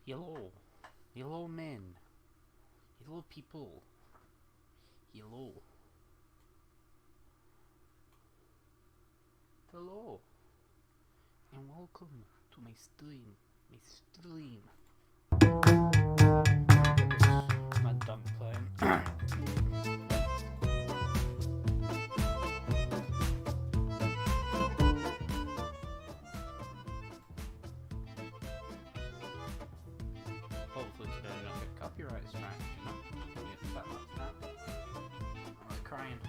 Hello. Hello, men. Hello, people. Hello. Hello. And welcome to my stream. My stream. My dog playing. Hopefully today I don't get copyright strikes, you know? I'll get upset like that. I'm like crying.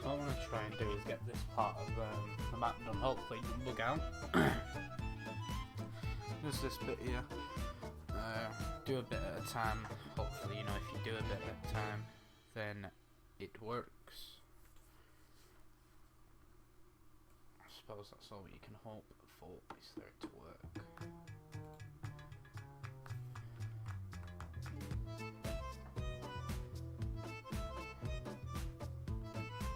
So what I want to try and do is get this part of the map done. Hopefully it doesn't bug out. There's this bit here. Do a bit at a time. Hopefully, you know, if you do a bit at a time, then it works. I suppose that's all you can hope for, is for it to work.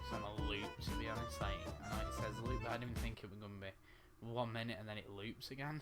It's on a loop, to be honest. Like, I know it says loop, but I didn't think it was going to be 1 minute and then it loops again.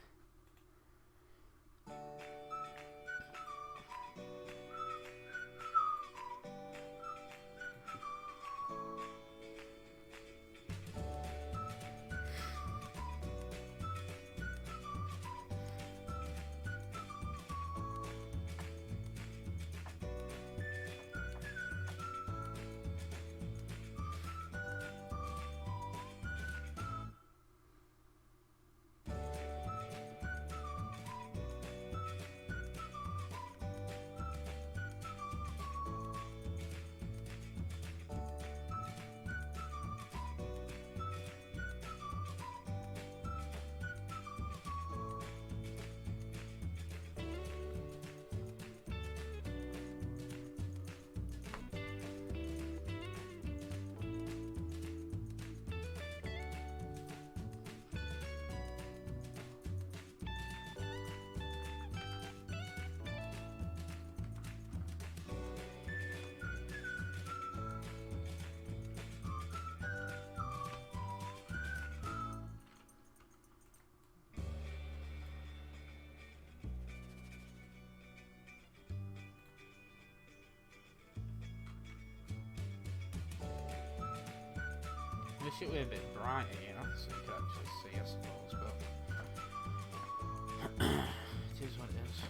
Wish it were a bit brighter, you know, so you could actually see, I suppose, but it is what it is.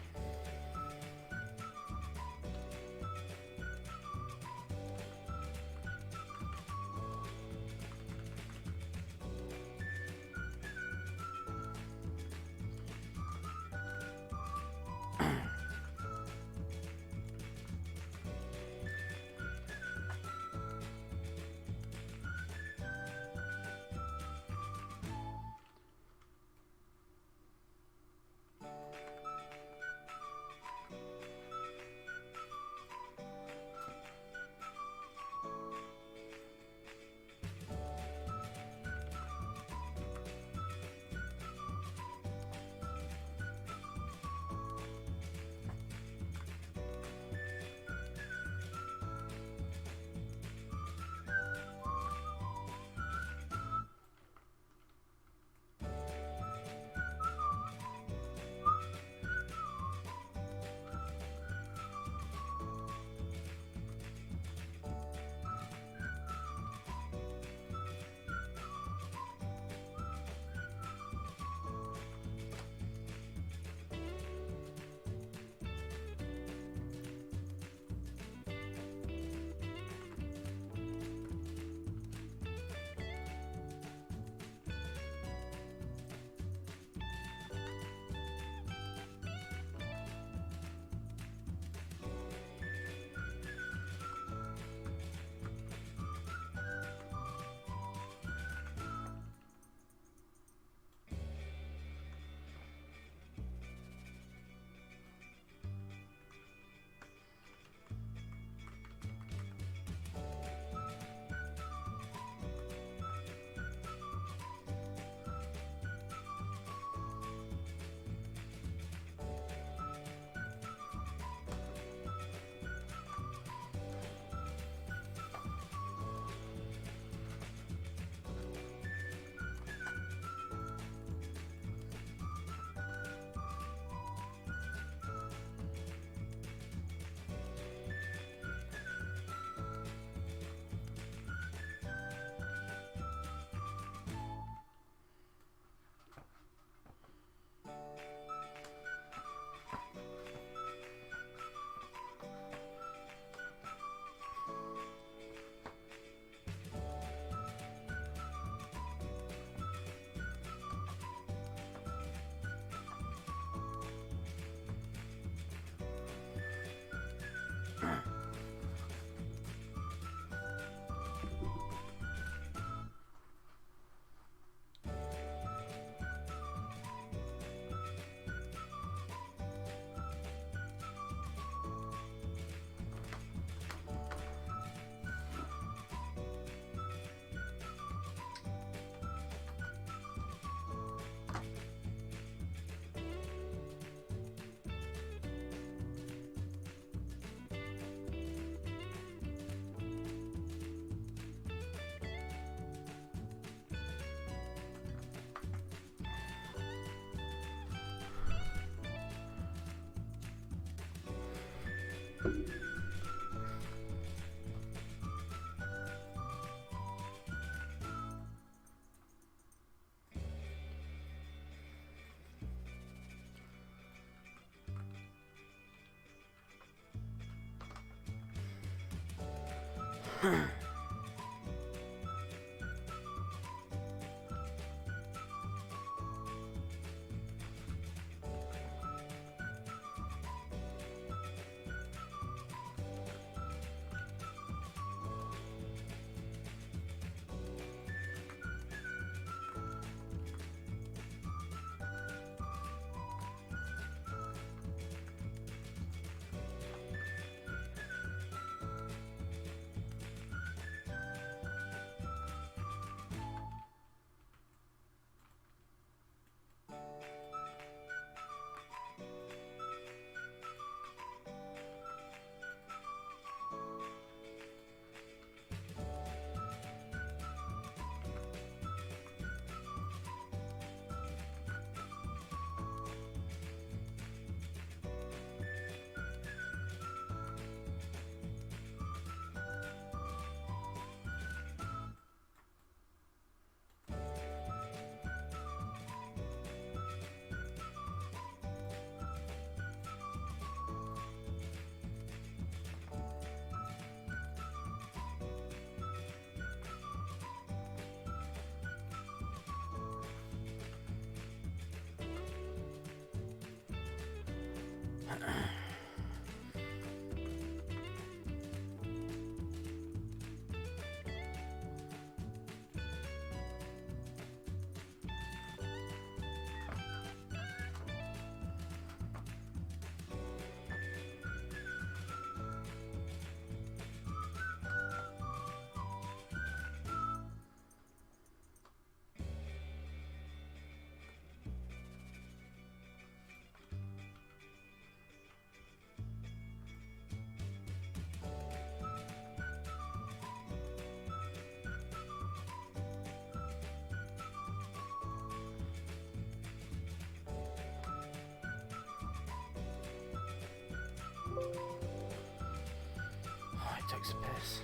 Oh, it takes a piss.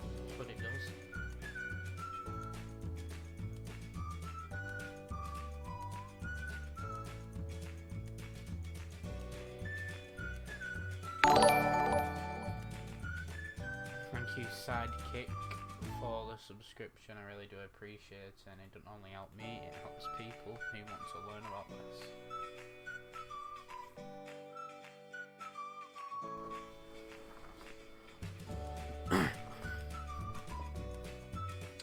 That's what it does. Thank you, Sidekick, for the subscription. I really do appreciate it, and it doesn't only help me, it helps people who want to learn about this. I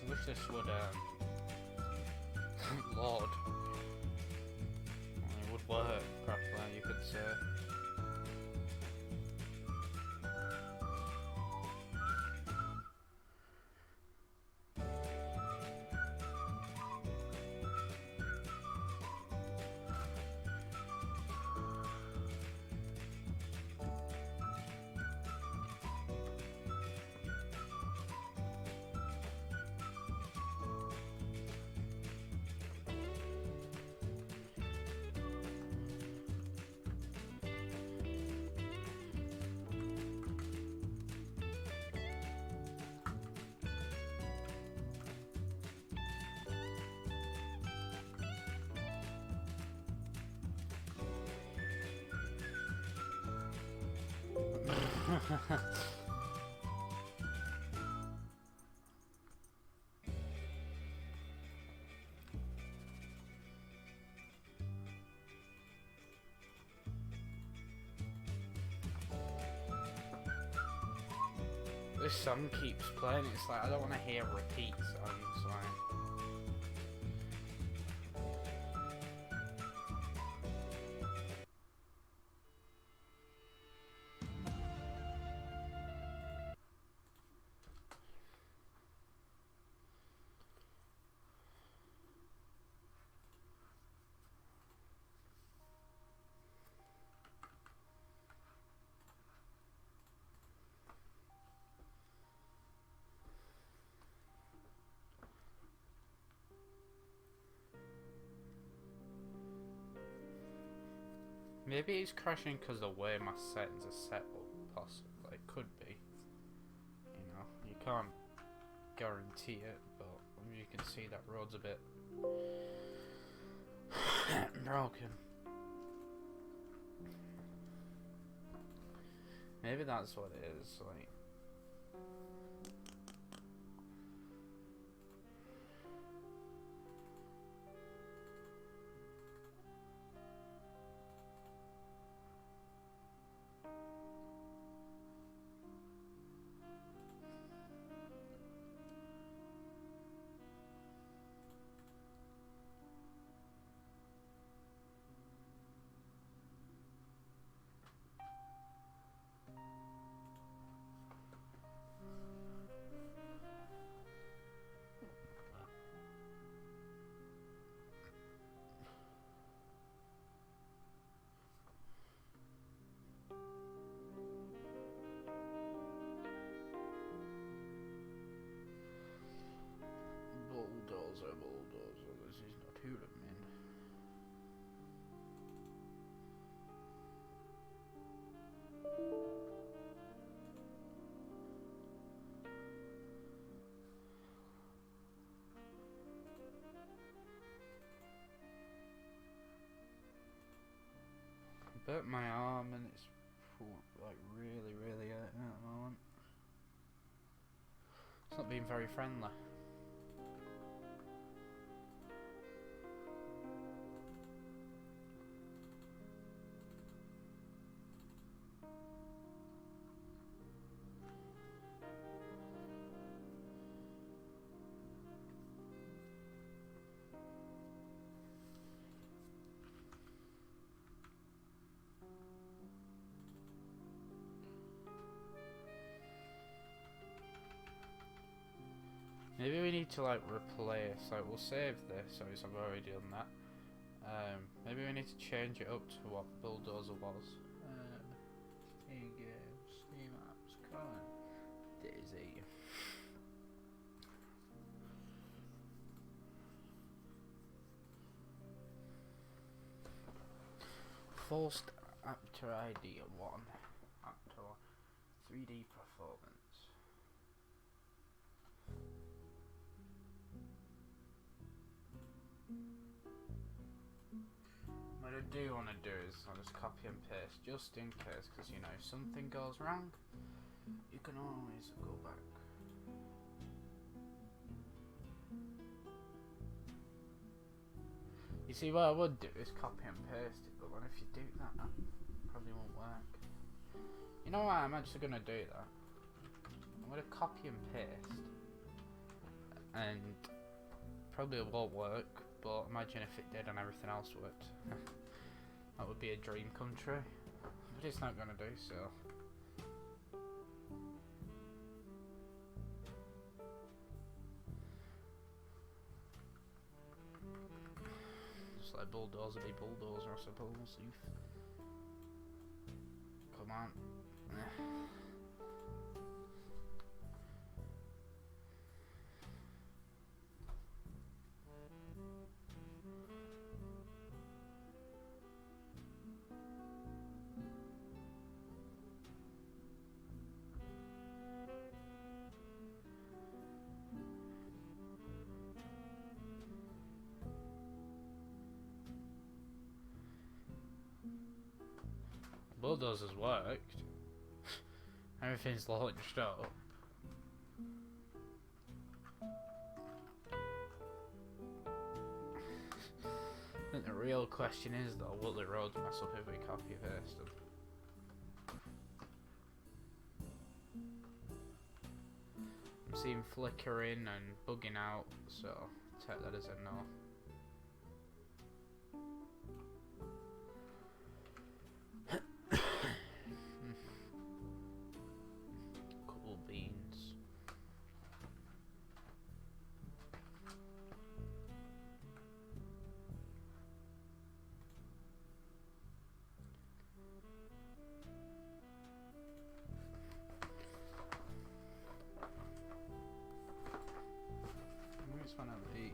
wish this would, Lord, it would work properly, you could say. This song keeps playing, it's like I don't want to hear repeat songs, like. Maybe it's crashing because the way my settings are set up, possibly. It could be. You know, you can't guarantee it, but you can see that road's a bit broken. Maybe that's what it is, like. Bulldozer, this is not human. I burnt my arm and it's like really hurting at the moment. It's not being very friendly. Maybe we need to like replace, like we'll save this, obviously I've already done that. Maybe we need to change it up to what Bulldozer was. Steam games, Steam apps, current, Dayz. Forced Actor ID 1. Actor 3D performance. What I do want to do is I'll just copy and paste just in case, because you know if something goes wrong you can always go back. You see, what I would do is copy and paste it, but what if you do that? That probably won't work. You know what, I'm actually going to do that. I'm going to copy and paste, and probably it won't work, but imagine if it did and everything else worked. That would be a dream come true, but it's not going to do so. Just like bulldozer be bulldozer, I suppose. Come on. Bulldozer's worked. Everything's launched up. I think the real question is though, will the roads mess up if we copy paste them? I'm seeing flickering and bugging out, so take that as a no. Cool beans. Which one of these?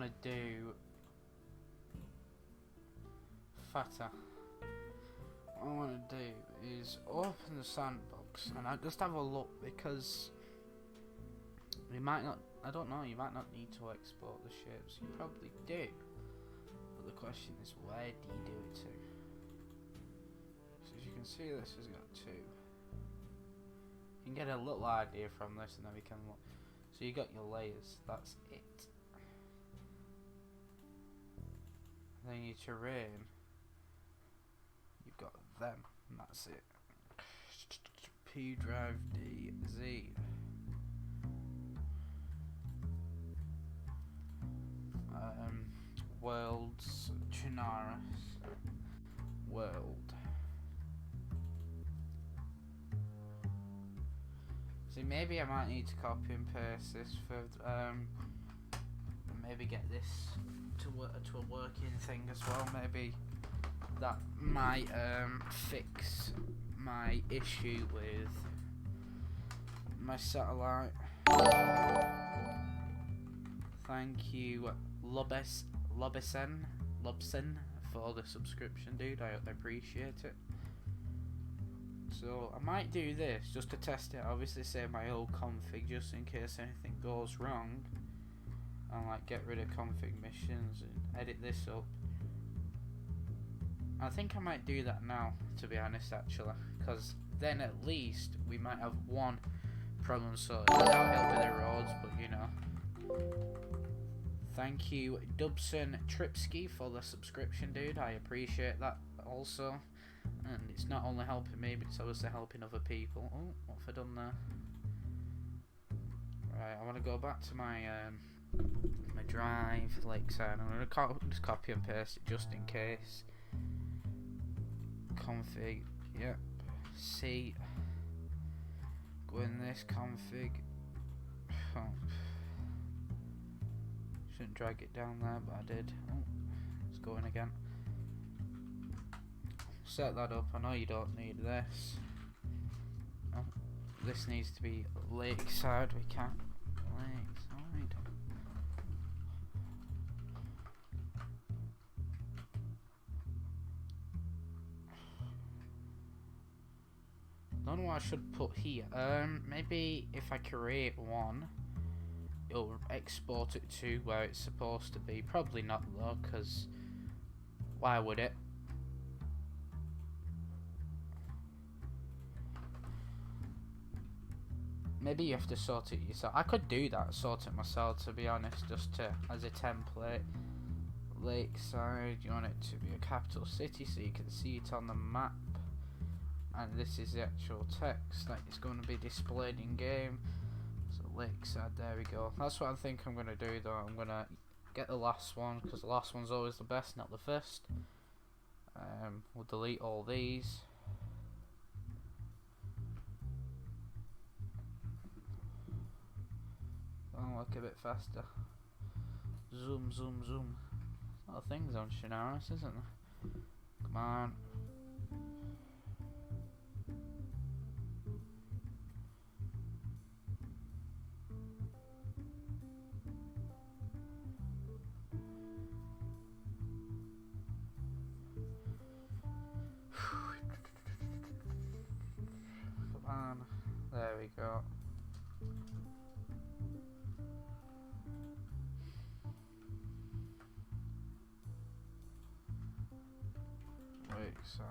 to do fatter. What I want to do is open the sandbox and I just have a look, because you might not, I don't know, you might not need to export the shapes. You probably do, but the question is, where do you do it to? So as you can see, this has got 2. You can get a little idea from this, and then we can look. So you got your layers, that's it. And then your terrain, you've got them, and that's it. P drive DZ. Worlds Chinaris world. See, maybe I might need to copy and paste this for maybe get this to a working thing as well. Maybe that might fix my issue with my satellite. Thank you, Lobson, for the subscription, dude. I appreciate it. So I might do this just to test it. Obviously, save my old config just in case anything goes wrong, and like get rid of config missions and edit this up. I think I might do that now, to be honest, actually, because then at least we might have one problem sorted. I doubt it'll be the roads, but you know. Thank you, Dubson Tripsky, for the subscription, dude. I appreciate that also. And it's not only helping me, but it's obviously helping other people. Oh, what have I done there? Right, I want to go back to my my drive, Lakeside. I'm going to just copy and paste it just in case. Config, yep. C. Go in this config. Oh. Shouldn't drag it down there, but I did. Oh, it's going again. Set that up. I know you don't need this. Oh, this needs to be Lakeside. We can't. Lakeside. Don't know what I should put here. Maybe if I create one, it'll export it to where it's supposed to be. Probably not though, because why would it? Maybe you have to sort it yourself. I could do that, sort it myself, to be honest, just to as a template. Lakeside, you want it to be a capital city so you can see it on the map. And this is the actual text that is going to be displayed in game. So Lakeside, there we go. That's what I think I'm going to do though. I'm going to get the last one, because the last one's always the best, not the first. We'll delete all these. Oh, look a bit faster. Zoom, zoom, zoom. A lot of things on Shinaris, isn't there? Come on. Come on. There we go. Lakeside.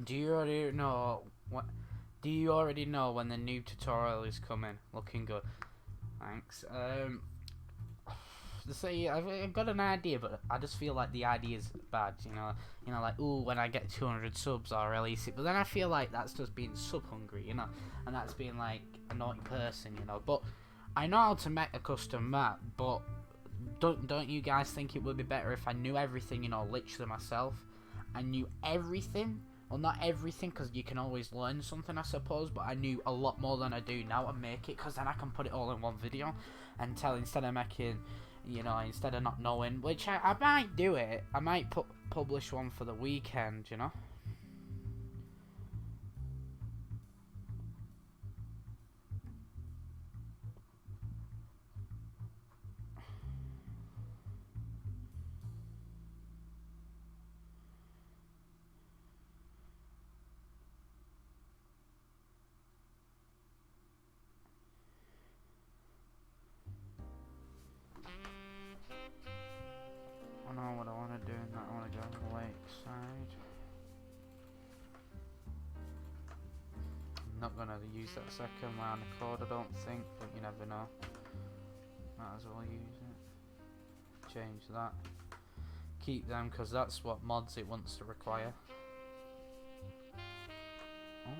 Do you already know what? Do you already know when the new tutorial is coming? Looking good. Thanks. See, I've got an idea, but I just feel like the idea is bad. You know, like, ooh, when I get 200 subs, I'll release it. But then I feel like that's just being sub hungry, you know, and that's being like a naughty person, you know. But I know how to make a custom map, but don't you guys think it would be better if I knew everything, you know, literally myself? I knew everything. Well, not everything, because you can always learn something, I suppose, but I knew a lot more than I do now and make it, because then I can put it all in one video and tell, instead of making, you know, instead of not knowing, which I might do it. I might publish one for the weekend, you know. I know what I want to do, and I want to go on the lakeside. I'm not going to use that second line of code, I don't think, but you never know. Might as well use it. Change that. Keep them, because that's what mods it wants to require. Oh.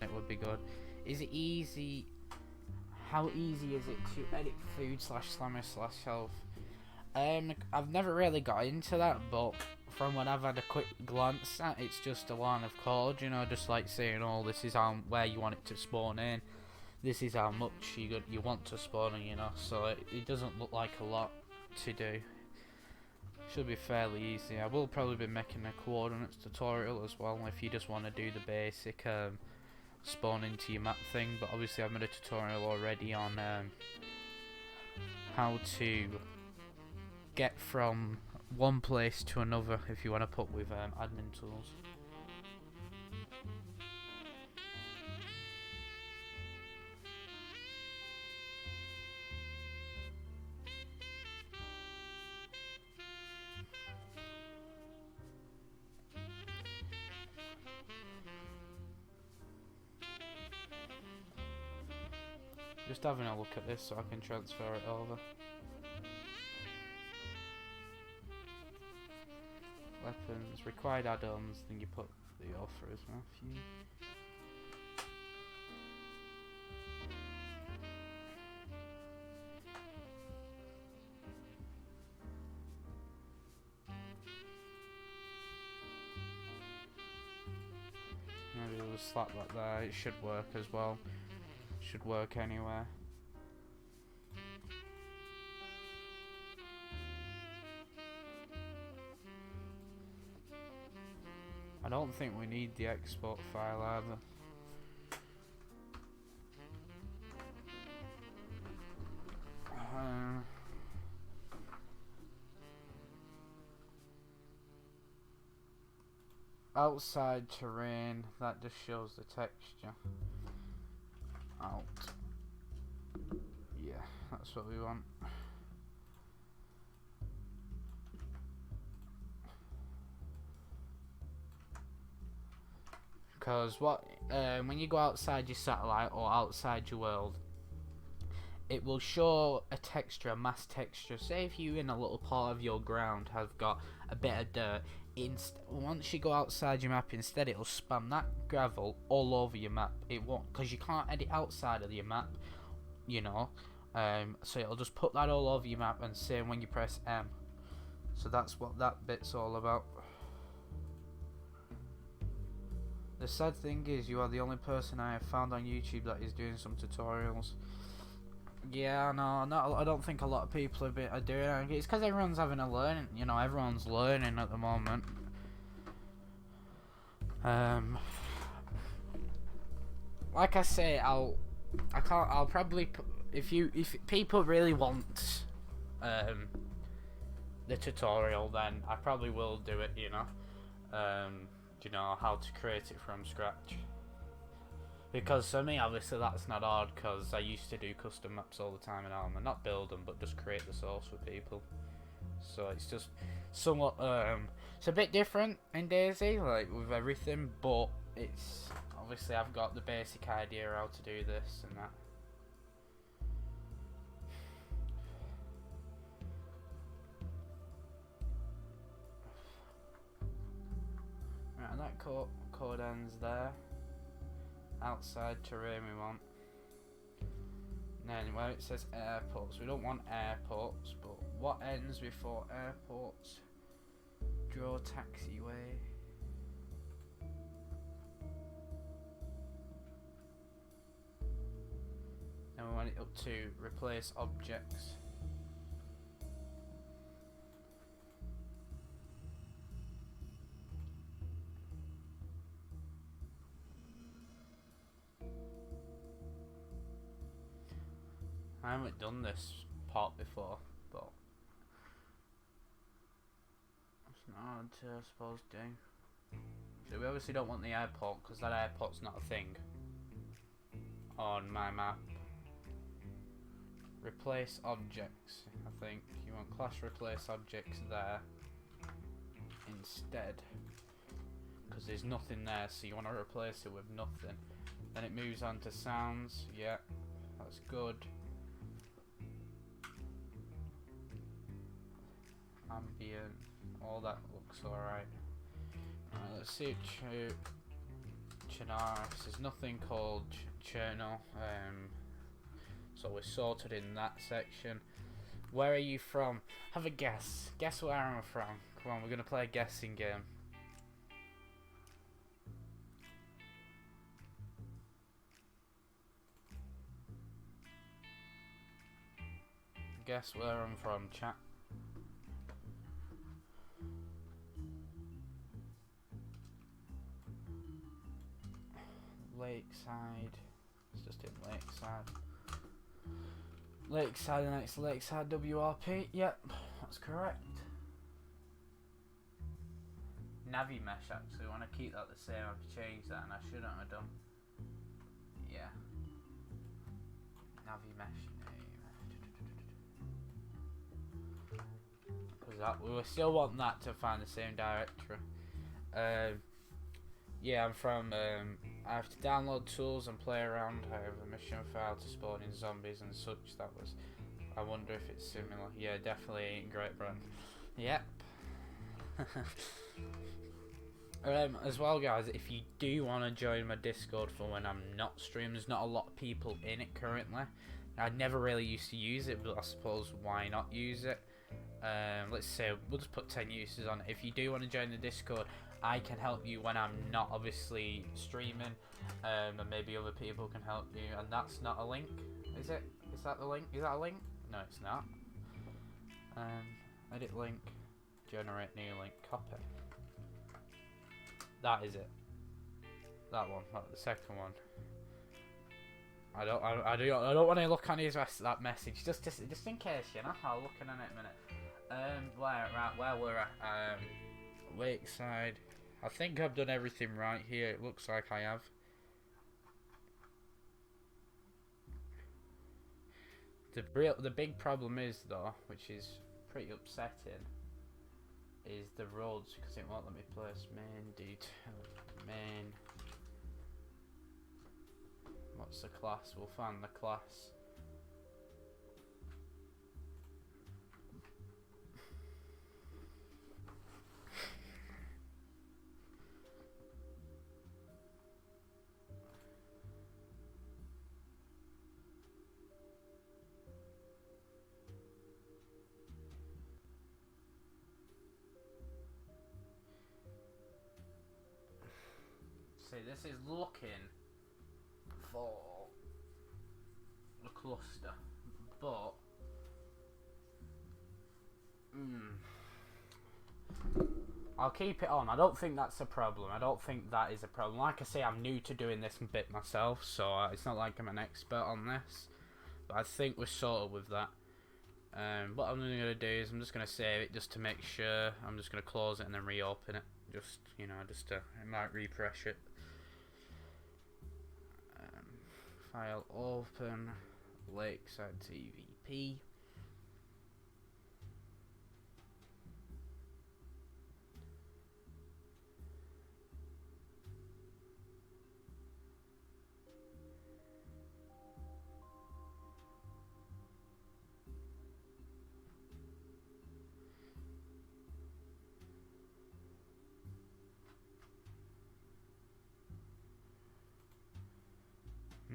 It would be good. Is it easy? How easy is it to edit food /slammer/health? I've never really got into that, but from what I've had a quick glance at, it's just a line of code, you know, just like saying, oh, this is where you want it to spawn in, this is how much you want to spawn in, you know, so it doesn't look like a lot to do. Should be fairly easy. I will probably be making a coordinates tutorial as well if you just want to do the basic spawn into your map thing, but obviously I've made a tutorial already on how to get from one place to another if you want to put with admin tools. Just having a look at this so I can transfer it over. Weapons, required add-ons, then you put the offer as well. Maybe we'll slap that there, it should work as well. Should work anywhere. I don't think we need the export file either. Outside terrain, that just shows the texture. Out. Yeah, that's what we want. Because when you go outside your satellite or outside your world, it will show a texture, a mass texture. Say if you in a little part of your ground have got a bit of dirt, once you go outside your map, instead it'll spam that gravel all over your map. It won't, because you can't edit outside of your map, you know. So it'll just put that all over your map, and same when you press M. So that's what that bit's all about. The sad thing is, you are the only person I have found on YouTube that is doing some tutorials. Yeah, no, I don't think a lot of people are doing it. It's because everyone's having a learning, you know, everyone's learning at the moment. like I say, I'll probably if people really want the tutorial, then I probably will do it. You know, how to create it from scratch. Because for me, obviously, that's not hard, because I used to do custom maps all the time in Arma. Not build them, but just create the source for people. So it's just somewhat, it's a bit different in Dayz, like, with everything, but it's, obviously, I've got the basic idea how to do this and that. Right, and that code ends there. Outside terrain we want. And then where it says airports, we don't want airports, but what ends before airports? Draw taxiway. Then we want it up to replace objects. I haven't done this part before, but it's not hard to, I suppose, do. So we obviously don't want the airport, because that airport's not a thing on my map. Replace objects, I think. You want class replace objects there instead, because there's nothing there, so you want to replace it with nothing. Then it moves on to sounds. Yeah, that's good. Ambient, all that looks alright. Let's see Chinaris. There's nothing called Cherno, so we're sorted in that section. Where are you from? Have a guess. Guess where I'm from. Come on, we're gonna play a guessing game. Guess where I'm from, chat. Lakeside. It's just in Lakeside. Lakeside, the next Lakeside WRP. Yep, that's correct. Navi mesh, actually. I want to keep that the same. I've changed that and I shouldn't have done. Yeah. Navi mesh name. Because that we still want that to find the same directory. Yeah, I'm from. I have to download tools and play around. I have a mission file to spawn in zombies and such. That was. I wonder if it's similar. Yeah, definitely ain't Great Britain. Yep. As well, guys, if you do want to join my Discord for when I'm not streaming, there's not a lot of people in it currently. I never really used to use it, but I suppose why not use it? Let's say we'll just put 10 uses on it. If you do want to join the Discord, I can help you when I'm not obviously streaming, and maybe other people can help you. And that's not a link, is it? Is that the link? Is that a link? No, it's not. Edit link, generate new link, copy. That is it. That one, not the second one. I don't want to look on that message just in case, you know. I'll look in it a minute. Where were I? Lakeside. I think I've done everything right here. It looks like I have. The big problem is though, which is pretty upsetting, is the roads, because it won't let me place main detail. Main. What's the class? We'll find the class. See, this is looking for the cluster, but I'll keep it on. I don't think that's a problem. I don't think that is a problem. Like I say, I'm new to doing this bit myself, so it's not like I'm an expert on this. But I think we're sorted with that. What I'm going to do is I'm just going to save it just to make sure. I'm just going to close it and then reopen it. Just, you know, just to, I might refresh it. File open, Lakeside TVP.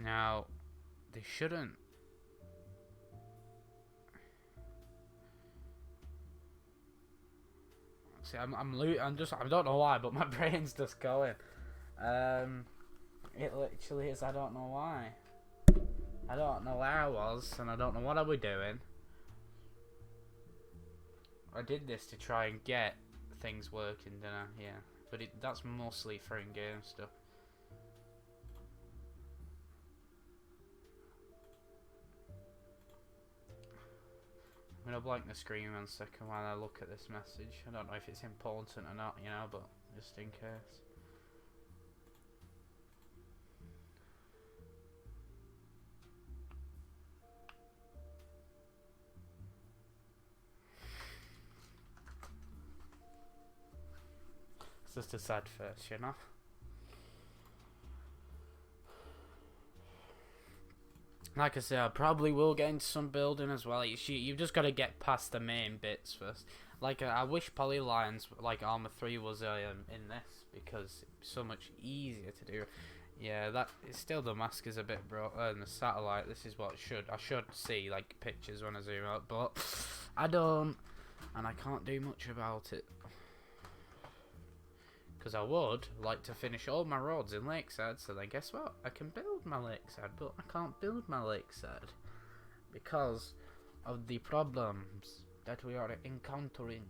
Now, they shouldn't. See, I don't know why, but my brain's just going. It literally is. I don't know why. I don't know where I was, and I don't know what I was doing. I did this to try and get things working, didn't I? Yeah, but that's mostly for in-game stuff. I'm gonna blank the screen 1 second while I look at this message. I don't know if it's important or not, you know, but just in case. It's just a sad face, you know. Like I say, I probably will get into some building as well. You've just got to get past the main bits first. Like, I wish Polylines, like Arma 3 was in this, because it's so much easier to do. Yeah, that it's still the mask is a bit broken, and the satellite, this is what I should see, like, pictures when I zoom out, but I don't, and I can't do much about it. Because I would like to finish all my roads in Lakeside, so then guess what? I can build my Lakeside, but I can't build my Lakeside because of the problems that we are encountering.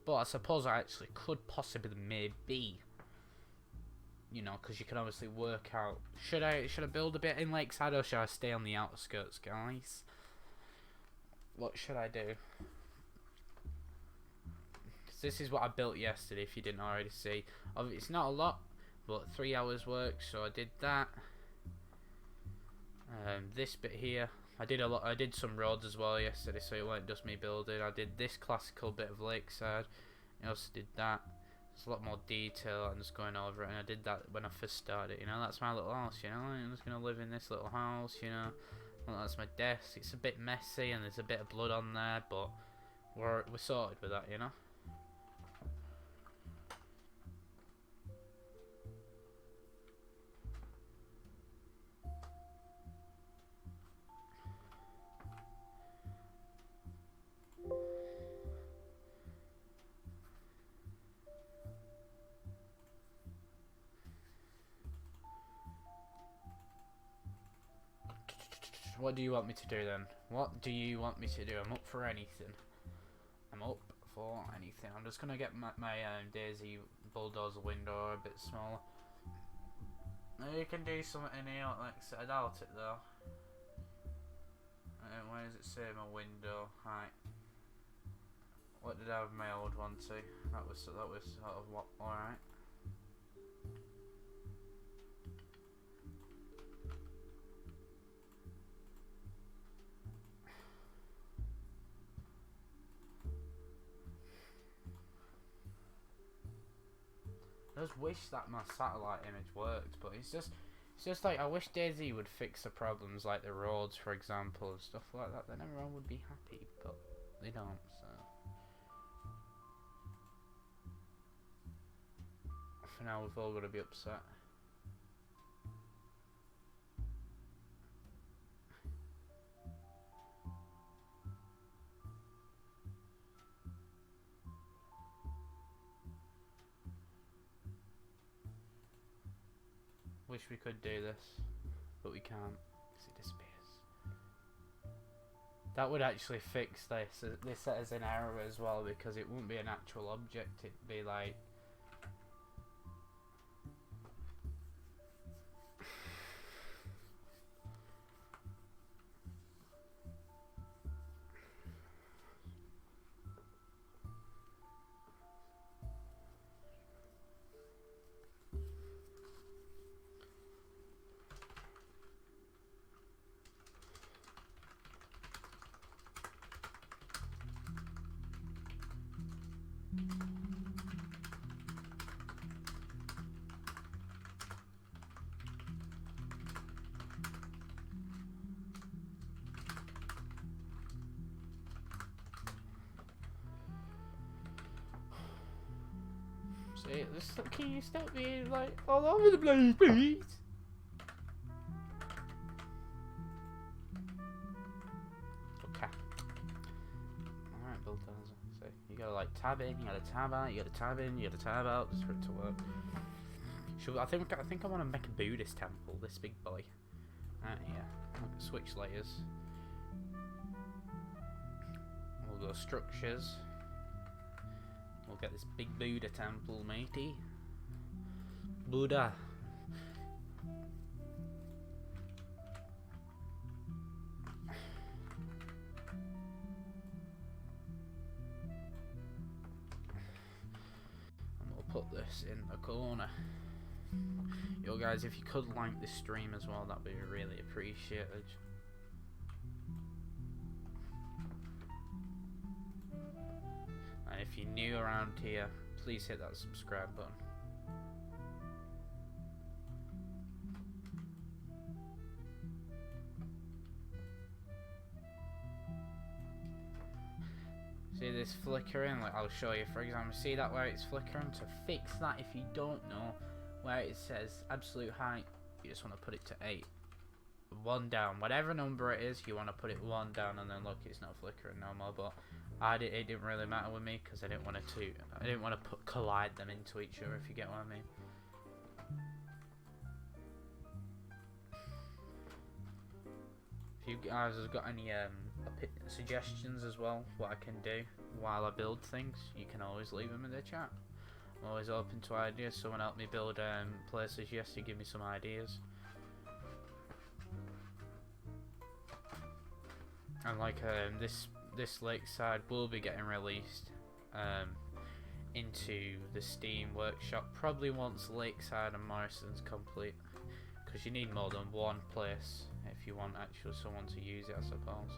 But I suppose I actually could possibly maybe, you know, because you can obviously work out, should I build a bit in Lakeside or should I stay on the outskirts, guys? What should I do? This is what I built yesterday, if you didn't already see. It's not a lot, but 3 hours work, so I did that. This bit here, I did some roads as well yesterday, so it weren't just me building. I did this classical bit of Lakeside. I also did that. There's a lot more detail. I'm just going over it, and I did that when I first started. You know, that's my little house. You know, I'm just gonna live in this little house. You know, well, that's my desk. It's a bit messy, and there's a bit of blood on there, but we're sorted with that. You know. What do you want me to do then? What do you want me to do? I'm up for anything. I'm up for anything. I'm just gonna get my Dayz bulldozer window a bit smaller. You can do something in here, like I doubt it though. Where does it say my window? Right. What did I have my old one to? That was sort of what. All right. I just wish that my satellite image worked, but it's just like I wish Dayz would fix the problems like the roads, for example, and stuff like that. Then everyone would be happy, but they don't. So for now, we've all got to be upset. Wish we could do this, but we can't because it disappears. That would actually fix this. This as an error as well, because it wouldn't be an actual object. It'd be like. See, can you stop being like all over the place, please? Okay. Alright, bulldozer. So you gotta like tab in, you gotta tab out, you gotta tab in, you gotta tab out just for it to work. I think I want to make a Buddhist temple. This big boy. Here. Switch layers. We'll go structures. We'll get this big Buddha temple, matey. Buddha. And we'll put this in the corner. Yo guys, if you could like this stream as well, that'd be really appreciated. And if you're new around here, please hit that subscribe button. See this flickering? Like I'll show you, for example. See that where it's flickering? To fix that, if you don't know, where it says absolute height, you just want to put it to 8. 1 down. Whatever number it is, you want to put it 1 down, and then look, it's not flickering no more. But it didn't really matter with me because I didn't want to collide them into each other, if you get what I mean. If you guys have got any suggestions as well, what I can do while I build things, you can always leave them in the chat. I'm always open to ideas. Someone helped me build places yesterday, give me some ideas. And like this lakeside will be getting released into the Steam workshop probably once Lakeside and Morrison's complete, because you need more than one place if you want actually someone to use it, I suppose.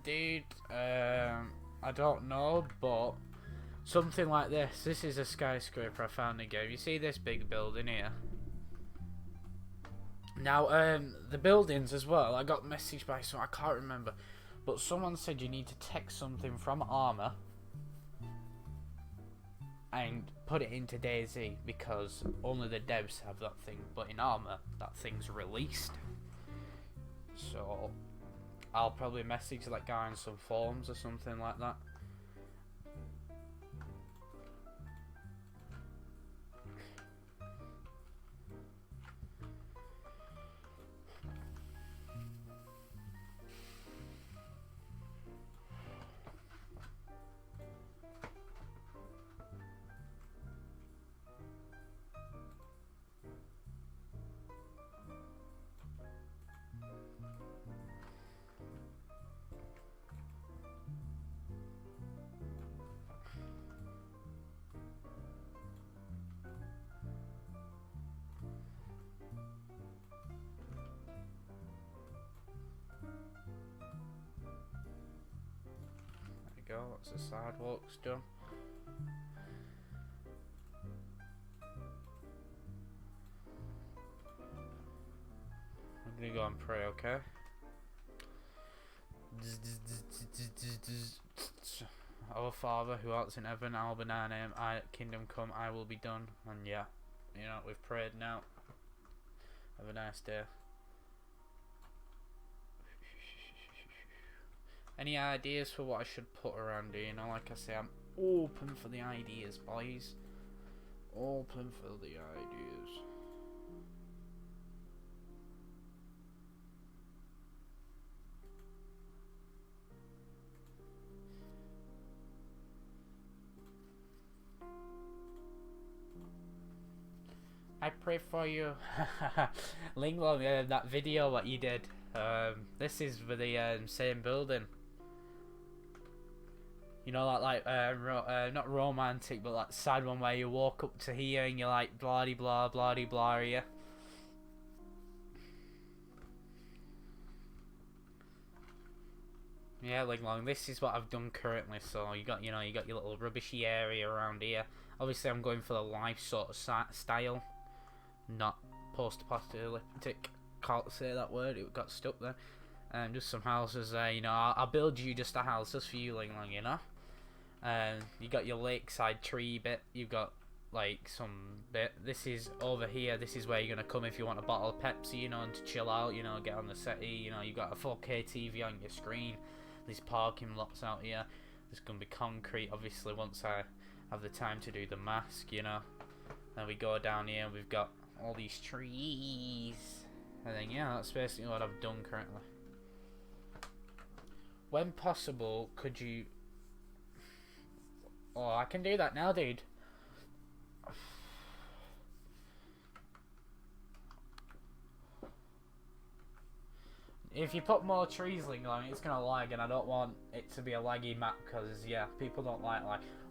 Dude, I don't know, but something like this. This is a skyscraper I found in the game. You see this big building here? Now, the buildings as well, I got messaged by someone, I can't remember, but someone said you need to text something from Armor and put it into Dayz because only the devs have that thing, but in Armor, that thing's released. So I'll probably message that guy in some forums or something like that. go. That's the sidewalks done. I'm gonna go and pray, okay? Our Father who art in heaven, hallowed be thy name. Kingdom come, I will be done. And yeah, you know, we've prayed now. Have a nice day. Any ideas for what I should put around here? You know, like I say, I'm open for the ideas, boys. Open for the ideas. I pray for you. Linglong, that video what you did. This is for the same building. You know, like not romantic, but like sad one where you walk up to here and you're like blah de blah blah de blah, yeah. Yeah, Linglong, this is what I've done currently. So you got your little rubbishy area around here. Obviously, I'm going for the life sort of style. Not post-apocalyptic. Can't say that word, it got stuck there. Just some houses there, you know. I'll build you just a house just for you, Linglong, you know. You got your lakeside tree bit. You've got like some bit. This is over here. This is where you're gonna come if you want a bottle of Pepsi, you know, and to chill out, you know, get on the settee. You know, you got a 4K TV on your screen. There's parking lots out here. There's gonna be concrete, obviously, once I have the time to do the mask, you know. Then we go down here. We've got all these trees, and then yeah, that's basically what I've done currently. When possible, could you... Oh, I can do that now, dude. If you put more trees, Linglong, it's gonna lag, and I don't want it to be a laggy map, because yeah, people don't like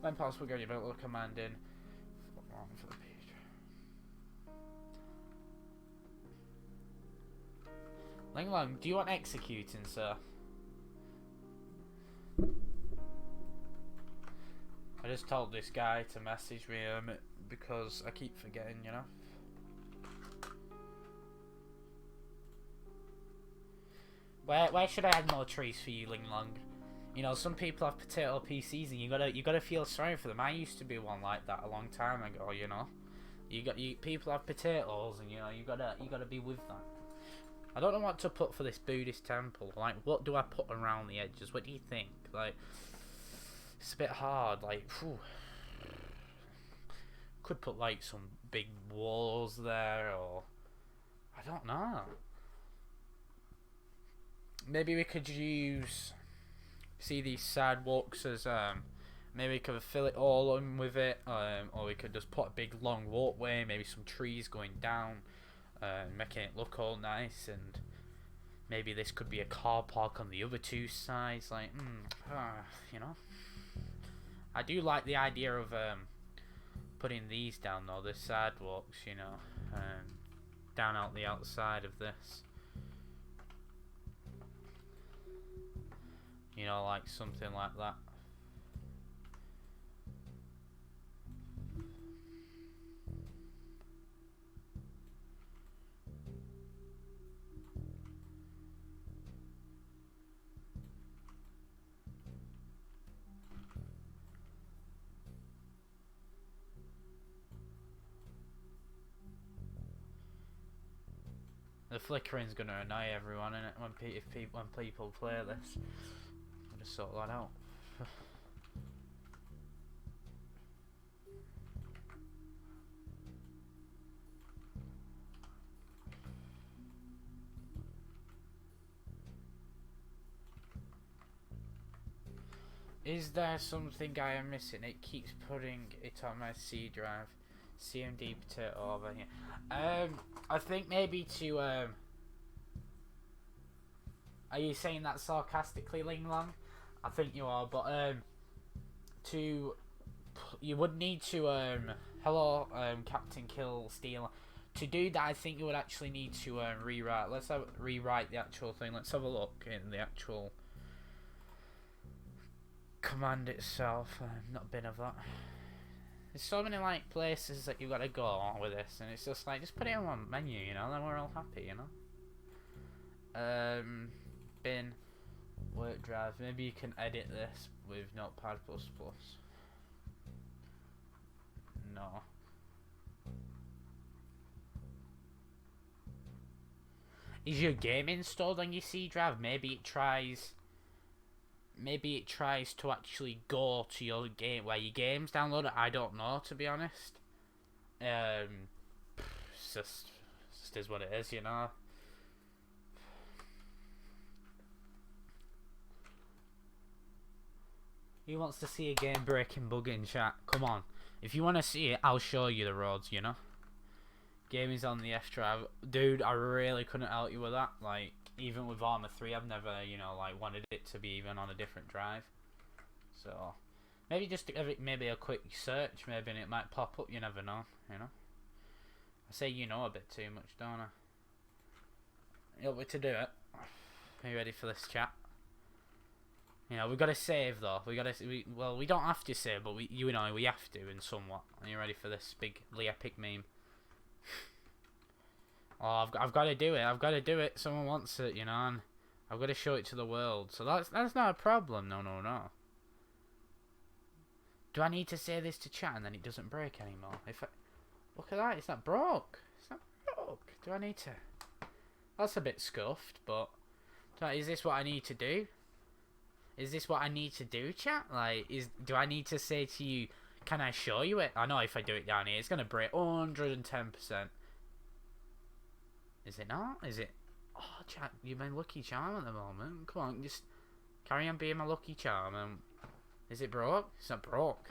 when possible, go your little command in. For the page. Linglong, do you want executing, sir? I just told this guy to message me because I keep forgetting, you know. Where should I add more trees for you, Linglong? You know, some people have potato PCs, and you gotta feel sorry for them. I used to be one like that a long time ago, you know. People have potatoes, and you know you gotta be with that. I don't know what to put for this Buddhist temple. Like, what do I put around the edges? What do you think? Like, it's a bit hard. Like, whew. Could put like some big walls there, or I don't know. Maybe we could use these sidewalks as maybe we could fill it all in with it, or we could just put a big long walkway, maybe some trees going down. Making it look all nice, and maybe this could be a car park on the other two sides. Like, you know, I do like the idea of putting these down though, the sidewalks, you know, down out the outside of this. You know, like something like that. The flickering's gonna annoy everyone, innit? When people play this, I'm gonna sort that out. Is there something I am missing? It keeps putting it on my C drive. CMD potato over here. I think maybe to are you saying that sarcastically, Linglong? I think you are, but you would need to hello, Captain Kill Steel. To do that, I think you would actually need to rewrite. Let's rewrite the actual thing. Let's have a look in the actual command itself. I've not been of that. There's so many like places that you gotta go with this, and it's just like just put it on one menu, you know. Then we're all happy, you know. Bin, work drive. Maybe you can edit this with Notepad++. No. Is your game installed on your C drive? Maybe it tries to actually go to your game where your game's downloaded. I don't know, to be honest. It's just is what it is, you know. He wants to see a game breaking bug in chat. Come on. If you want to see it, I'll show you the roads, you know. Game is on the F drive. Dude, I really couldn't help you with that. Like, even with Arma 3, I've never, you know, like, wanted it to be even on a different drive. So, maybe just maybe a quick search, maybe, and it might pop up. You never know, you know. I say you know a bit too much, don't I? You want me to do it? Are you ready for this, chat? You know, we've got to save though. We don't have to save, but you know, we have to in somewhat. Are you ready for this big epic meme? Oh, I've got to do it. I've got to do it. Someone wants it, you know, and I've got to show it to the world. So that's not a problem. No. Do I need to say this to chat and then it doesn't break anymore? Look at that. It's not broke. It's not broke. Do I need to? That's a bit scuffed, but is this what I need to do? Is this what I need to do, chat? Like, do I need to say to you, can I show you it? I know if I do it down here, it's going to break 110%. Is it not? Is it? Oh, chat, you've been lucky charm at the moment. Come on, just carry on being my lucky charm. Is it broke? It's not broke.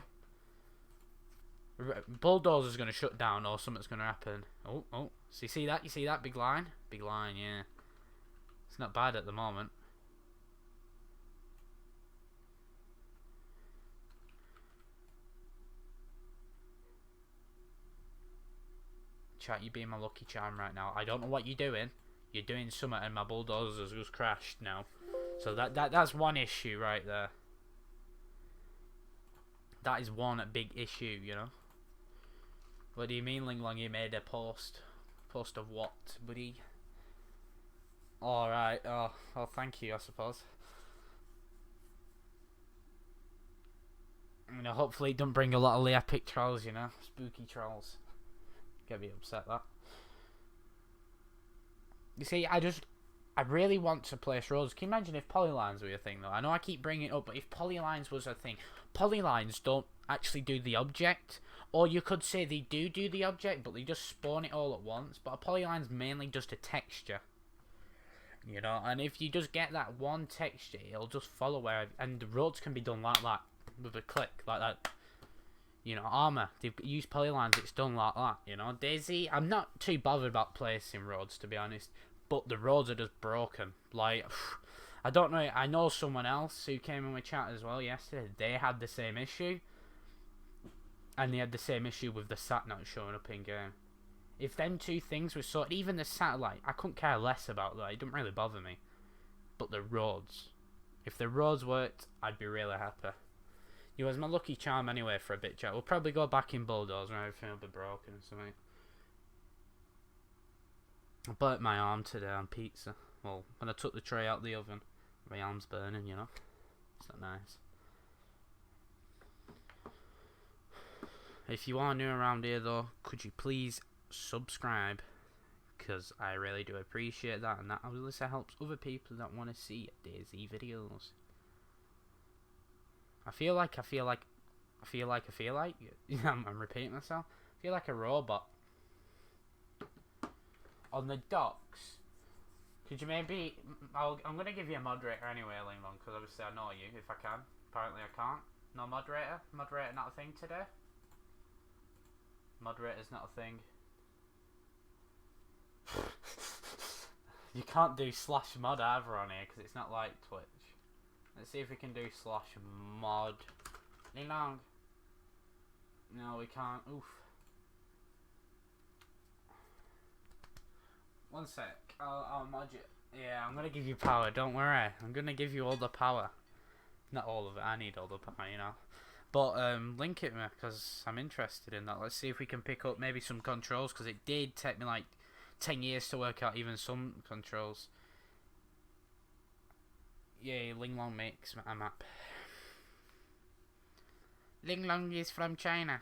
Bulldozer's going to shut down or something's going to happen. Oh. So you see that? You see that? Big line? Big line, yeah. It's not bad at the moment. Chat, you being my lucky charm right now. I don't know what you're doing. You're doing something and my bulldozer's just crashed now. So that's one issue right there. That is one big issue, you know. What do you mean, Ling Long? You made a post? Post of what, buddy? Alright, oh, thank you, I suppose. You know, hopefully it don't bring a lot of epic trolls, you know. Spooky trolls. Get me upset that. You see, I really want to place roads. Can you imagine if polylines were a thing though? I know I keep bringing it up, but if polylines was a thing, polylines don't actually do the object, or you could say they do the object, but they just spawn it all at once. But a polyline's mainly just a texture, you know. And if you just get that one texture, it'll just follow where, and the roads can be done like that with a click, like that. You know, Arma, they've used polylines, it's done like that, you know. Dayz, I'm not too bothered about placing roads, to be honest, but the roads are just broken. Like, I don't know, I know someone else who came in with chat as well yesterday, they had the same issue, and they had the same issue with the sat not showing up in game. If them two things were sorted, even the satellite, I couldn't care less about that, it didn't really bother me. But the roads, if the roads worked, I'd be really happy. You was my lucky charm anyway for a bit, chat. We'll probably go back in bulldozer and everything will be broken and something. I burnt my arm today on pizza. Well, when I took the tray out of the oven, my arm's burning, you know. It's not nice. If you are new around here though, could you please subscribe? Because I really do appreciate that, and that obviously helps other people that want to see Dayz videos. I feel like I'm repeating myself. I feel like a robot. On the docks, could you maybe? I'm gonna give you a moderator anyway, Ling Long, because obviously I know you. If I can, apparently I can't. No moderator. Moderator not a thing today. Moderator's not a thing. You can't do /mod either on here because it's not like Twitch. Let's see if we can do /mod. Ling Long. No, we can't. Oof. One sec. I'll mod you. Yeah, I'm gonna give you power. Don't worry. I'm gonna give you all the power. Not all of it. I need all the pie, you know. But link it me because I'm interested in that. Let's see if we can pick up maybe some controls because it did take me like 10 years to work out even some controls. Yay, Ling Long makes a map. Ling Long is from China.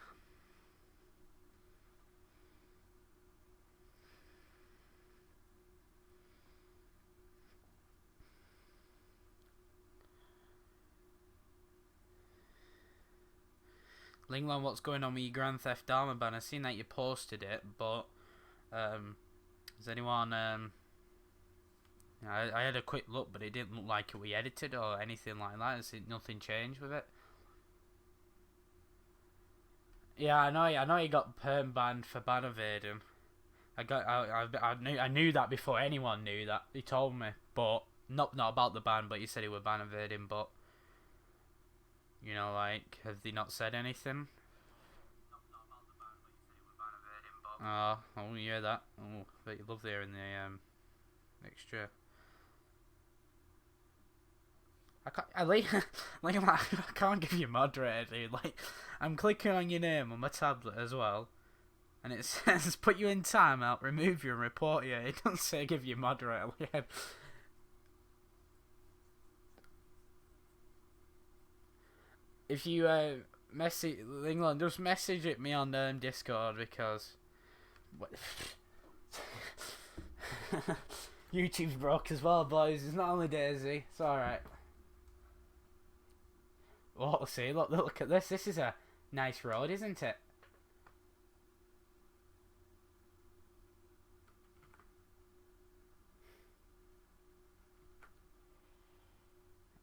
Ling Long, what's going on with your Grand Theft Auto ban? I've seen that you posted it, but has anyone I had a quick look, but it didn't look like it we edited or anything like that. Has nothing changed with it? Yeah, I know he got perm banned for ban evading. I knew that before anyone knew that. He told me, but not about the ban, but he said he was ban evading. But you know, like, have they not said anything? Oh, I won't hear that. Oh, but you love there in the extra. I can't give you moderator, dude. Like, I'm clicking on your name on my tablet as well, and it says put you in timeout, remove you, and report you. It doesn't say give you moderator. If you message England, just message it me on Discord because YouTube's broke as well, boys. It's not only Daisy. It's alright. Well, we'll see. Look at this. This is a nice road, isn't it?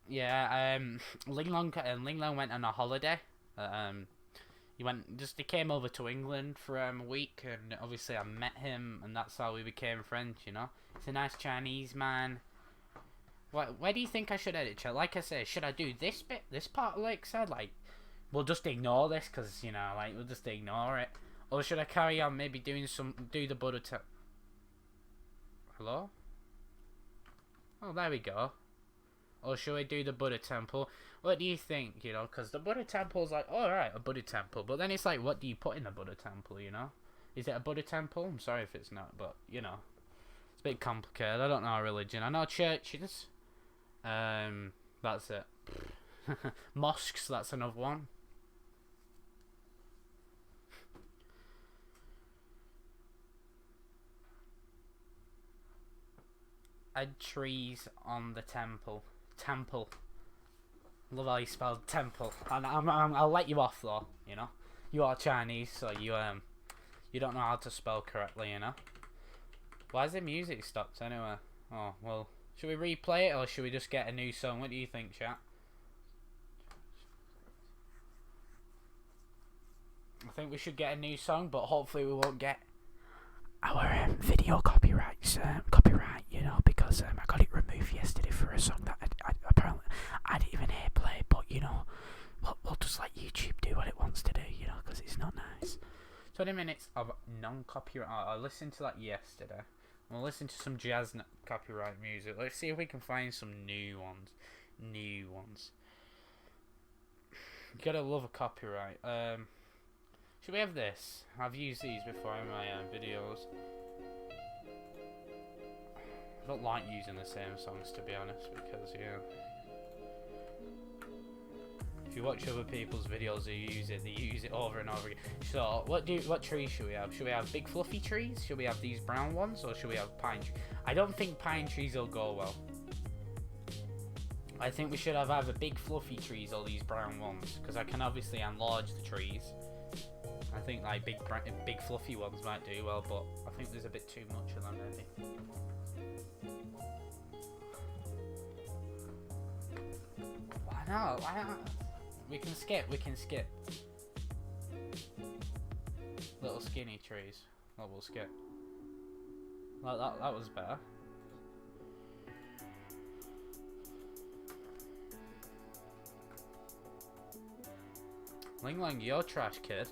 Yeah. Ling Long went on a holiday. He came over to England for a week, and obviously I met him, and that's how we became friends. You know, he's a nice Chinese man. Where do you think I should edit, chat? Like I say, should I do this bit, this part of Lakeside? Like, we'll just ignore this, because, you know, like, we'll just ignore it. Or should I carry on maybe do the Buddha Hello? Oh, there we go. Or should we do the Buddha temple? What do you think, you know? Because the Buddha temple's like, alright, a Buddha temple. But then it's like, what do you put in the Buddha temple, you know? Is it a Buddha temple? I'm sorry if it's not, but, you know. It's a bit complicated. I don't know our religion. I know churches. That's it. Mosques, that's another one. Add trees on the temple. Temple. Love how you spelled temple. And I'll let you off though, you know. You are Chinese, so you don't know how to spell correctly, you know. Why has the music stopped anyway? Oh, well. Should we replay it or should we just get a new song? What do you think, chat? I think we should get a new song, but hopefully we won't get our video copyright, you know, because I got it removed yesterday for a song that apparently I didn't even hear play, but you know, we'll just let YouTube do what it wants to do, you know, because it's not nice. 20 minutes of non-copyright. I listened to that yesterday. We'll listen to some jazz copyright music. Let's see if we can find some new ones. You gotta love a copyright. Should we have this? I've used these before in my videos. I don't like using the same songs, to be honest, because, yeah. If you watch other people's videos they use it over and over again. So, what trees should we have? Should we have big fluffy trees? Should we have these brown ones? Or should we have pine trees? I don't think pine trees will go well. I think we should have either big fluffy trees or these brown ones. Because I can obviously enlarge the trees. I think like big fluffy ones might do well, but I think there's a bit too much of them maybe. Why not? We can skip. Little skinny trees. Oh, we'll skip. That was better. Ling Lang, you're trash, kid.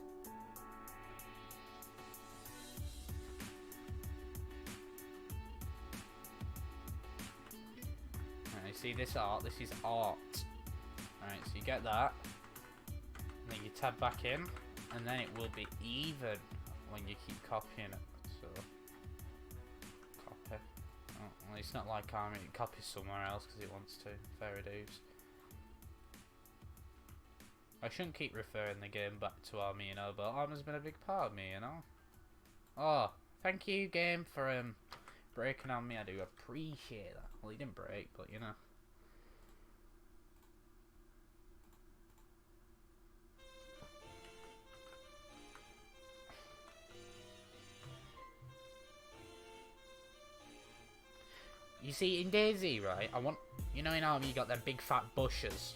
Alright, see this art? This is art. Right, so you get that, and then you tab back in, and then it will be even when you keep copying it. So, copy. Oh, well, it's not like Army, it copies somewhere else because it wants to. Fair dues. I shouldn't keep referring the game back to Army, you know, but Army's been a big part of me, you know. Oh, thank you, game, for breaking on me. I do appreciate that. Well, he didn't break, but you know. You see, in Dayz, right, I want, you know, in Army you got them big fat bushes.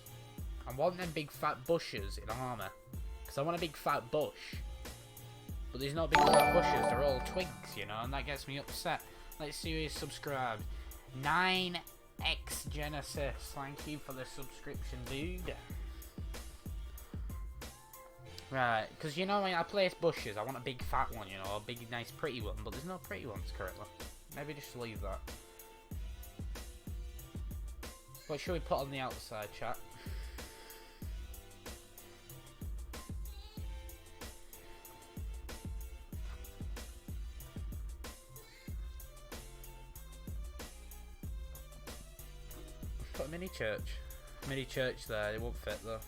I want them big fat bushes in Armour. Because I want a big fat bush. But there's no big fat bushes, they're all twigs, you know, and that gets me upset. Let's see who's subscribed. 9X Genesis, thank you for the subscription, dude. Right, because you know when I place bushes, I want a big fat one, you know, a big nice pretty one, but there's no pretty ones currently. Maybe just leave that. What should we put on the outside, chat? Put a mini church. Mini church there, it won't fit though.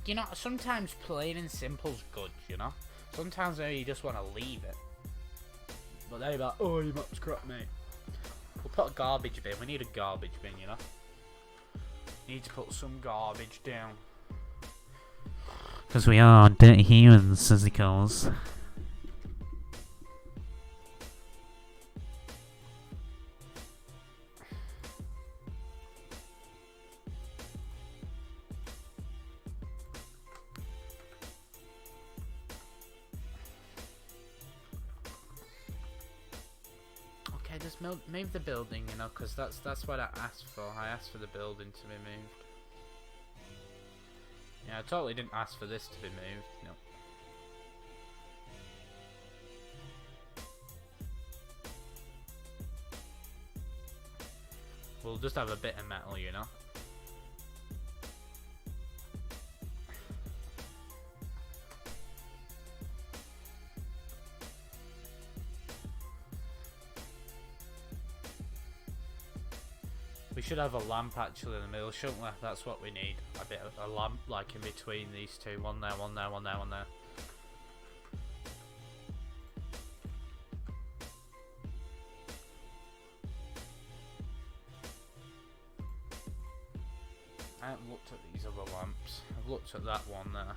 You know, sometimes plain and simple's good, you know? Sometimes maybe you just want to leave it. But they're like, oh, you map's crap, mate. We'll put a garbage bin. We need a garbage bin, you know? Need to put some garbage down. Because we are dirty humans, as he calls. Just move the building, you know, because that's what I asked for. I asked for the building to be moved. Yeah, I totally didn't ask for this to be moved. No. We'll just have a bit of metal, you know. We should have a lamp actually in the middle, shouldn't we? That's what we need. A bit of a lamp like in between these two. One there, one there, one there, one there. I haven't looked at these other lamps. I've looked at that one there.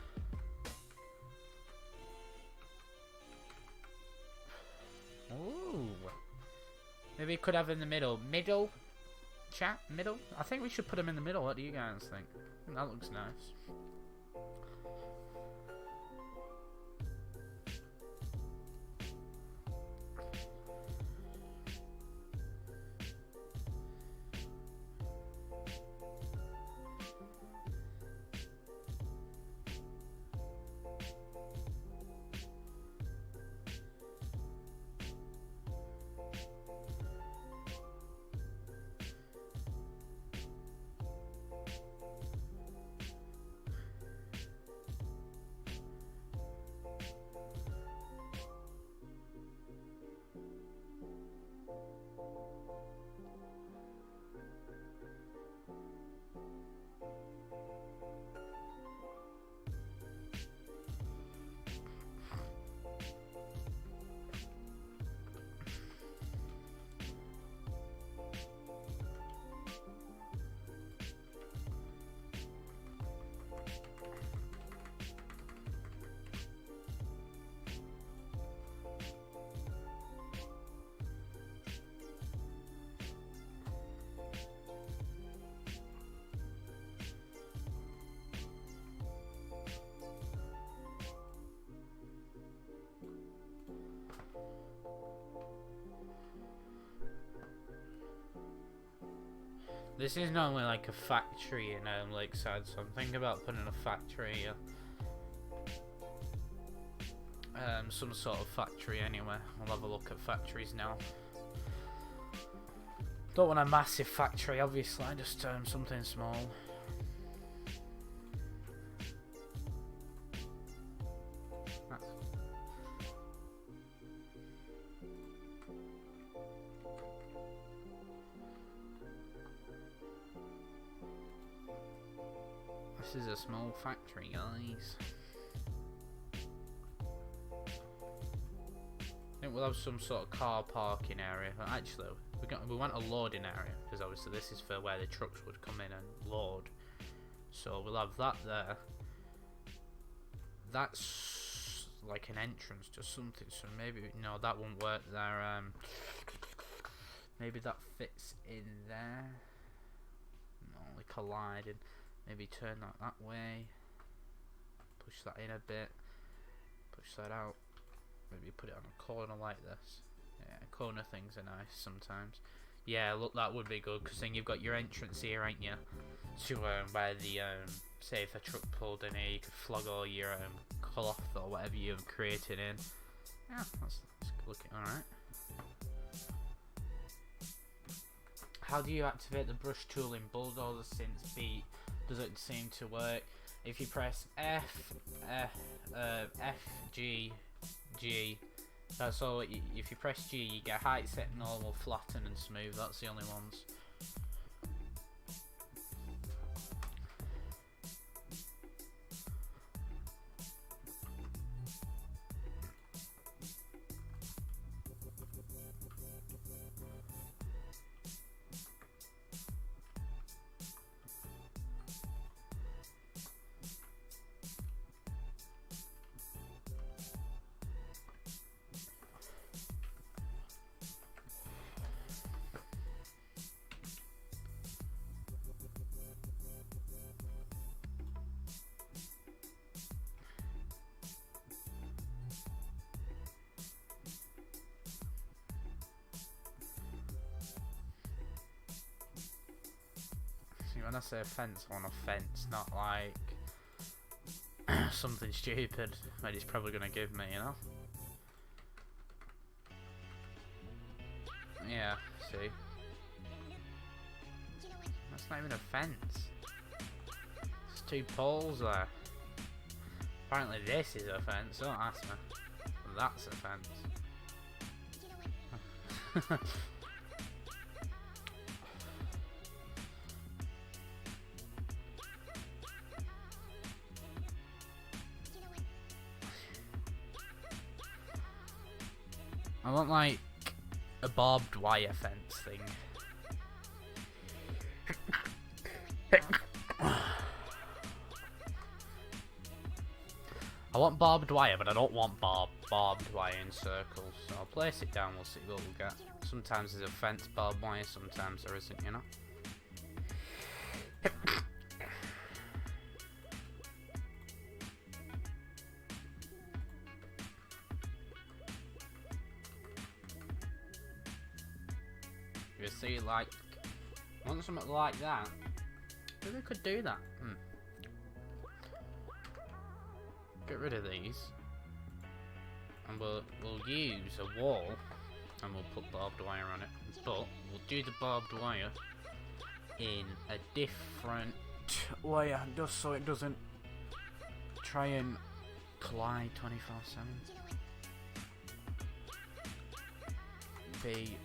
Ooh. Maybe we could have in the middle. Middle? Chat? Middle? I think we should put them in the middle. What do you guys think? That looks nice. This is normally like a factory in Lakeside, so I'm thinking about putting a factory here. Some sort of factory anyway. I'll have a look at factories now. Don't want a massive factory, obviously, just something small. This is a small factory, guys. I think we'll have some sort of car parking area. Actually, we want a loading area, because obviously this is for where the trucks would come in and load. So we'll have that there. That's like an entrance to something, so maybe, no, that won't work there. Maybe that fits in there. No, only colliding. Maybe turn that way. Push that in a bit. Push that out. Maybe put it on a corner like this. Yeah, corner things are nice sometimes. Yeah, look, that would be good, because then you've got your entrance here, ain't you? To where the say if a truck pulled in here, you could flog all your cloth or whatever you've created in. Yeah, that's looking alright. How do you activate the brush tool in Bulldozer since B doesn't seem to work? If you press F, G, that's all. If you press G, you get height set, normal, flatten and smooth. That's the only ones. When I say a fence, I want a fence, not like something stupid that it's probably going to give me, you know? Yeah, see? That's not even a fence. There's two poles there. Apparently this is a fence, don't ask me. That's a fence. I want like a barbed wire fence thing. I want barbed wire, but I don't want barbed wire in circles. So I'll place it down, we'll see what we'll get. Sometimes there's a fence barbed wire, sometimes there isn't, you know? You see, like, want something like that? Maybe we could do that. Get rid of these, and we'll use a wall, and we'll put barbed wire on it. But we'll do the barbed wire in a different way, just so it doesn't try and collide 24/7. Be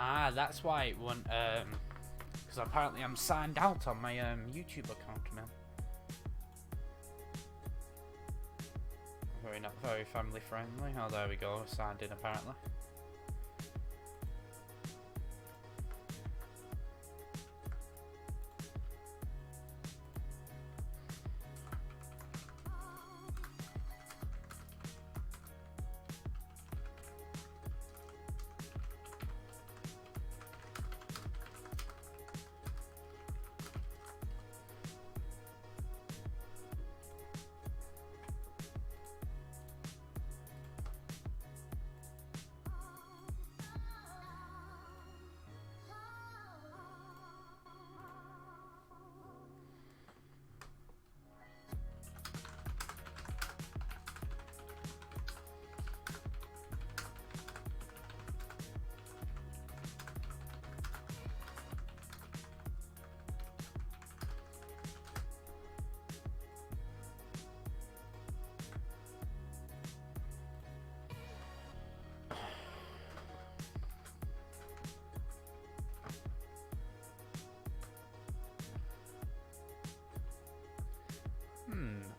Ah, that's why it won't, because apparently I'm signed out on my YouTube account now. Not very family friendly. Oh, there we go, signed in apparently.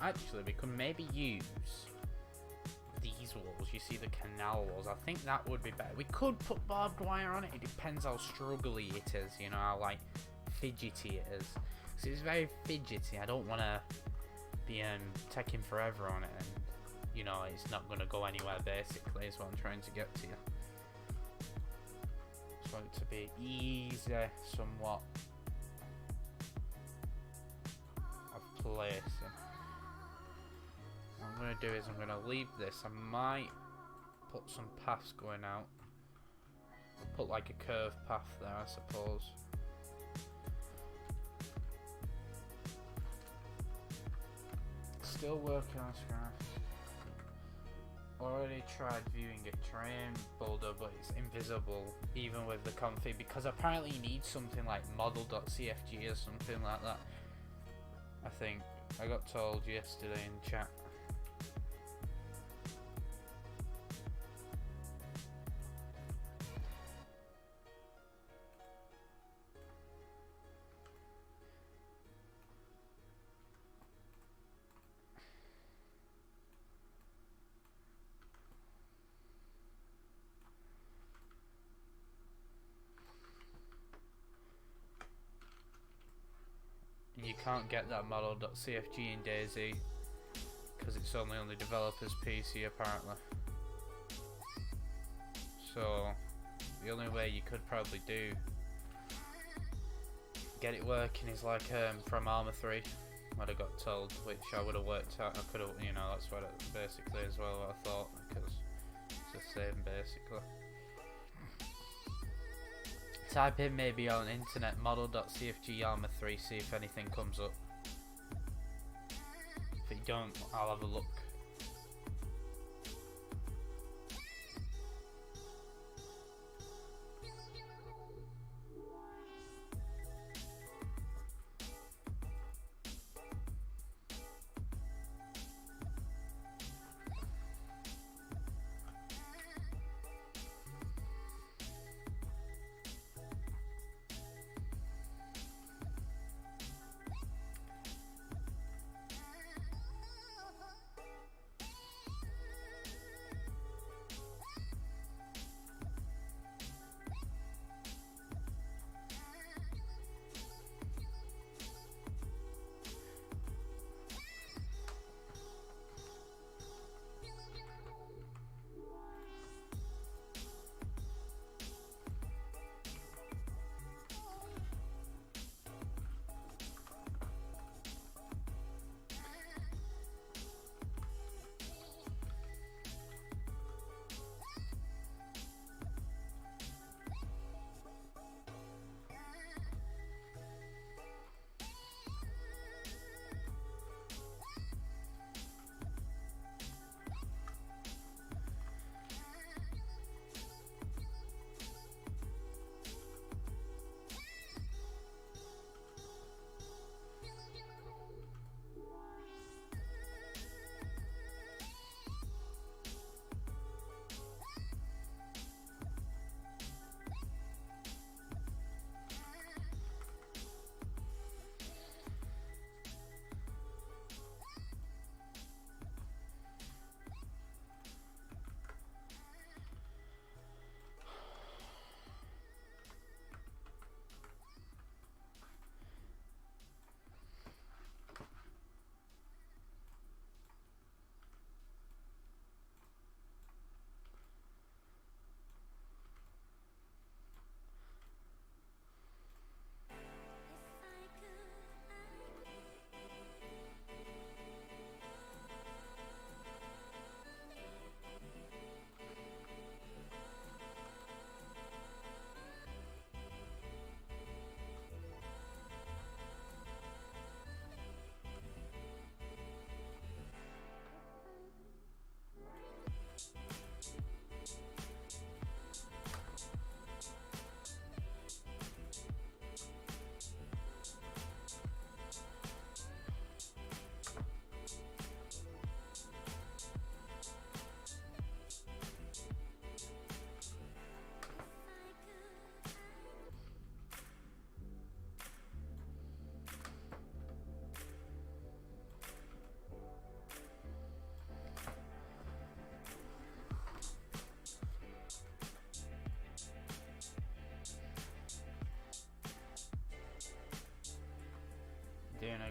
Actually, we could maybe use these walls. You see the canal walls. I think that would be better. We could put barbed wire on it. It depends how struggly it is. You know, how like fidgety it is. Because it's very fidgety. I don't want to be taking forever on it, and you know, it's not going to go anywhere. Basically, is what I'm trying to get to you. Just want it to be easy, somewhat of placing. What I'm going to do is I'm going to leave this. I might put some paths going out. I'll put like a curved path there, I suppose. Still working on scraps. Already tried viewing a terrain builder, but it's invisible even with the config, because apparently you need something like model.cfg or something like that. I think I got told yesterday in chat. You can't get that model.cfg in Dayz because it's only on the developer's PC apparently. So the only way you could probably get it working is like from Arma 3, what I got told, which I would have worked out. I could have, you know, that's what it basically as well what I thought, because it's the same basically. Type in maybe on internet model.cfg Arma 3, see if anything comes up. If it don't, I'll have a look.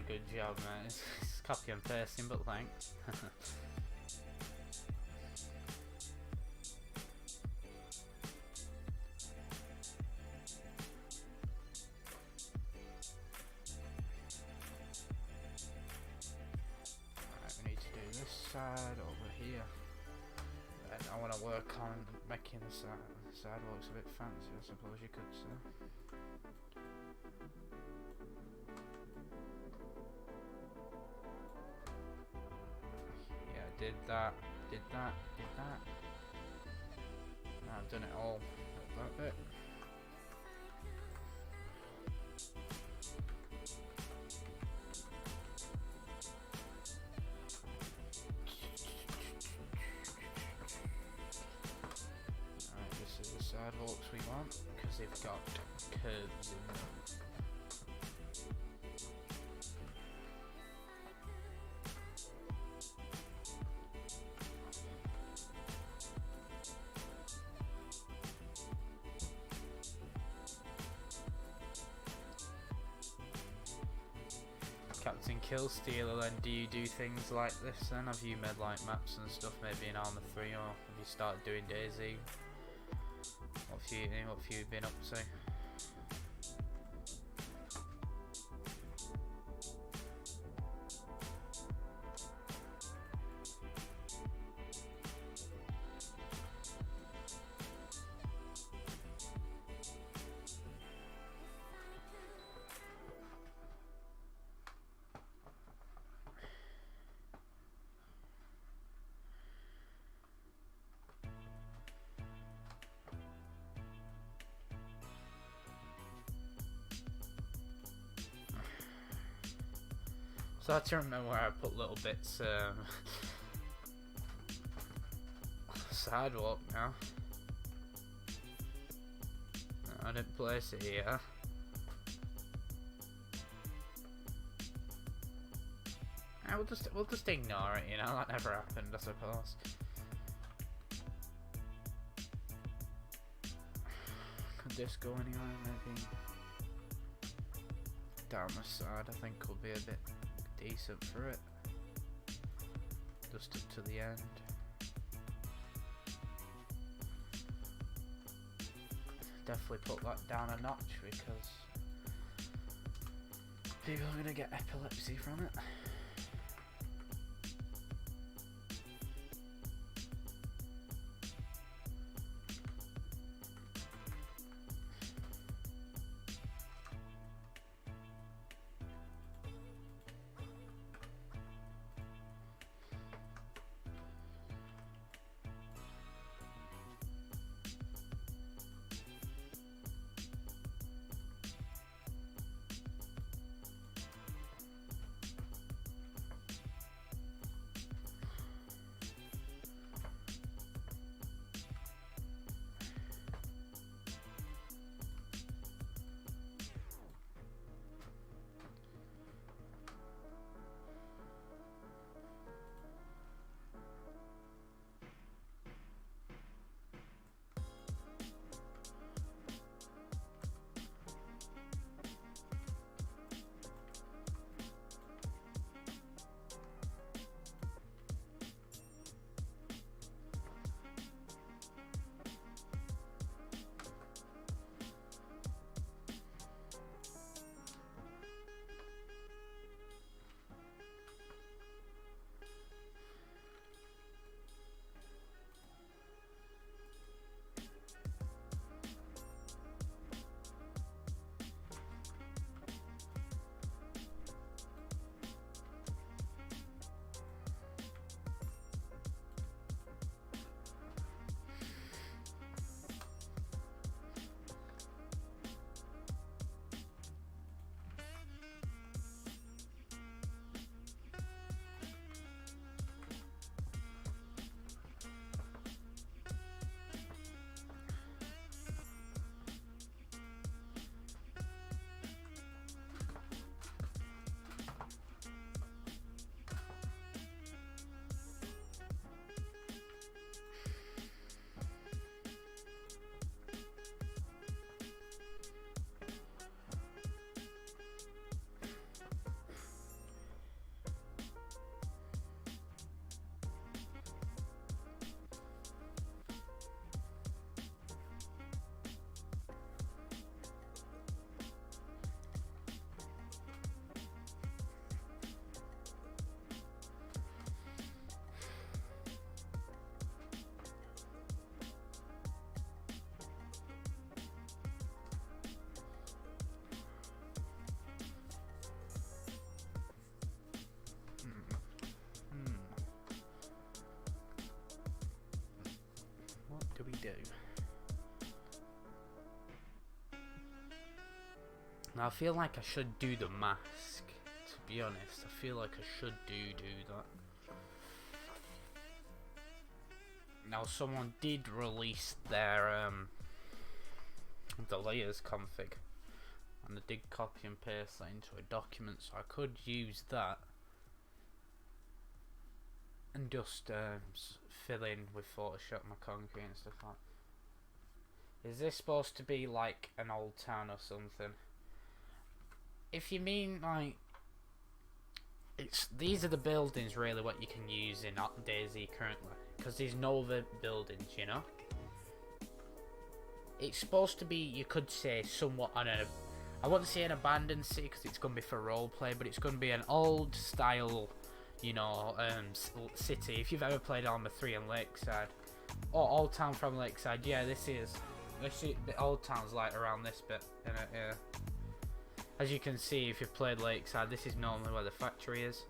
a good job, man. It's copy and pasting, but thanks. Alright, we need to do this side over here. And I want to work on making the sidewalks a bit fancy, I suppose you could say. Yeah, did that. No, I've done it all. That bit. Alright, this is the sidewalks we want, because they've got curves in them. Captain Killstealer, then do you do things like this then? Have you made like maps and stuff maybe in Arma 3, or have you started doing Dayz? What have you been up to? So I have to remember where I put little bits sidewalk now. No, I didn't place it here. We'll just ignore it, you know, that never happened, I suppose. Could this go anywhere? Maybe down the side I think will be a bit decent for it. Just up to the end. Definitely put that down a notch because people are gonna get epilepsy from it. I feel like I should do the mask, to be honest. I feel like I should do that. Now someone did release their the layers config, and I did copy and paste that into a document, so I could use that and just fill in with Photoshop my concrete and stuff like that. Is this supposed to be like an old town or something? If you mean like, these are the buildings really what you can use in Dayz currently, because there's no other buildings, you know. It's supposed to be, you could say, somewhat on a, I wouldn't say an abandoned city because it's going to be for roleplay, but it's going to be an old style, you know, city. If you've ever played Arma 3 and Lakeside, or Old Town from Lakeside, yeah, this is the Old Town's like around this bit, in it, yeah. As you can see, if you've played Lakeside, this is normally where the factory is.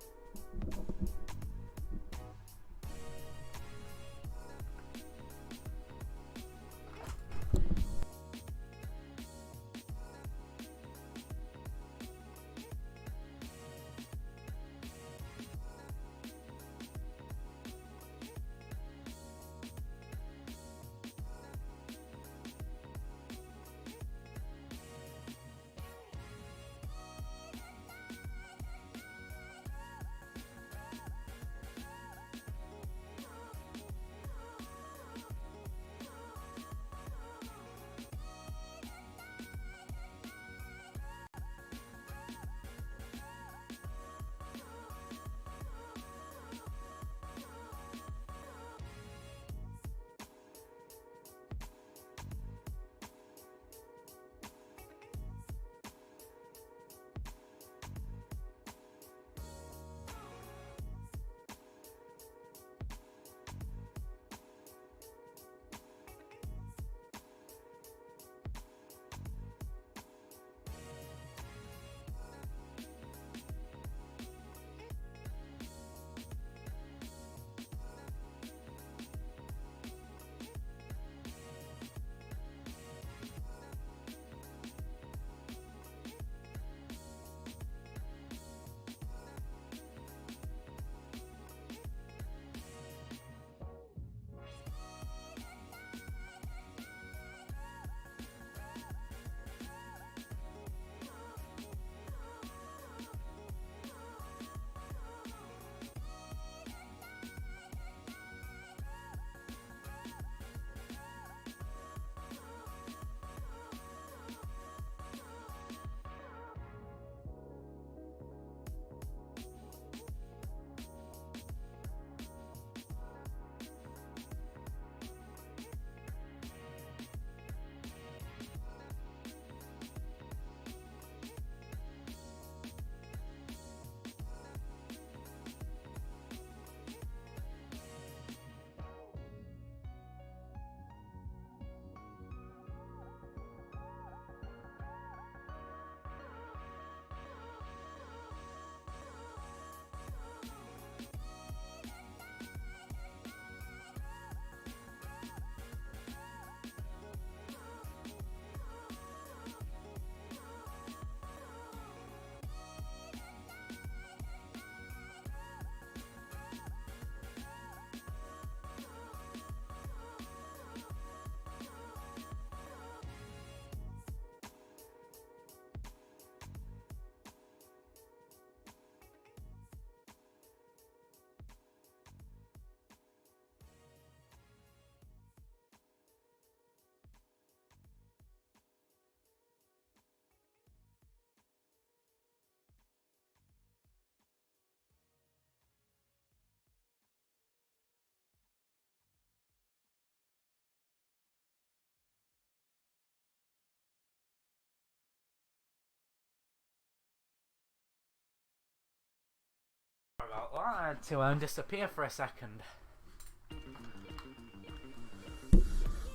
About that, I had to disappear for a second.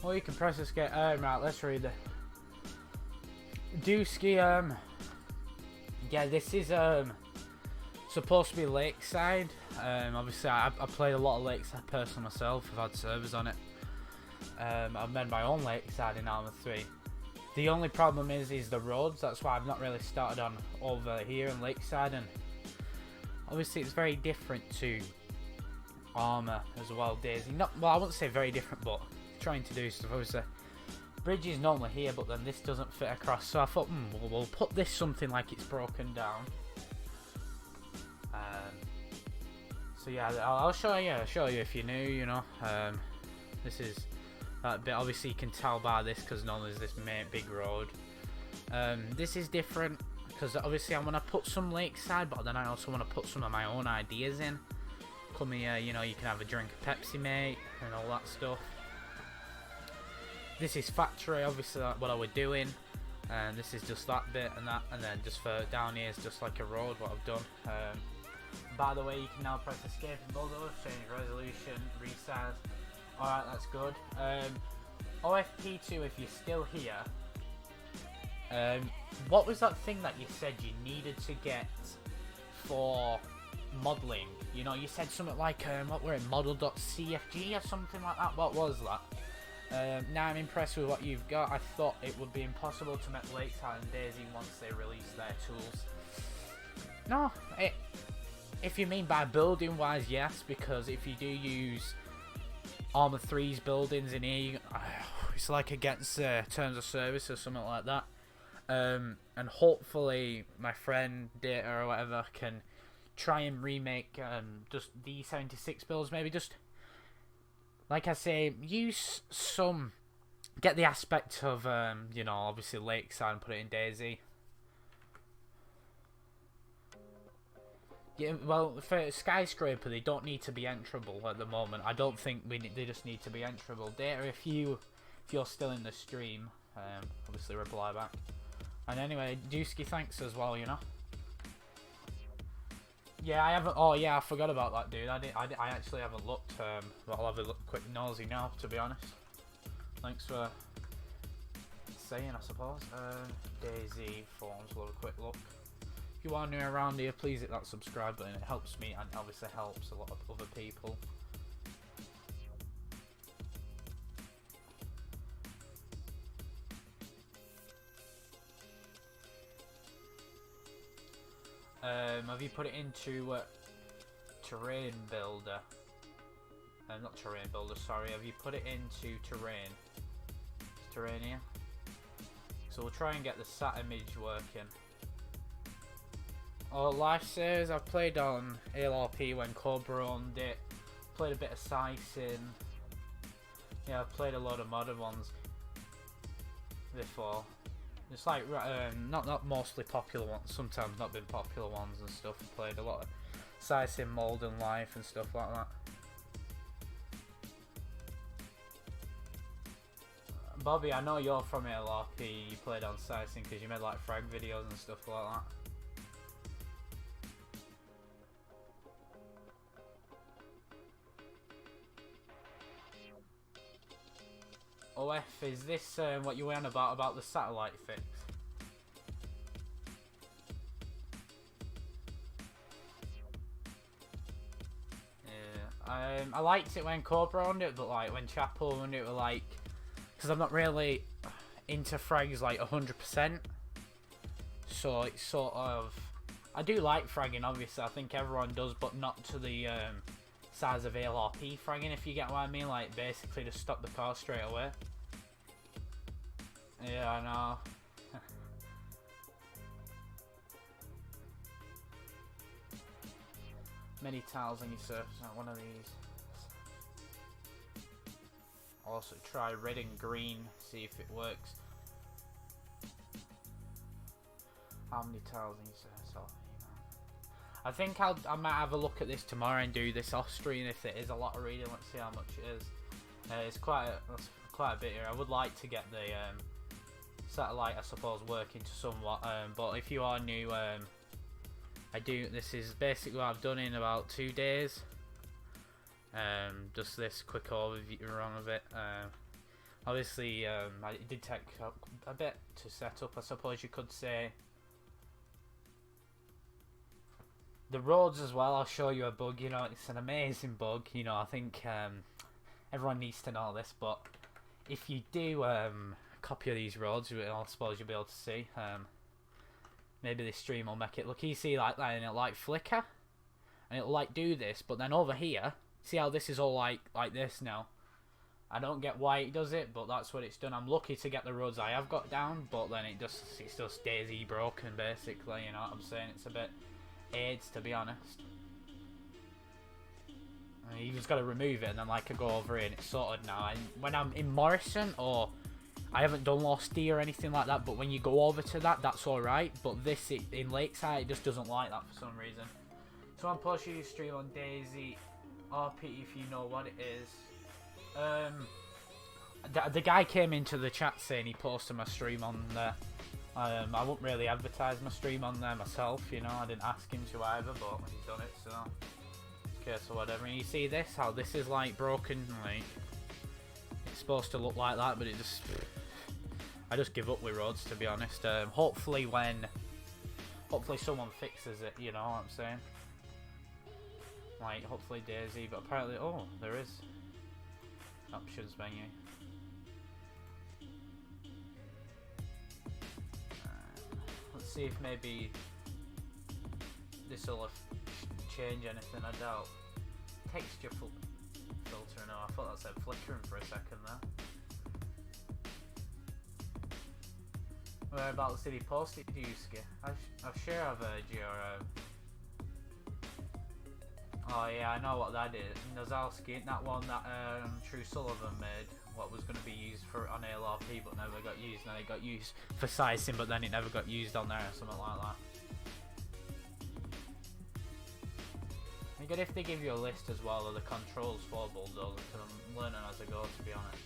Or you can press escape. Right, let's read it. Dusky, yeah, this is supposed to be Lakeside. Obviously I played a lot of Lakeside personally myself. I've had servers on it. I've made my own Lakeside in Arma 3. The only problem is the roads. That's why I've not really started on over here in Lakeside, and obviously it's very different to Armour as well, Dayz. Not, well, I wouldn't say very different, but trying to do stuff. Obviously, bridge is normally here, but then this doesn't fit across. So I thought, we'll put this something like it's broken down. So yeah, I'll show you if you're new. You know, this is that bit. Obviously, you can tell by this because normally there's this main big road. This is different because obviously I want to put some Lakeside, but then I also want to put some of my own ideas in. Come here, you know, you can have a drink of Pepsi, mate, and all that stuff. This is factory, obviously, like what I was doing, and this is just that bit and that, and then just further down here is just like a road, what I've done. By the way, you can now press escape and bulldoze, change resolution, resize. Alright, that's good. OFP2, if you're still here, what was that thing that you said you needed to get for modelling? You know, you said something like, what were it, model.cfg or something like that? What was that? Now I'm impressed with what you've got. I thought it would be impossible to make Lakeside and Dayz once they release their tools. No, if you mean by building wise, yes, because if you do use Armour 3's buildings in here, it's like against terms of service or something like that. And hopefully my friend Data or whatever can try and remake just the 76 builds, maybe just, like I say, use some, get the aspect of, you know, obviously Lakeside and put it in Dayz. Yeah, well, for Skyscraper, they don't need to be enterable at the moment. I don't think they just need to be enterable. Data, if you're still in the stream, obviously reply back. And anyway, Dusky, thanks as well, you know. Yeah, I haven't. Oh yeah, I forgot about that, dude. I actually haven't looked. But I'll have a quick nosy now, to be honest. Thanks for saying, I suppose. Dayz forms. We'll have a quick look. If you are new around here, please hit that subscribe button. It helps me and obviously helps a lot of other people. Have you put it into terrain builder? Not terrain builder, sorry. Have you put it into terrain? Is terrain here? So we'll try and get the sat image working. Oh, life says I've played on ALRP when Cobra owned it. Played a bit of Sicing. Yeah, I've played a lot of modern ones before. It's like not mostly popular ones, sometimes not been popular ones and stuff. Played a lot of Sicing, Molden Life and stuff like that. Bobby, I know you're from ALRP. You played on Sicing because you made like frag videos and stuff like that. OF, is this what you were on about the satellite fix? Yeah, I liked it when Cobra owned it, but like when Chapel owned it, were like, because I'm not really into frags like 100%, so it's sort of, I do like fragging, obviously. I think everyone does, but not to the size of ALRP fragging, if you get what I mean. Like basically just stop the car straight away. Yeah, I know. Many tiles on your surface, not one of these. Also try red and green, see if it works. How many tiles on your surface? Oh, I think I might have a look at this tomorrow and do this off stream if it is a lot of reading. Let's see how much it is. It's quite a bit here. I would like to get the satellite, I suppose, working to somewhat. But if you are new, this is basically what I've done in about 2 days. Just this quick overview of it. Obviously, it did take a bit to set up, I suppose you could say. The roads as well, I'll show you a bug, you know, it's an amazing bug, you know. I think everyone needs to know this, but if you do copy of these roads, I suppose you'll be able to see. Maybe this stream will make it look easy like that, and it'll like flicker, and it'll like do this. But then over here, see how this is all like this now. I don't get why it does it, but that's what it's done. I'm lucky to get the roads I have got down, but then it's just Dayz broken basically. You know what I'm saying? It's a bit AIDS, to be honest. You just got to remove it, and then like I go over here and it's sorted now. And when I'm in Morrison, or I haven't done Lost D or anything like that, but when you go over to that, that's alright. But this, in Lakeside, it just doesn't like that for some reason. So I'm posting your stream on Dayz RP if you know what it is. The guy came into the chat saying he posted my stream on there. I won't really advertise my stream on there myself, you know. I didn't ask him to either, but he's done it, so okay, so whatever. And you see this, how this is like broken, like it's supposed to look like that, but it just, I just give up with roads, to be honest. Hopefully someone fixes it, you know what I'm saying? Like hopefully Dayz, but apparently, oh, there is options menu. Let's see if maybe this will change anything. I doubt. Texture filter. No, I thought that said flickering for a second there. Whereabouts did he post it, Yusuke? I'm sure I've heard your. Oh yeah, I know what that is. Nozalski, that one that True Sullivan made. What was going to be used for on ALRP but never got used. Now it got used for sizing, but then it never got used on there or something like that. It'd be good if they give you a list as well of the controls for Bulldozer, because I'm learning as I go, to be honest.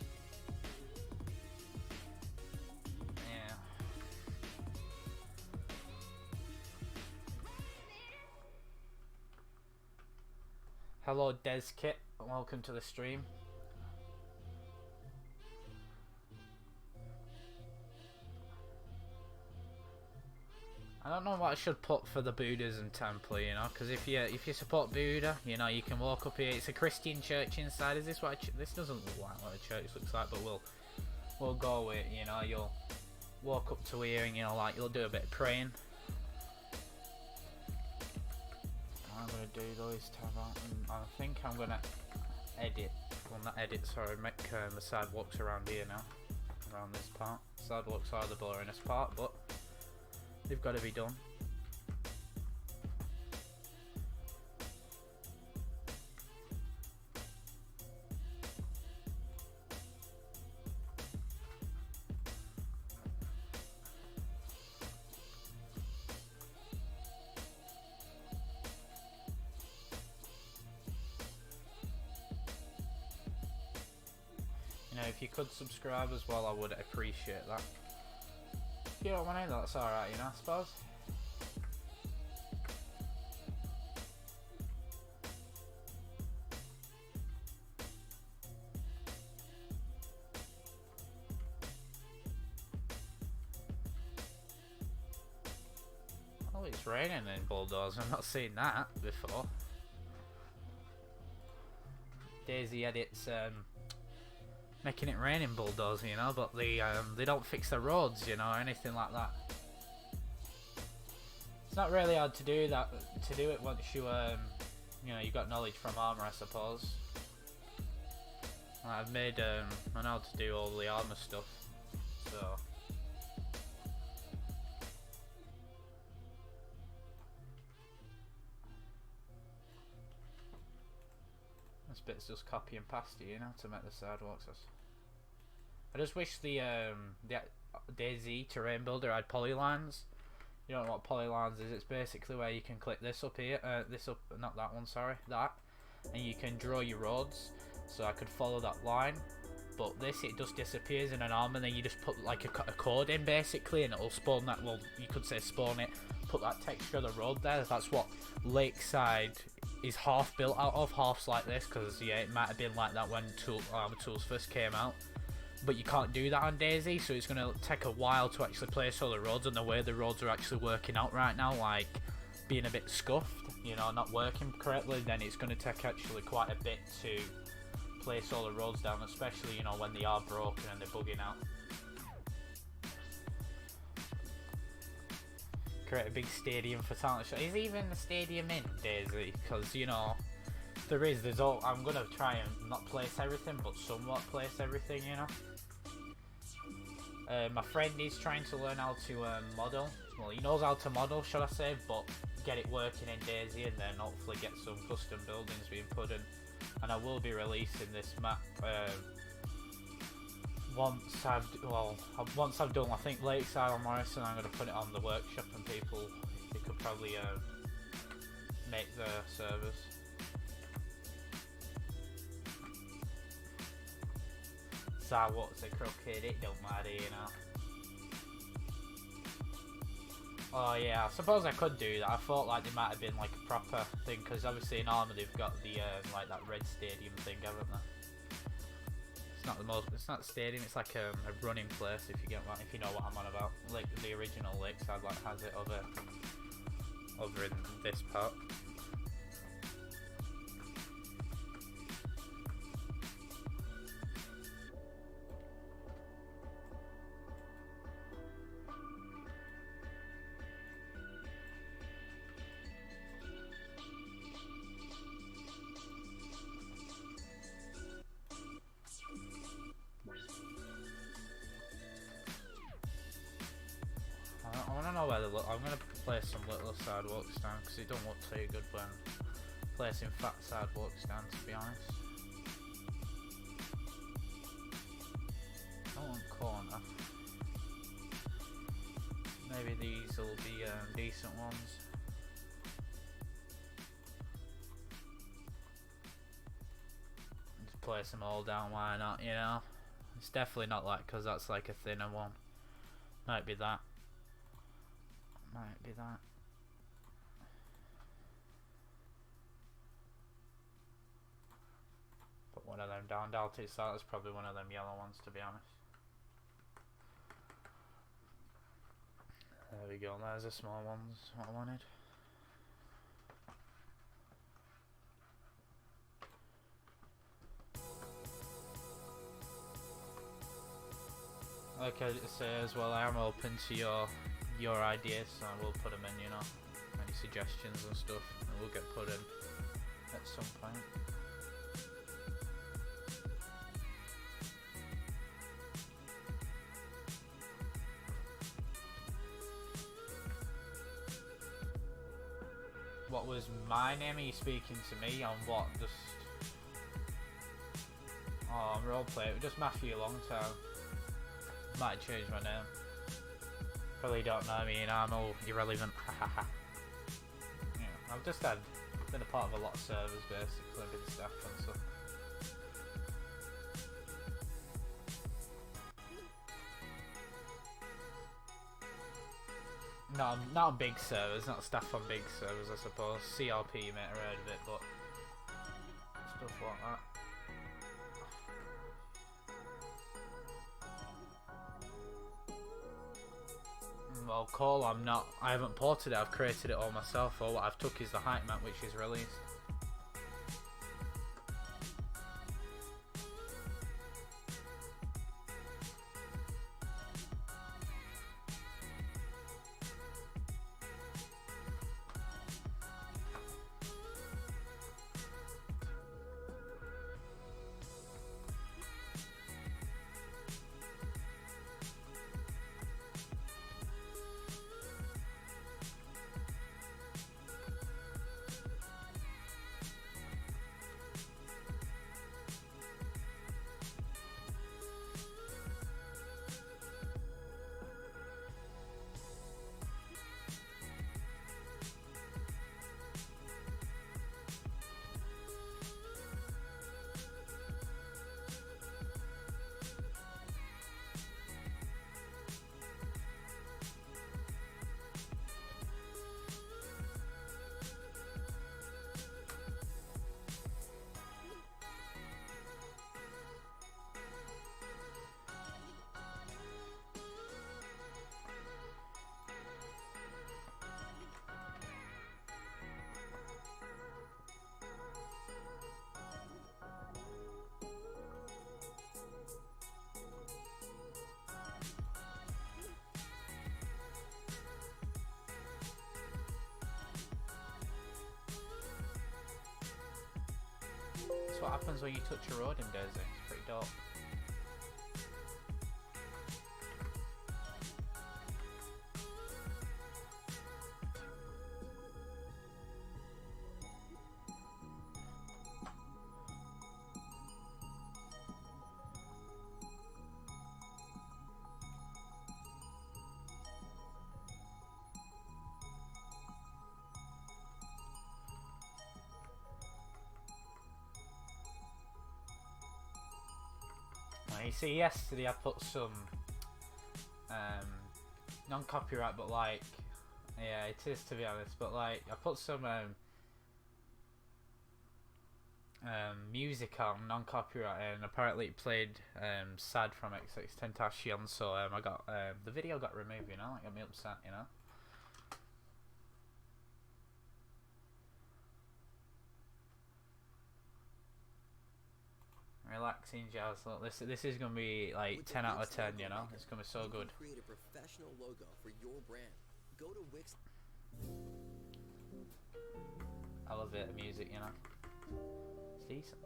Yeah. Hello Dayz Kit, welcome to the stream. I don't know what I should put for the Buddhism temple, you know, because if you support Buddha, you know, you can walk up here. It's a Christian church inside. Is this what this doesn't look like what a church looks like, but we'll go with it, you know. You'll walk up to here and, you know, like you'll do a bit of praying. I'm gonna do those tab out, and I think I'm gonna edit. Well, not edit. Sorry, make the sidewalks around here now, around this part. Sidewalks are the boringest part, but they've got to be done. You know, if you could subscribe as well, I would appreciate that. You don't want to, that's alright, you know, I suppose. Oh, it's raining in Bulldozer. I've not seen that before. Dayz edits making it rain in Bulldozer, you know, but they don't fix the roads, you know, or anything like that. It's not really hard to do that, to do it once you you know, you got knowledge from armor, I suppose. I've made I know how to do all the armor stuff, so. This bit's just copy and paste, you know, to make the sidewalks. I just wish the Dayz terrain builder had polylines. You don't know what polylines is? It's basically where you can click this up here, this up, not that one, sorry, that, and you can draw your roads. So I could follow that line, but this, it just disappears in an arm, and then you just put like a code in basically, and it'll spawn that. Well, you could say spawn it, put that texture of the road there. That's what Lakeside is half built out of. Half's like this, because yeah, it might have been like that when Armor Tools first came out. But you can't do that on Dayz, so it's going to take a while to actually place all the roads, and the way the roads are actually working out right now, like being a bit scuffed, you know, not working correctly, then it's going to take actually quite a bit to place all the roads down, especially, you know, when they are broken and they're bugging out. create a big stadium for talent show. Is even the stadium in Daisy? Because you know, there's all. I'm gonna try and not place everything, but somewhat place everything. You know. My friend is trying to learn how to model. Well, he knows how to model, should I say, but get it working in Daisy, and then hopefully get some custom buildings being put in. And I will be releasing this map once I've done, I think, Lakeside on Morrison. I'm going to put it on the workshop, and people, they could probably make the servers. So what's a crooked? It don't matter, you know. Oh yeah, I suppose I could do that. I thought like they might have been like a proper thing, because obviously in Armour they've got the like that red stadium thing, haven't they? It's not the most. It's not a stadium. It's like a running place. If you get what, if you know what I'm on about. Like the original Lakeside like has it over in this part. I want to know where they look. I'm going to place some little sidewalks down, because it don't look too good when placing fat sidewalks down, to be honest. I want corner. Maybe these will be decent ones. Just place them all down, why not, you know? It's definitely not like, because that's like a thinner one. Might be that. Might be that. Put one of them down. Doubt it's that. It's probably one of them yellow ones, to be honest. There we go. There's the small ones. What I wanted. Like I say as well, I am open to your ideas, so I will put them in, you know, any suggestions and stuff, and we'll get put in at some point. What was my name? Are you speaking to me on what? Just on roleplay? It was just Matthew Longtown. Might change my name. Probably don't know me, and I'm all irrelevant. Hahaha. Yeah, I've just been a part of a lot of servers, basically, been staff and stuff. Not on big servers, not staff on big servers, I suppose. CRP, you might have heard of it, but stuff like that. Well, Call, I haven't ported it, I've created it all myself. All what I've took is the height map, which is released. that's what happens when you touch a road in Dayz. It's pretty dope. You see, yesterday I put some non-copyright, but like, yeah, it is to be honest, but like, I put some music on non-copyright, and apparently it played Sad from XXXTentacion, so I got the video got removed, you know, like, got me upset, you know. Relaxing jazz. Look, this is gonna be like 10 out of 10, you know. It's gonna be so good. Create a professional logo for your brand. Go to Wix. Elevator music, you know. It's decent.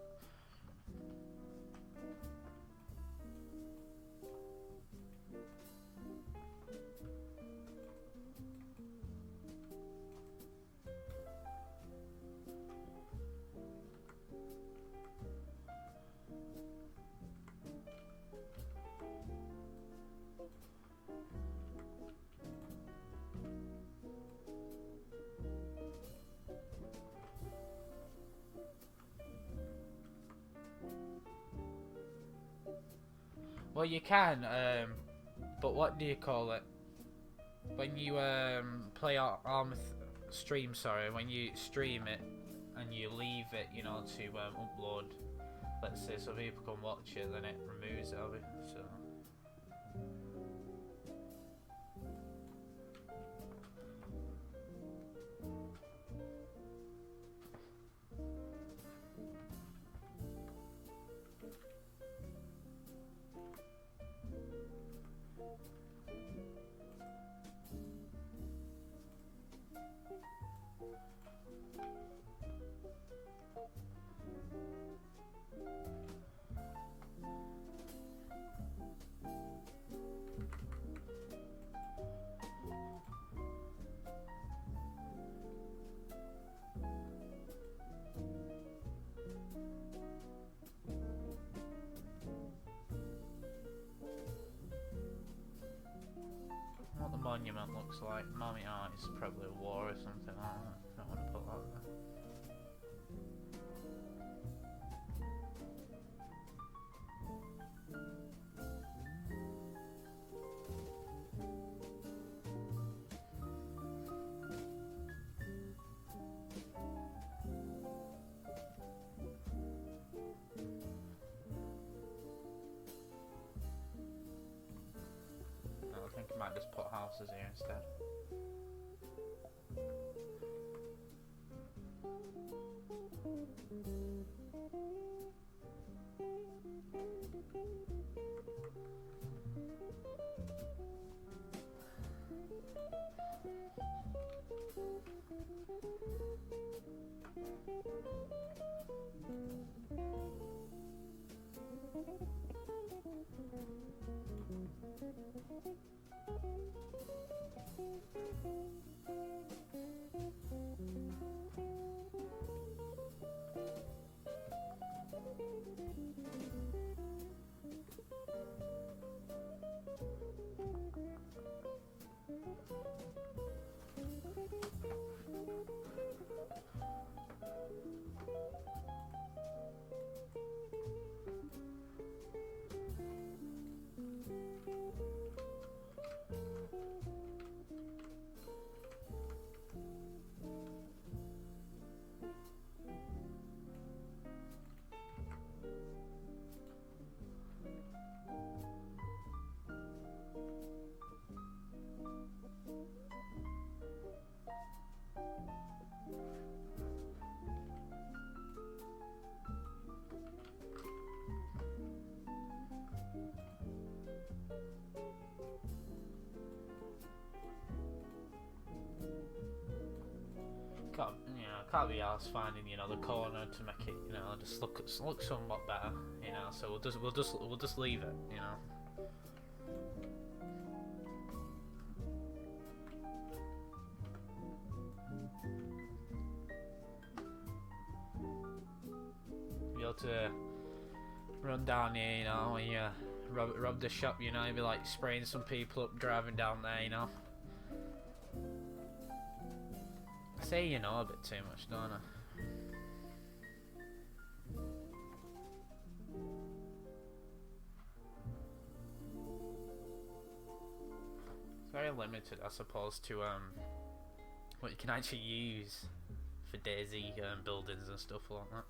Well, you can, but what do you call it? When you play on stream, sorry, when you stream it and you leave it, you know, to upload, let's say, so people can watch it, then it removes it of it. So. What the monument looks like. Monument art is probably a war or something. I don't want to put that there. I think I might just put houses here instead. can't be arsed finding, you know, the corner to make it, you know, just look somewhat better, you know. So we'll just leave it, you know. Be able to run down here, you know, when you rob the shop, you know, you'd be like spraying some people up driving down there, you know. I say you know a bit too much, don't I? It's very limited, I suppose, to what you can actually use for Dayz buildings and stuff like that.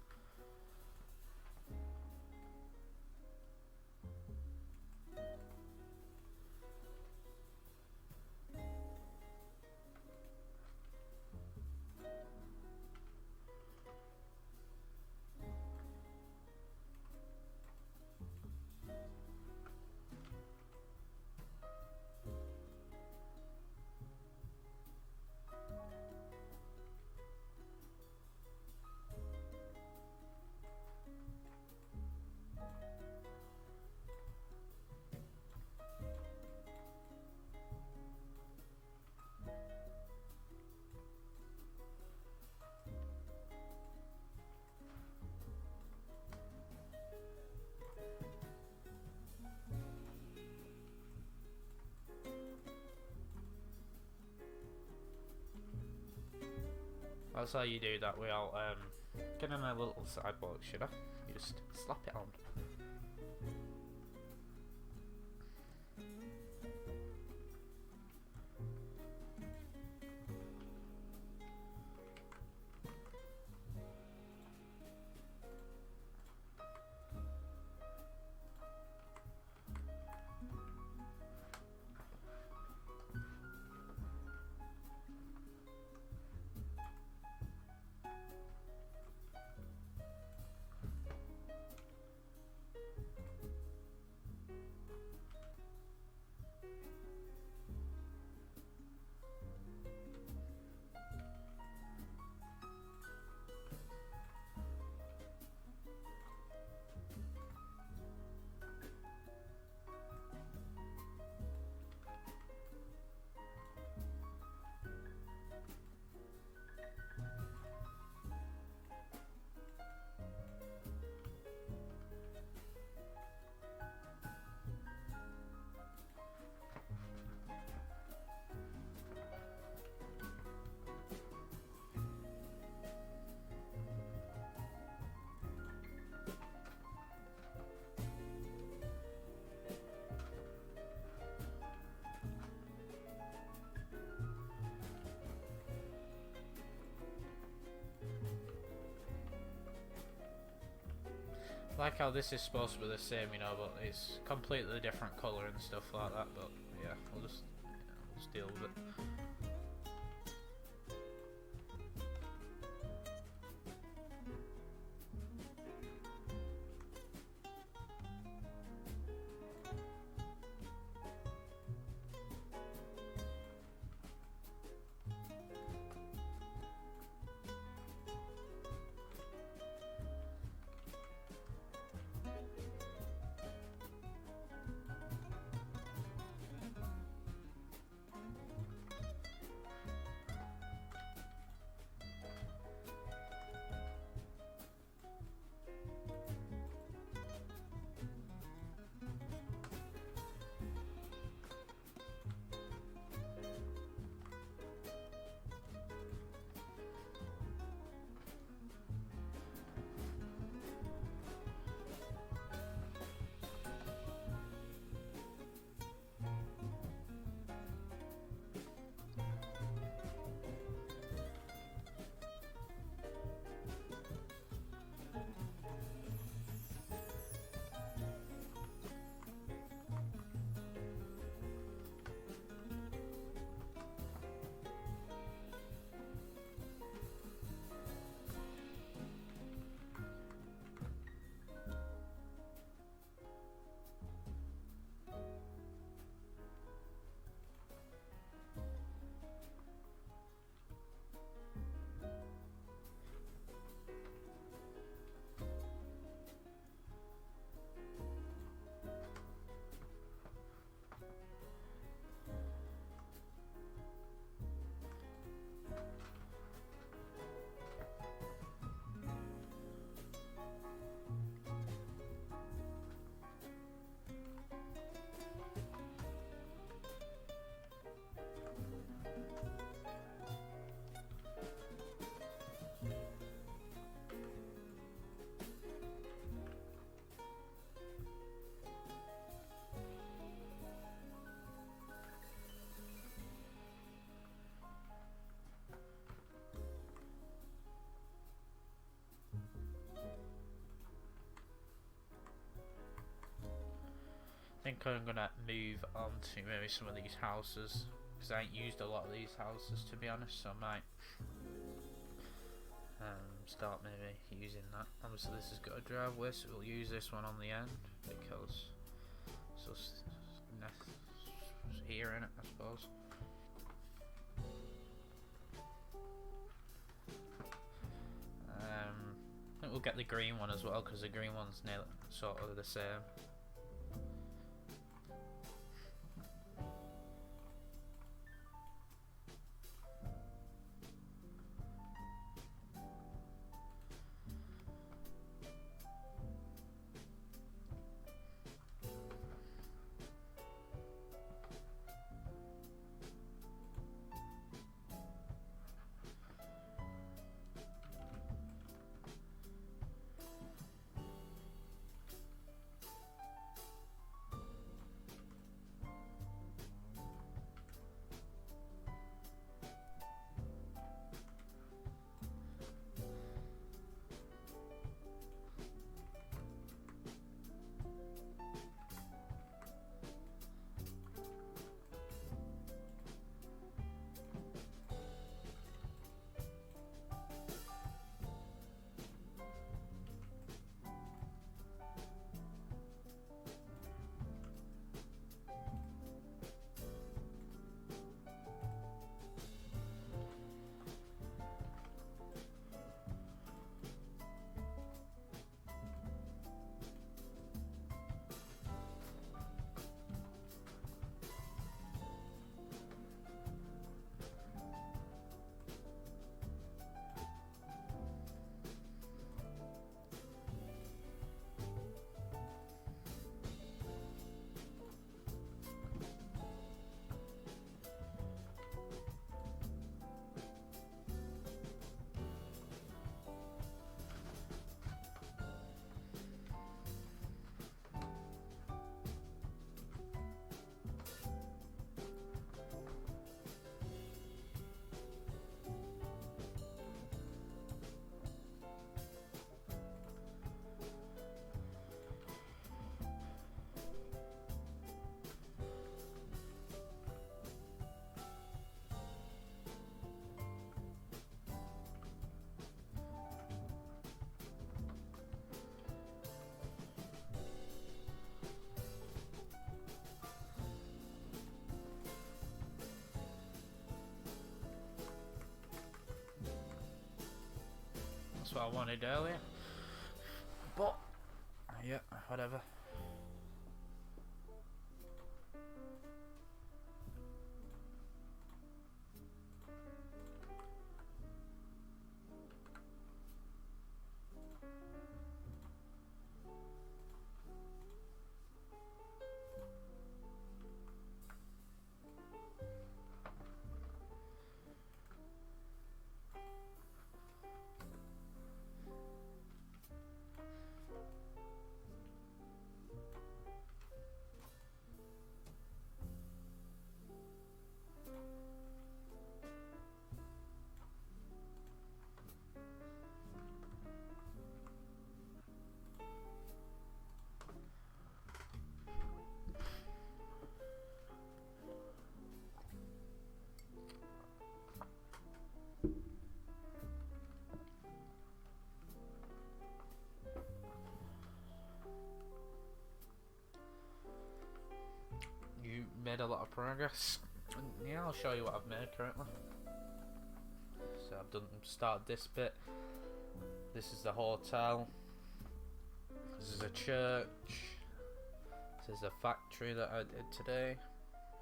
That's how you do that without getting a little sidewalk, should I? You just slap it on. Like how this is supposed to be the same, you know, but it's completely different colour and stuff like that. But yeah, we'll just deal with it. think I'm gonna move on to maybe some of these houses, because I ain't used a lot of these houses to be honest, so I might start maybe using that. Obviously this has got a driveway, so we'll use this one on the end because it's just here in it, I suppose. I think we'll get the green one as well, because the green one's nearly sort of the same. That's what I wanted earlier, but yeah, whatever. You made a lot of progress. And yeah, I'll show you what I've made currently. So I've started this bit. This is the hotel. This is a church. This is a factory that I did today.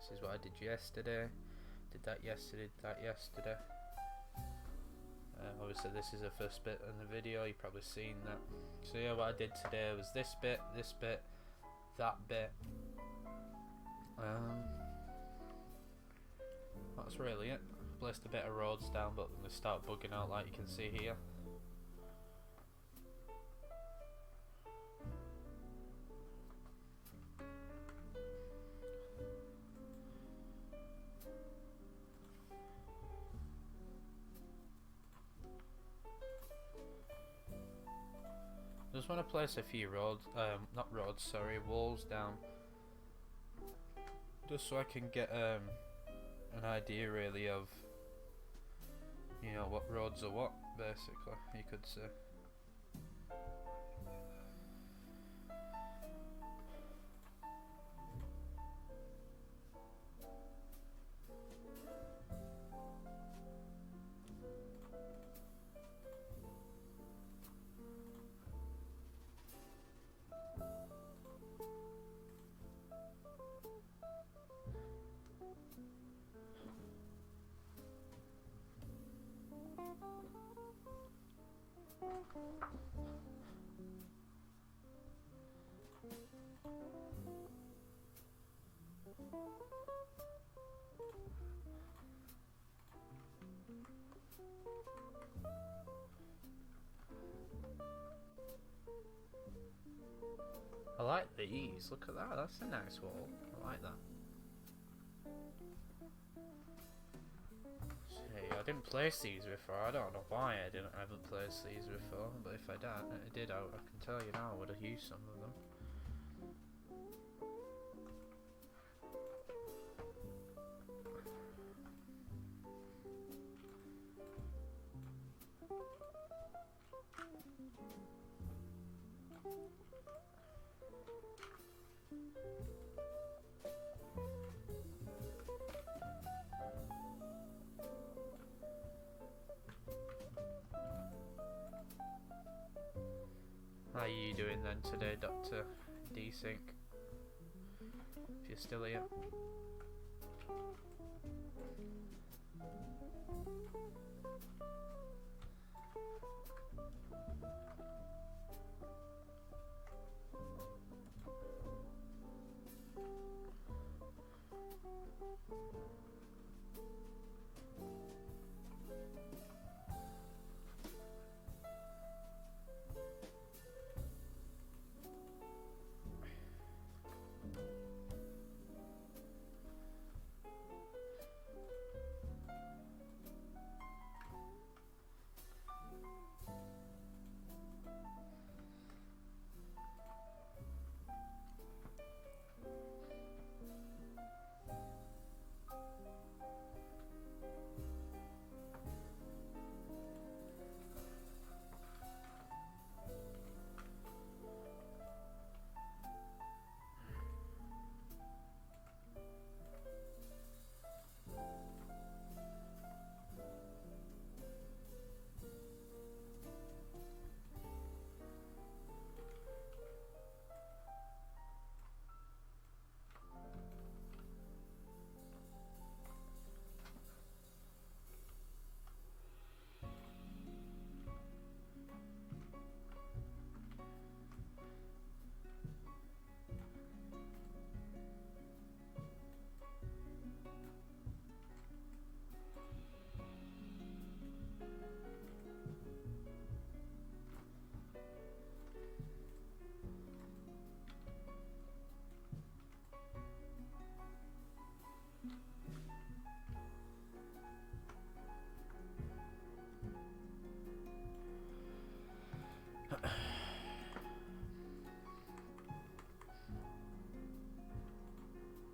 This is what I did yesterday. Did that yesterday, obviously this is the first bit in the video, you've probably seen that. So yeah, what I did today was this bit, that bit. That's really it. Placed a bit of roads down, but they start bugging out like you can see here. I just want to place a few walls down Just so I can get an idea really of, you know, what roads are what, basically, you could say. I like these, look at that, that's a nice wall, I like that. See, I didn't place these before, I don't know why I haven't placed these before, but if I did, I can tell you now I would have used some of them. How are you doing then today, Dr. Desync? If you're still here.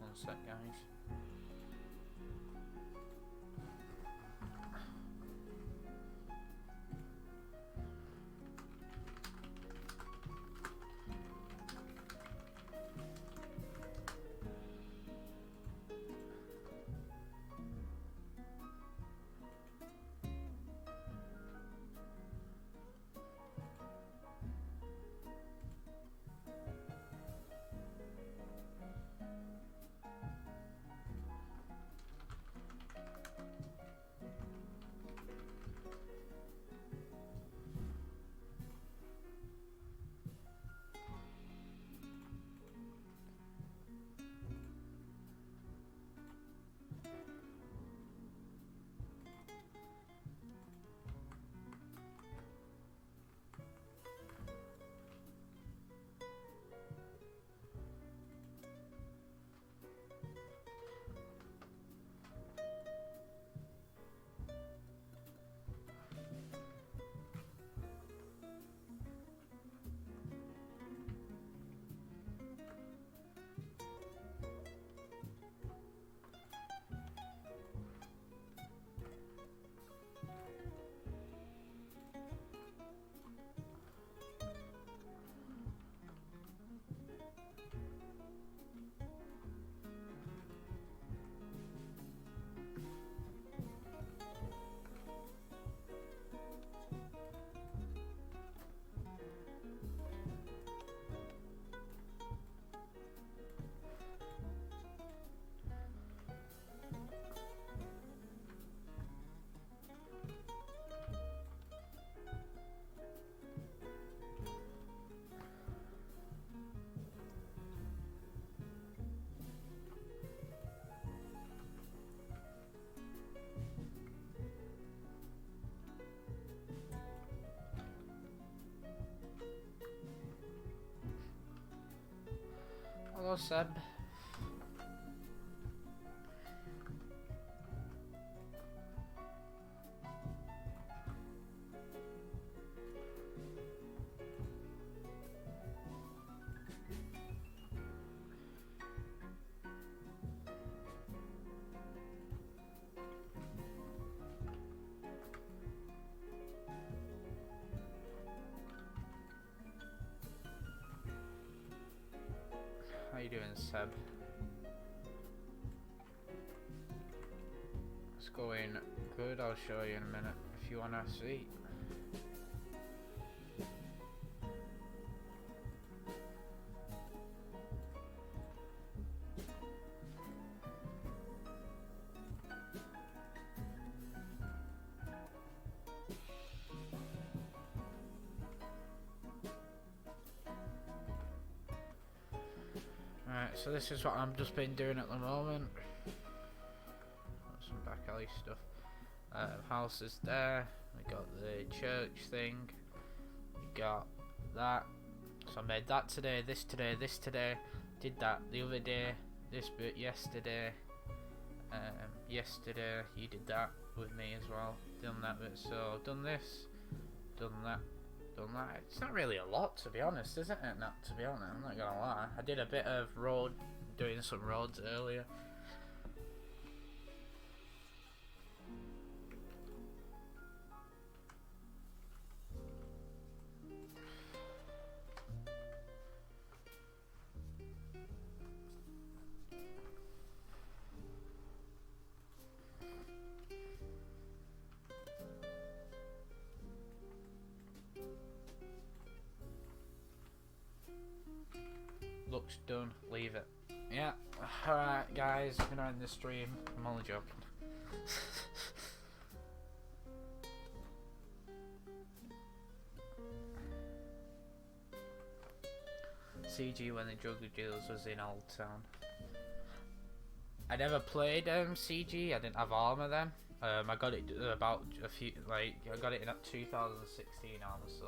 One sec, guys. Seb. How you doing, Seb? It's going good. I'll show you in a minute if you wanna see. Right, so this is what I'm just been doing at the moment. Some back alley stuff. House is there. We got the church thing. We got that. So I made that today, this today, this today. Did that the other day. This bit yesterday. Yesterday you did that with me as well. Done that bit. So done this. Done that. Done that. It's not really a lot, to be honest, isn't it? Not to be honest, I'm not gonna lie. I did a bit of road, doing some roads earlier. Looks done, leave it. Yeah, alright guys, I'm gonna end the stream. I'm only joking. CG when the drug dealers was in Old Town. I never played CG, I didn't have armor then. I got it about a few, like, I got it in 2016 armor, so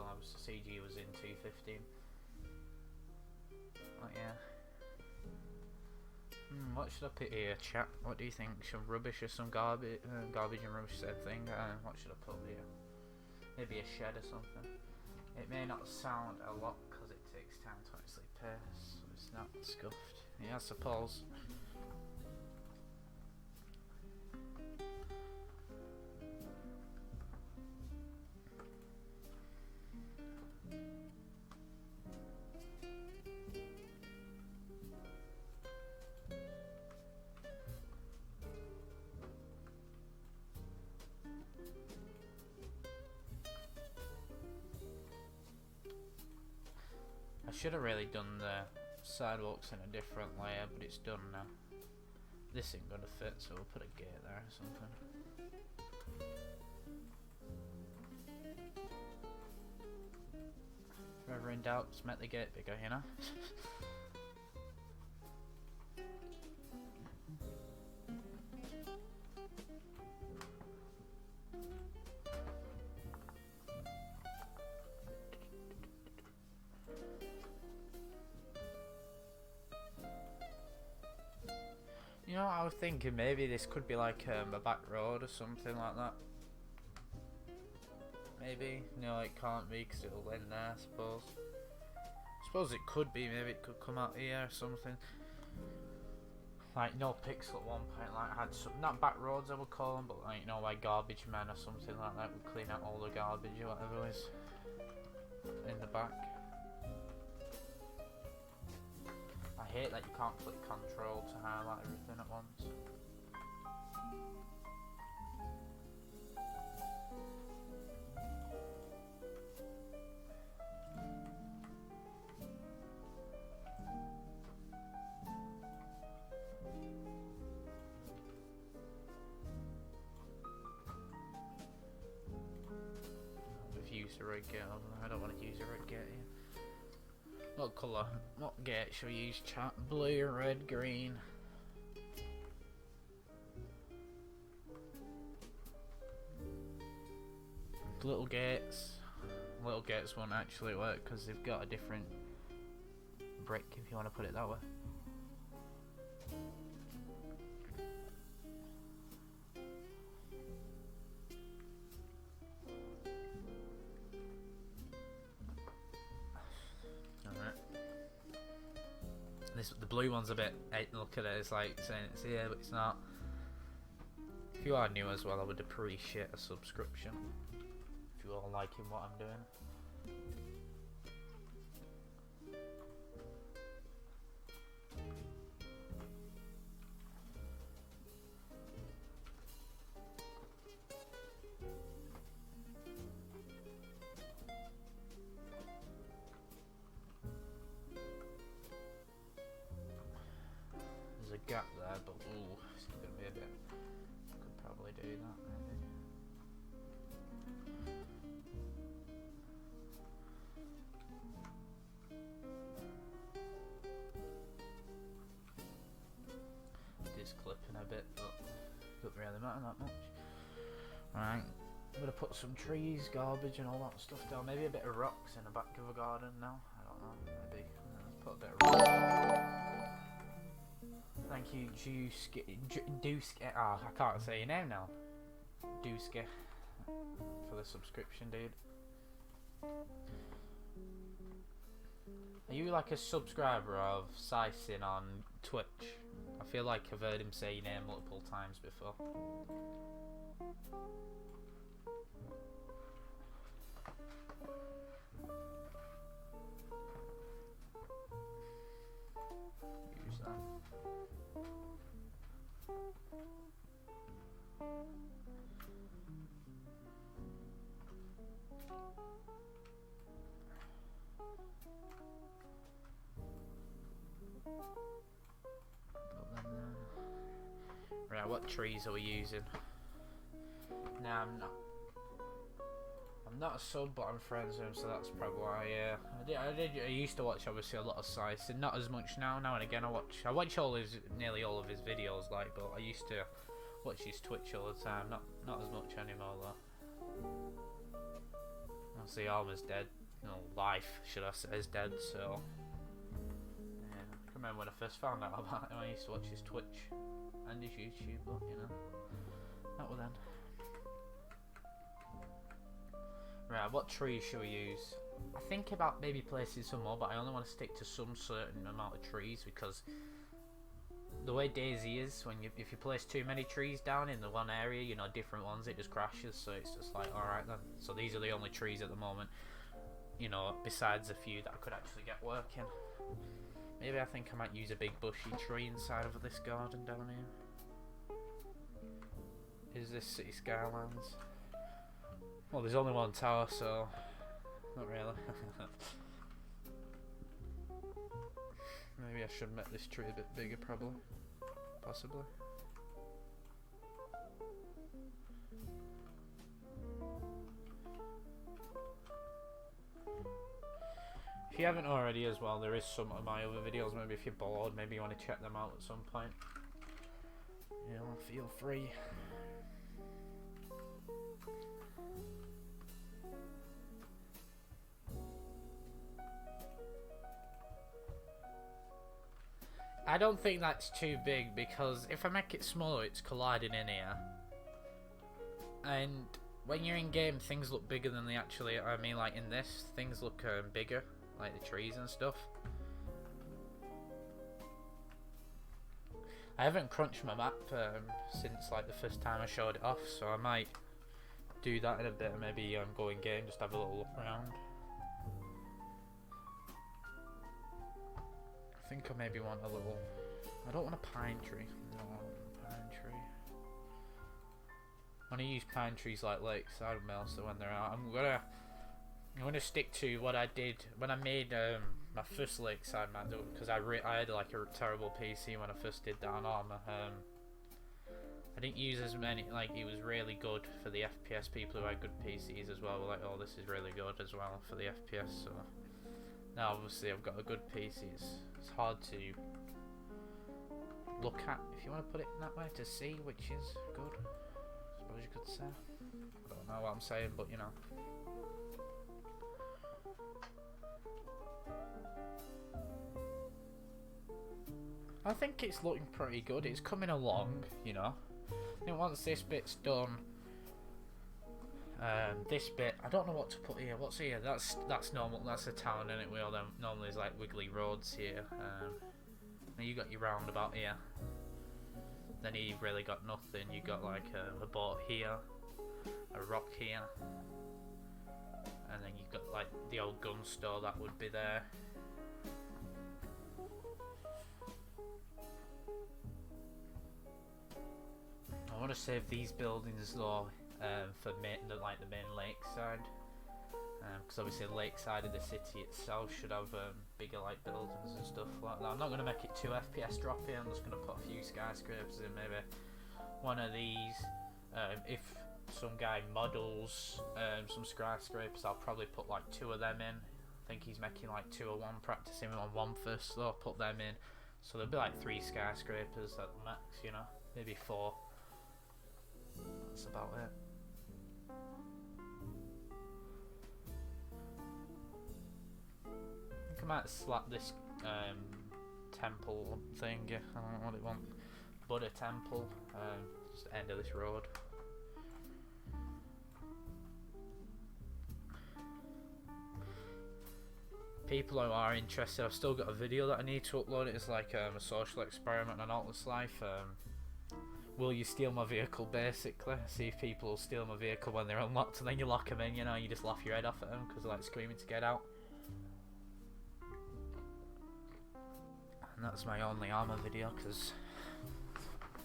CG was in 2015. But yeah. What should I put here, chat? What do you think? Some rubbish or some garbage? Garbage and rubbish said thing. What should I put here? Maybe a shed or something. It may not sound a lot because it takes time to actually pass. So it's not scuffed. Yeah, I suppose. I should have really done the sidewalks in a different layer, but it's done now. This ain't gonna fit, so we'll put a gate there or something. If ever in doubt, just make the gate bigger, you know? You know, I was thinking maybe this could be like a back road or something like that. Maybe, no, it can't be because it'll end there, I suppose. I suppose it could be, maybe it could come out here or something. Like, no pixel at one point, like, I had some, not back roads I would call them, but like, you know, like garbage men or something like that would clean out all the garbage or whatever is in the back. I hate that you can't click control to highlight everything at once. We've used a red gate over there. I don't want to use a red gate here. What colour? What gate shall we use, chat? Blue, red, green. Little gates. Little gates won't actually work because they've got a different brick, if you want to put it that way. the blue one's a bit. Look at it. It's like saying it's here, but it's not. If you are new as well, I would appreciate a subscription. If you are liking what I'm doing. There's a gap there, but ooh, it's going to be a bit. Could probably do that, maybe. It is clipping a bit, but it doesn't really matter that much. Right, I'm gonna put some trees, garbage, and all that stuff down. Maybe a bit of rocks in the back of the garden now. I don't know. Maybe let's put a bit of rocks. Thank you, Dewski. I can't say your name now. Dewski, for the subscription, dude. Are you like a subscriber of Sysin on Twitch? I feel like I've heard him say your name multiple times before. Use that. Right, what trees are we using? Nah, I'm not a sub, but I'm friends with him, so that's probably why. I used to watch obviously a lot of Sysin, not as much now. Now and again, I watch nearly all of his videos, like, but I used to watch his Twitch all the time. Not as much anymore though. Obviously, Alma's dead. No, life, should I say, is dead. So, yeah, I remember when I first found out about him, I used to watch his Twitch and his YouTube, but you know, that was then. Right, what trees should we use? I think about maybe placing some more, but I only want to stick to some certain amount of trees because the way Dayz is, if you place too many trees down in the one area, you know, different ones, it just crashes. So it's just like, all right then. So these are the only trees at the moment, you know, besides a few that I could actually get working. Maybe I think I might use a big bushy tree inside of this garden down here. Is this City Skylines? Well, there's only one tower, so not really. Maybe I should make this tree a bit bigger, probably. Possibly. If you haven't already as well, there is some of my other videos. Maybe if you're bored, maybe you want to check them out at some point. You know, feel free. I don't think that's too big because if I make it smaller, it's colliding in here. And when you're in game, things look bigger than they actually are. I mean, like in this, things look bigger, like the trees and stuff. I haven't crunched my map since like the first time I showed it off, so I might do that in a bit and maybe go in game, just have a little look around. I think I maybe want a little. I don't want a pine tree. No, pine tree. I want to use pine trees like Lakeside Mill, so when they're out, I'm gonna stick to what I did when I made my first Lakeside map, because I had like a terrible PC when I first did that on Armour. I didn't use as many. Like, it was really good for the FPS. People who had good PCs as well were like, "Oh, this is really good as well for the FPS." So. Now obviously I've got a good PC, it's hard to look at, if you want to put it that way, to see, which is good, I suppose you could say. I don't know what I'm saying, but you know. I think it's looking pretty good, it's coming along, you know. I think once this bit's done, this bit, I don't know what to put here. What's here? That's normal. That's a town, isn't it? We all them normally is like wiggly roads here. Now you got your roundabout here. Then you've really got nothing. You got like a boat here, a rock here, and then you've got like the old gun store that would be there. I want to save these buildings though for the main lakeside, because obviously the lakeside of the city itself should have bigger like buildings and stuff like that. I'm not going to make it too FPS droppy. I'm just going to put a few skyscrapers in, maybe one of these. If some guy models some skyscrapers, I'll probably put like 2 of them in. I think he's making like 2 or 1, practicing on one first, so I'll put them in. So there'll be like 3 skyscrapers at the max, you know, maybe 4. That's about it. I think I might slap this temple thing. I don't know what it wants. Buddha temple. Just the end of this road. People who are interested, I've still got a video that I need to upload. It's like a social experiment on Atlas Life. Will you steal my vehicle, basically? See if people will steal my vehicle when they're unlocked, and then you lock them in, you know, you just laugh your head off at them because they're like screaming to get out. And that's my only armor video, because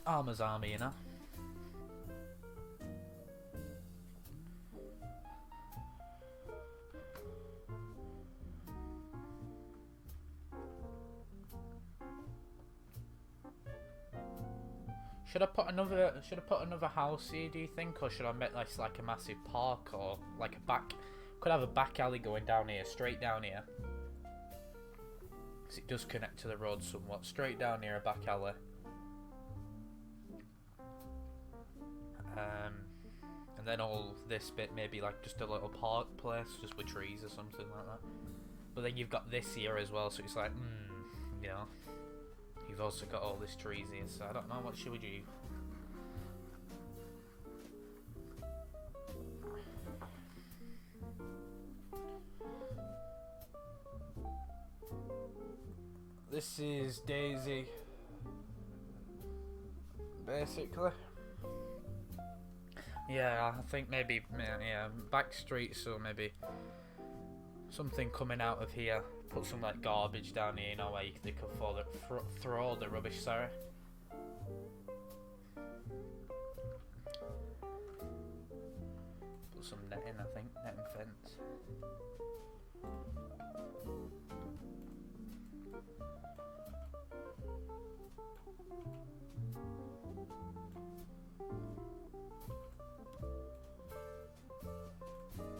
armor's armor, you know. Should I put another house here, do you think, or should I make this like a massive park, or like a back? Could have a back alley going down here, straight down here, because it does connect to the road somewhat. Straight down here, a back alley. And then all this bit maybe like just a little park place, just with trees or something like that. But then you've got this here as well, so it's like, you know. You've also got all this trees here, so I don't know, what should we do? This is Dayz, basically. Yeah, I think maybe, yeah, back streets, or maybe something coming out of here. Put some like garbage down here, you know, where they can throw all the rubbish, sorry. Put some netting, I think, netting fence.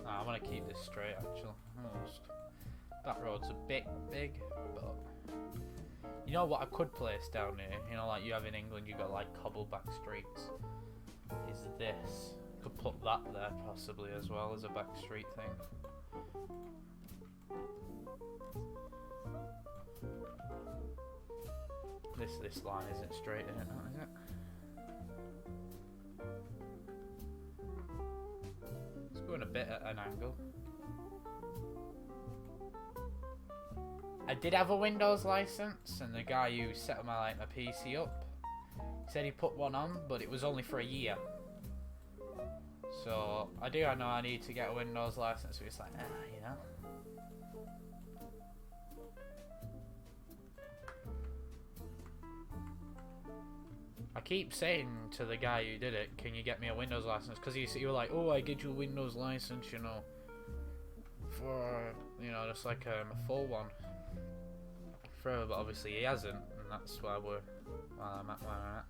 I want to keep this straight, actually. Almost. That road's a bit big, but you know what I could place down here, you know, like you have in England, you got like cobbled back streets, is this. Could put that there possibly as well as a back street thing. This line isn't straight, is it? It's going a bit at an angle. I did have a Windows license, and the guy who set my PC up said he put one on, but it was only for a year. So I know I need to get a Windows license, so it's like, you know. I keep saying to the guy who did it, can you get me a Windows license? Because you were like, oh, I get you a Windows license, you know, for, you know, just like a full one. But obviously he hasn't, and that's why I'm at where I'm at.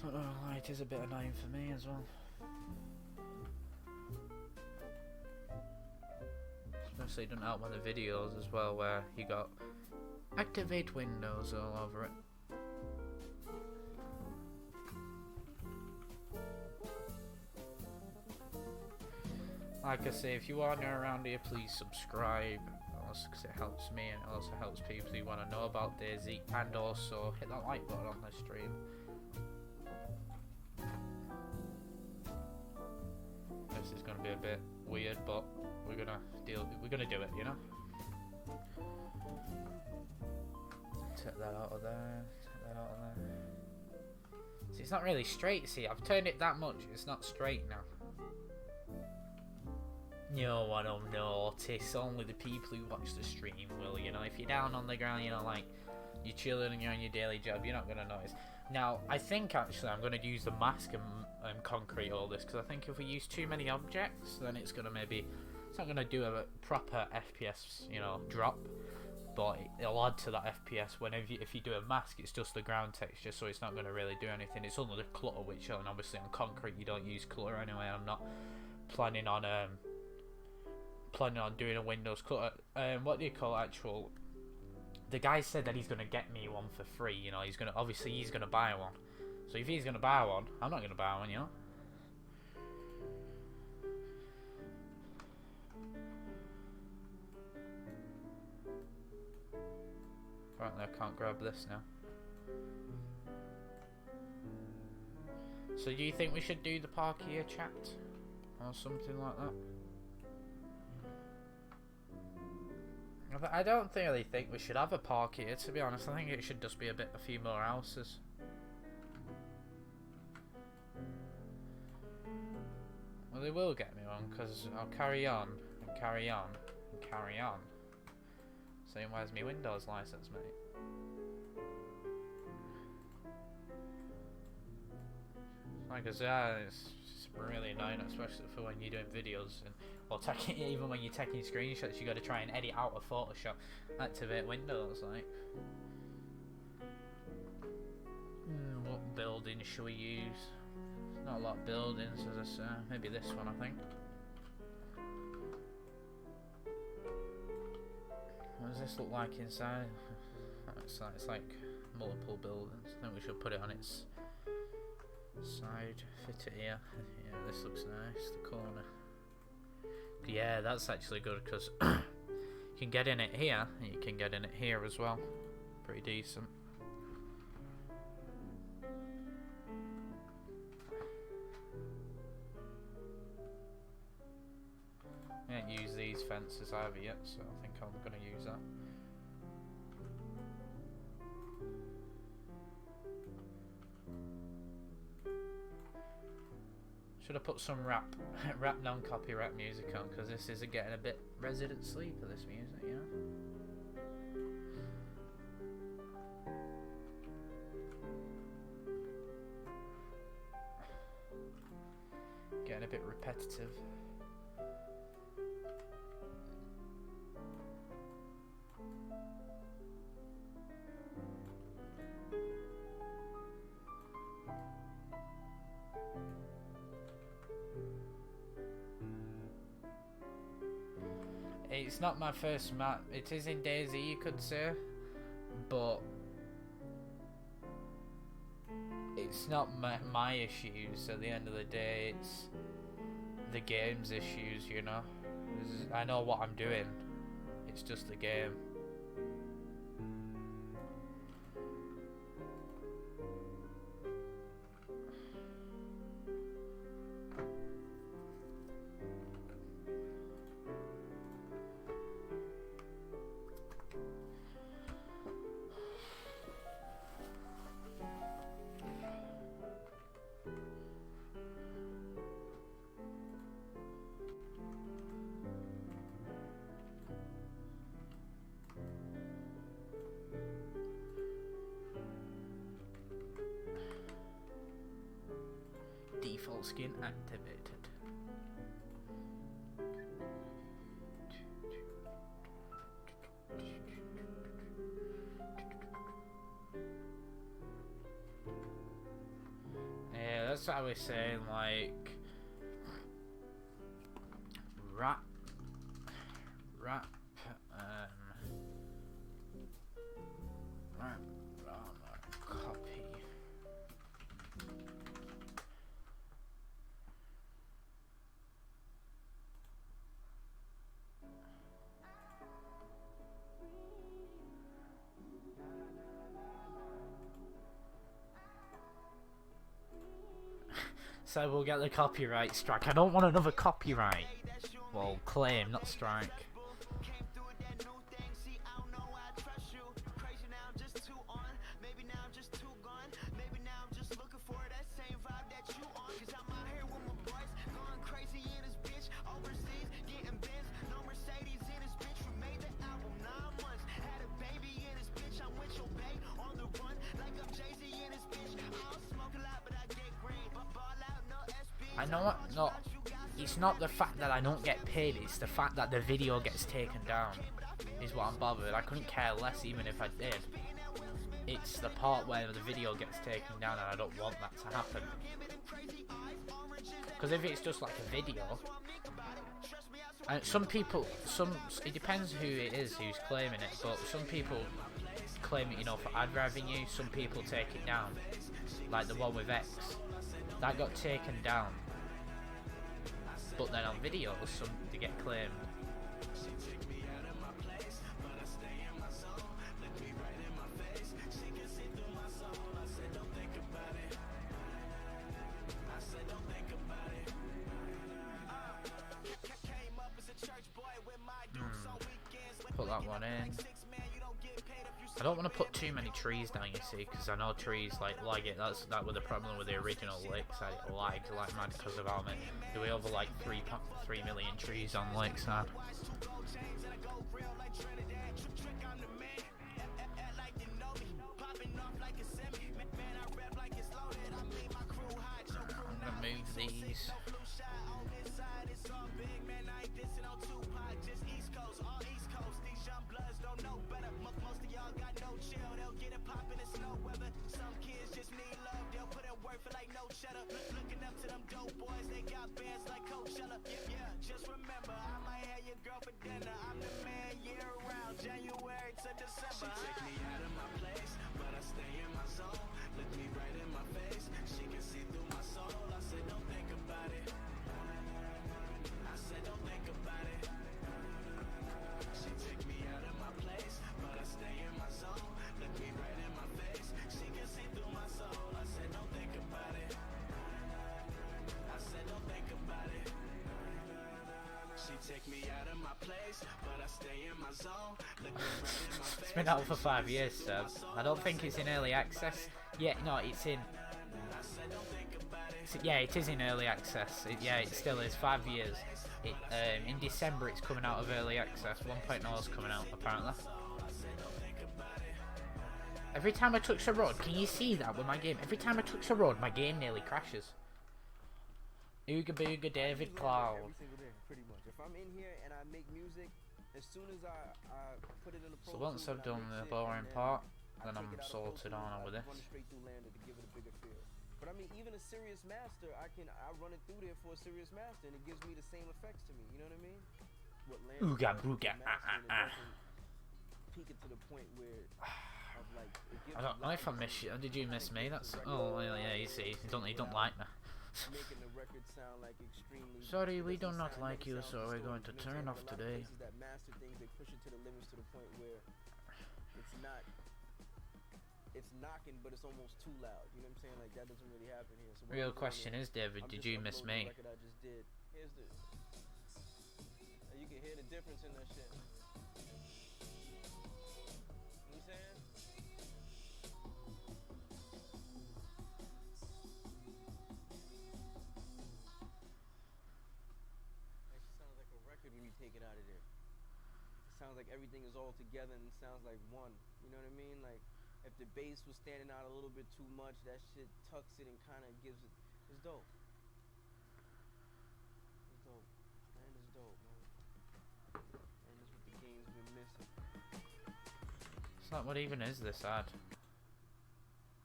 So, it is a bit annoying for me as well. Especially done out one of the videos as well, where you got activate Windows all over it. Like I say, if you are new around here, please subscribe, also because it helps me and it also helps people who want to know about Dayz, and also hit that like button on the stream. This is going to be a bit weird, but we're gonna do it, you know. Take that out of there. Take that out of there. See, it's not really straight. See, I've turned it that much. It's not straight now. No one will notice. Only the people who watch the stream will. You know, if you're down on the ground, you know, like you're chilling and you're on your daily job, you're not gonna notice. Now, I think actually I'm gonna use the mask and concrete all this, because I think if we use too many objects, then it's gonna it's not gonna do a proper FPS, you know, drop. But it'll add to that FPS if you do a mask. It's just the ground texture, so it's not going to really do anything. It's only the clutter, which, and obviously on concrete you don't use clutter anyway. I'm not planning on doing a Windows clutter. What do you call actual? The guy said that he's going to get me one for free. You know, he's going to buy one. So if he's going to buy one, I'm not going to buy one. You know. Apparently I can't grab this now. So do you think we should do the park here chat? Or something like that? I don't really think we should have a park here, to be honest. I think it should just be a few more houses. Well, they will get me one, because I'll carry on, and carry on, and carry on. Saying, where's my Windows license, mate? Like I said, it's really annoying, especially for when you're doing videos and even when you're taking screenshots, you got to try and edit out of Photoshop, activate Windows. Like, what building should we use? Not a lot of buildings, as I say. Maybe this one, I think. What does this look like inside? It's like multiple buildings. I think we should put it on its side. Fit it here. Yeah, this looks nice. The corner. Yeah, that's actually good, because you can get in it here, and you can get in it here as well. Pretty decent. I haven't used these fences either yet, so I think I'm going to use that. Should have put some rap non-copyright music on, because this is getting a bit resident sleeper, this music, you know? Getting a bit repetitive. It's not my first map. It is in Dayz, you could say, but it's not my issues. At the end of the day, it's the game's issues, you know. I know what I'm doing. It's just the game. Default skin activated. Yeah, that's what I was saying, like rap copy. So we'll get the copyright strike. I don't want another copyright. Well, claim, not strike. I know what. No, it's not the fact that I don't get paid. It's the fact that the video gets taken down. Is what I'm bothered. I couldn't care less even if I did. It's the part where the video gets taken down, and I don't want that to happen. Because if it's just like a video, and some people, it depends who it is who's claiming it, but some people claim it, you know, for ad revenue. Some people take it down, like the one with X, that got taken down. But then on videos, some they get claimed. Put that one in. I don't want to put too many trees down, you see, because I know trees like it. That was the problem with the original Lakeside. It lagged like mad because of how many. There were over like 3 million trees on Lakeside. I'm gonna move these. It's been out for 5 years, so I don't think it's in early access. Yeah, no, it's in. Yeah, it is in early access. Yeah, it still is. 5 years. In December, it's coming out of early access. 1.0 is coming out apparently. Every time I touch the road, can you see that with my game? Every time I touch the road, my game nearly crashes. Ooga booga David Cloud. Every single day, pretty much. If I'm in here and I make music, as soon as I put it in the So once I've done the boring part, then I'm sorted on with this. But I mean, even a serious master, I run it through there for a serious master, and it gives me the same effects to me. You know what I mean? Ooga booga. Peak it to the point where like, I don't know if I miss you. Did you miss me? That's yeah. You see, you don't like me. Making the record sound like extremely. Sorry, we do not like you, so we're going to turn off today. That master things, they push it to the limits to the point where it's knocking, but it's almost too loud. You know what I'm saying? Like that doesn't really happen here. So real question is, David, did you miss me? I just did. Here's the. You can hear the difference in that shit. You know what I'm saying? When you take it out of there, it sounds like everything is all together and it sounds like one. You know what I mean? Like if the bass was standing out a little bit too much, that shit tucks it and kind of gives it. It's dope. It's dope. Man, it's dope, man. And that's what the game's been missing. It's like, what even is this ad?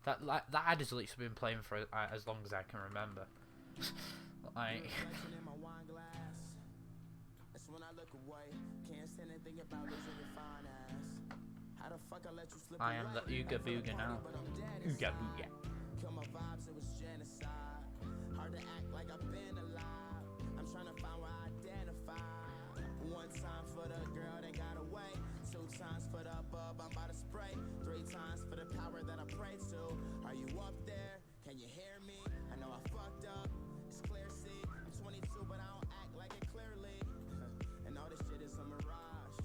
That ad has literally been playing for as long as I can remember. Like. When I look away, can't stand and think about losing your fine ass. How the fuck I let you slip I am the Ooga Booga now. Ooga Booga. Kill my vibes, it was genocide. Hard to act like I've been alive. I'm trying to find where I identify. 1 time for the girl that got away. 2 times for the bub I'm about to spray. 3 times for the power that I pray to. Are you up there? Can you hear me? I know I fucked up. It's clear, see. I'm 22, but I don't act like it clearly. And all this shit is a mirage.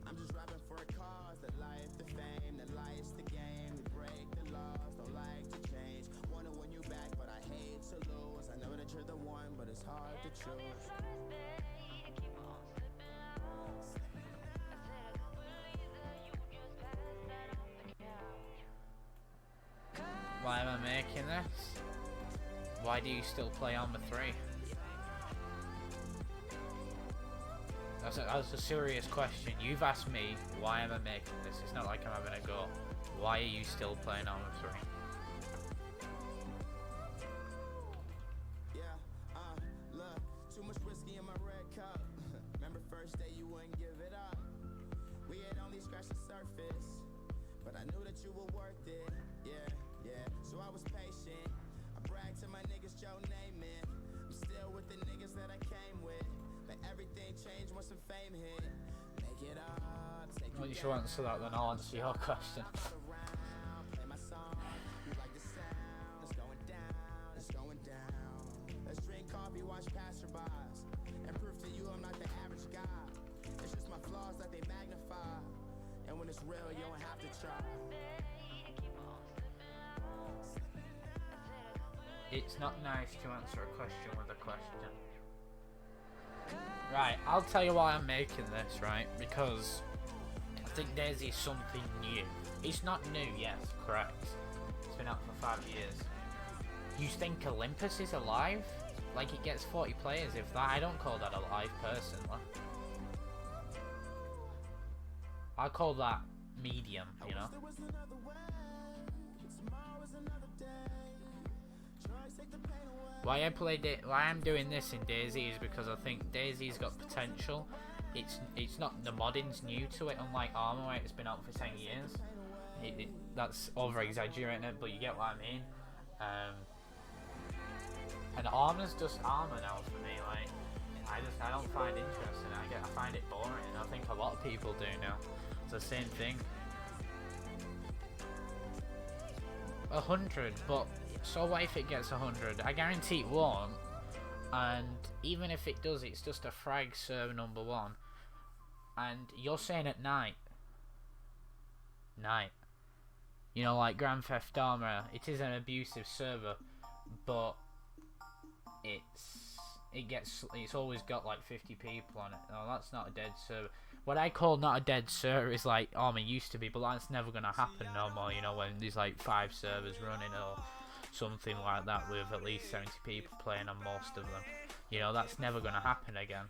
I'm just rapping for a cause. The life, the fame, the life's the game. We break the laws, don't like to change. Wanna win you back, but I hate to lose. I know that you're the one, but it's hard to choose. Why am I making this? why do you still play Arma 3? That's a serious question. You've asked me, why am I making this? It's not like I'm having a go. Why are you still playing Arma 3? Yeah, look, too much whiskey in my red cup. Remember first day you wouldn't give it up. We had only scratched the surface, but I knew that you were worth it. Yeah, so I was patient. I bragged to my niggas, Joe Namath. I'm still with the niggas that I came with. But everything changed once the fame hit. Make it up, take Well, you should answer that, then I'll answer your question. play my song. You like the sound? It's going down, it's going down. Let's drink coffee, watch passerbys, and prove to you I'm not the average guy. It's just my flaws that they magnify, and when it's real, you don't have to try. It's not nice to answer a question with a question. Right, I'll tell you why I'm making this, right? Because I think Dayz is something new. It's not new, yes, correct. It's been out for 5 years. You think Olympus is alive? Like it gets 40 players, if that. I don't call that alive personally. I call that medium, you know? Why I'm doing this in Dayz is because I think Dayz's got potential. It's not, the modding's new to it, unlike Arma where it's been out for 10 years. That's over exaggerating it, but you get what I mean. And Arma's just Arma now for me. Like I don't find interest in it. I find it boring. I think a lot of people do now. It's the same thing. 100, but so what if it gets 100? I guarantee it won't. And even if it does, it's just a frag server number 1. And you're saying at night. You know, like Grand Theft Auto, it is an abusive server, but it's always got like 50 people on it. No, that's not a dead server. What I call not a dead server is like Arma used to be, but that's never gonna happen no more. You know, when there's like 5 servers running or something like that with at least 70 people playing on most of them. You know, that's never gonna happen again.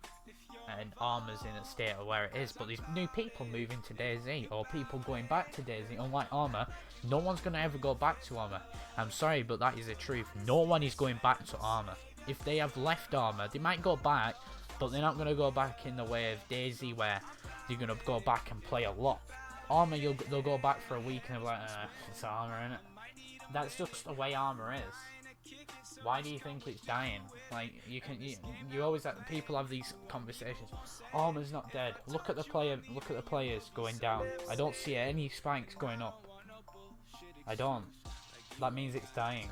And Arma's in a state of where it is, but there's new people moving to Dayz, or people going back to Dayz. Unlike Arma, no one's gonna ever go back to Arma. I'm sorry, but that is the truth. No one is going back to Arma. If they have left Arma, they might go back, but they're not gonna go back in the way of Dayz, where you're gonna go back and play a lot. Arma, they'll go back for a week and they'll be like, it's Arma, innit? That's just the way Arma is. Why do you think it's dying? Like you always have, people have these conversations. Arma's not dead. Look at the players going down. I don't see any spikes going up. I don't. That means it's dying.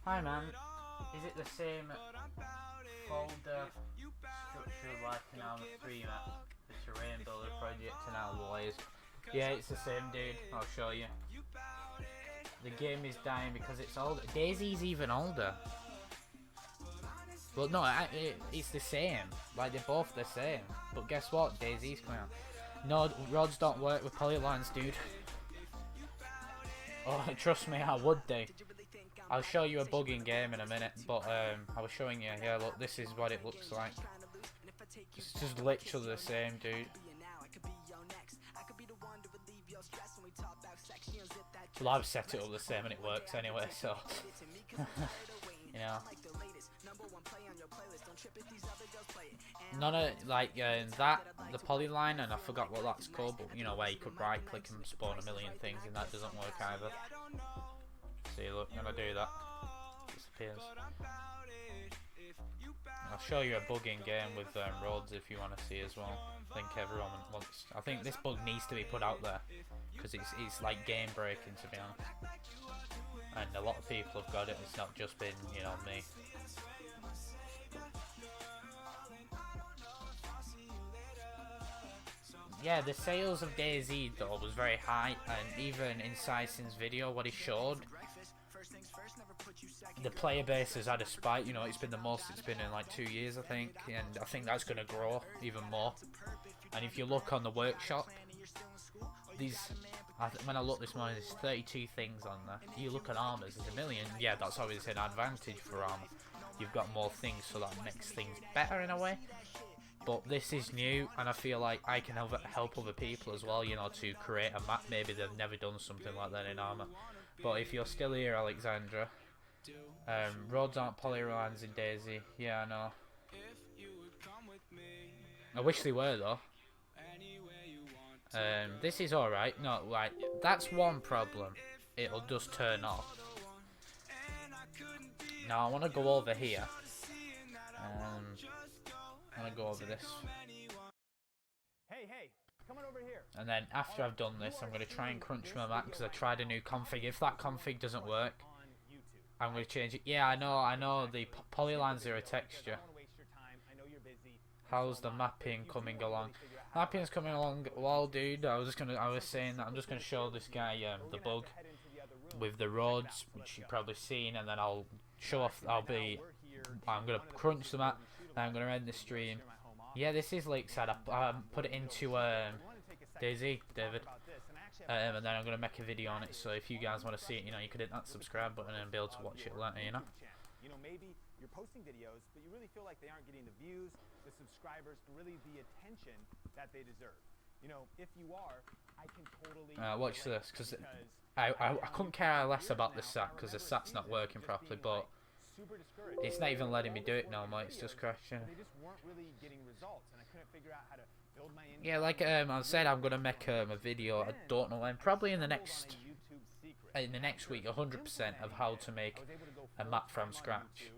Hi man, is it the same folder structure like an Arma 3 map? The terrain builder project and out of the layers. Yeah, it's the same dude, I'll show you. The game is dying because it's older. Dayz's even older. Well no, it's the same. Like they're both the same. But guess what? Dayz's coming out. No, rods don't work with polylines, dude. Oh, trust me, I would do. I'll show you a bug in game in a minute, but I was showing you, yeah, look, this is what it looks like. It's just literally the same, dude. Well, I've set it up the same and it works anyway, so... you know. None of, like, that, the polyline, and I forgot what that's called, but, you know, where you could right-click and spawn a million things, and that doesn't work either. See, look, I'm gonna do that. Disappears. I'll show you a bug in game with roads if you want to see as well. I think everyone wants. I think this bug needs to be put out there because it's like game breaking, to be honest. And a lot of people have got it. It's not just been, you know, me. Yeah, the sales of Dayz though was very high, and even in Syson's video, what he showed, the player base has had a spike. You know, it's been the most it's been in like 2 years, I think, and I think that's going to grow even more. And if you look on the workshop, when I looked this morning, there's 32 things on there. If you look at armors, there's a million. Yeah, that's obviously an advantage for armor. You've got more things, so that makes things better in a way. But this is new, and I feel like I can help other people as well, you know, to create a map. Maybe they've never done something like that in armor. But if you're still here, Alexandra, roads aren't polylines in Daisy. Yeah, I know. I wish they were though. This is alright. No, like, that's one problem. It'll just turn off. Now I want to go over here. I want to go over this. Hey, come on over here. And then after I've done this, I'm going to try and crunch my map because I tried a new config. If that config doesn't work, I'm going to change it. Yeah, I know. The polylines are a texture. How's the mapping coming along? Mapping's coming along well, dude. I was saying that I'm just going to show this guy the bug with the roads, which you've probably seen, and then I'll show off. I'm going to crunch the map, and I'm going to end the stream. Yeah, this is Lakeside. I put it into Dayz, David, and then I'm going to make a video on it. So if you guys want to see it, you know, you could hit that subscribe button and be able to watch it later, you know. You know, maybe you're posting videos, but you really feel like they aren't getting the views, the subscribers, and really the attention that they deserve. You know, if you are, I can totally watch this, because I couldn't care less about the SAT, because the SAT's not working properly, but it's not even letting me do it no more. It's just crashing. They just weren't really getting results, and I couldn't figure out how to build my income. Yeah, like I said, I'm gonna make a video. I don't know when. Probably in the next week, 100% of how to make a map from scratch,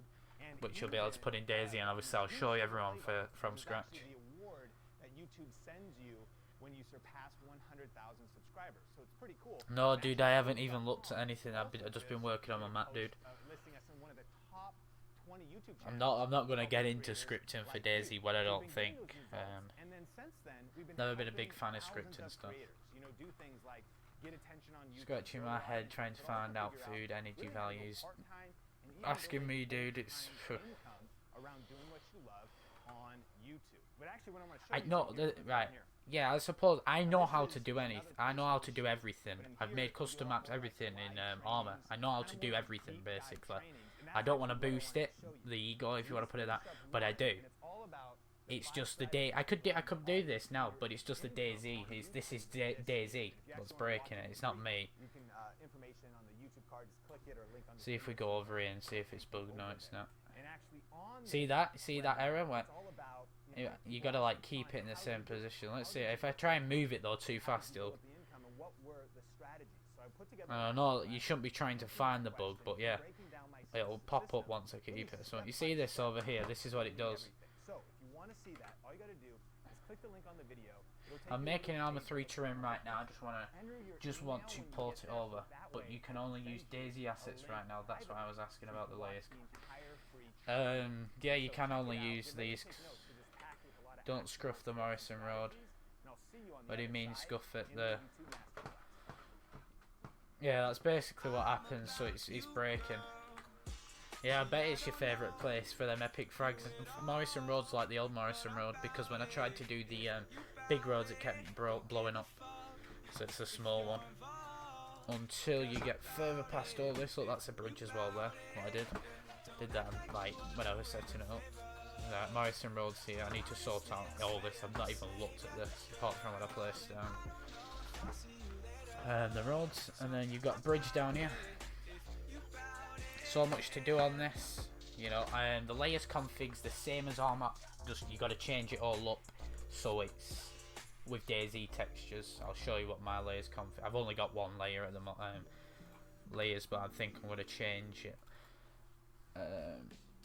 which you'll be able to put in Daisy, and obviously I'll show you everyone from scratch. The award that YouTube sends you when you surpass 100,000 subscribers, so it's pretty cool. No, dude, I haven't even looked at anything. I've just been working on my map, dude. I'm not gonna get into scripting for Daisy, what I don't think. Never been a big fan of scripting stuff. Scratching my head trying to find out food energy values. Asking me, dude, it's. I know, right? Yeah, I suppose I know how to do anything. I know how to do everything. I've made custom maps, everything in Armor. I know how to do everything basically. I don't want to boost it, the ego, if you want to put it that, but I do. It's just the day. I could do this now, but it's just the Dayz. This is Dayz. What's breaking it? It's not me. See if we go over here and see if it's bugged. No, it's not. See that? See that error? What? You gotta like keep it in the same position. Let's see. If I try and move it though too fast, no, you shouldn't be trying to find the bug, but yeah, it'll pop up once I keep it. So you see this over here. This is what it does. I'm making an Armor 3 trim right now. I just want to port it over, but you can only use Daisy assets right now. That's why I was asking about the layers. Yeah, you can only use these. Don't scruff the Morrison Road. What do you mean scuff it? Yeah, that's basically what happens. So it's breaking. Yeah, I bet it's your favourite place for them epic frags. Morrison Road's like the old Morrison Road, because when I tried to do the big roads, it kept blowing up. So it's a small one. Until you get further past all this. Look, that's a bridge as well there. What I did that like when I was setting it up. Morrison Road's here. I need to sort out all this. I've not even looked at this, apart from when I placed down the roads. And then you've got a bridge down here. So much to do on this, you know, and the layers config's the same as Armor, just you got to change it all up so it's with Dayz textures. I'll show you what my layers config. I've only got one layer at the layers, but I think I'm going to change it.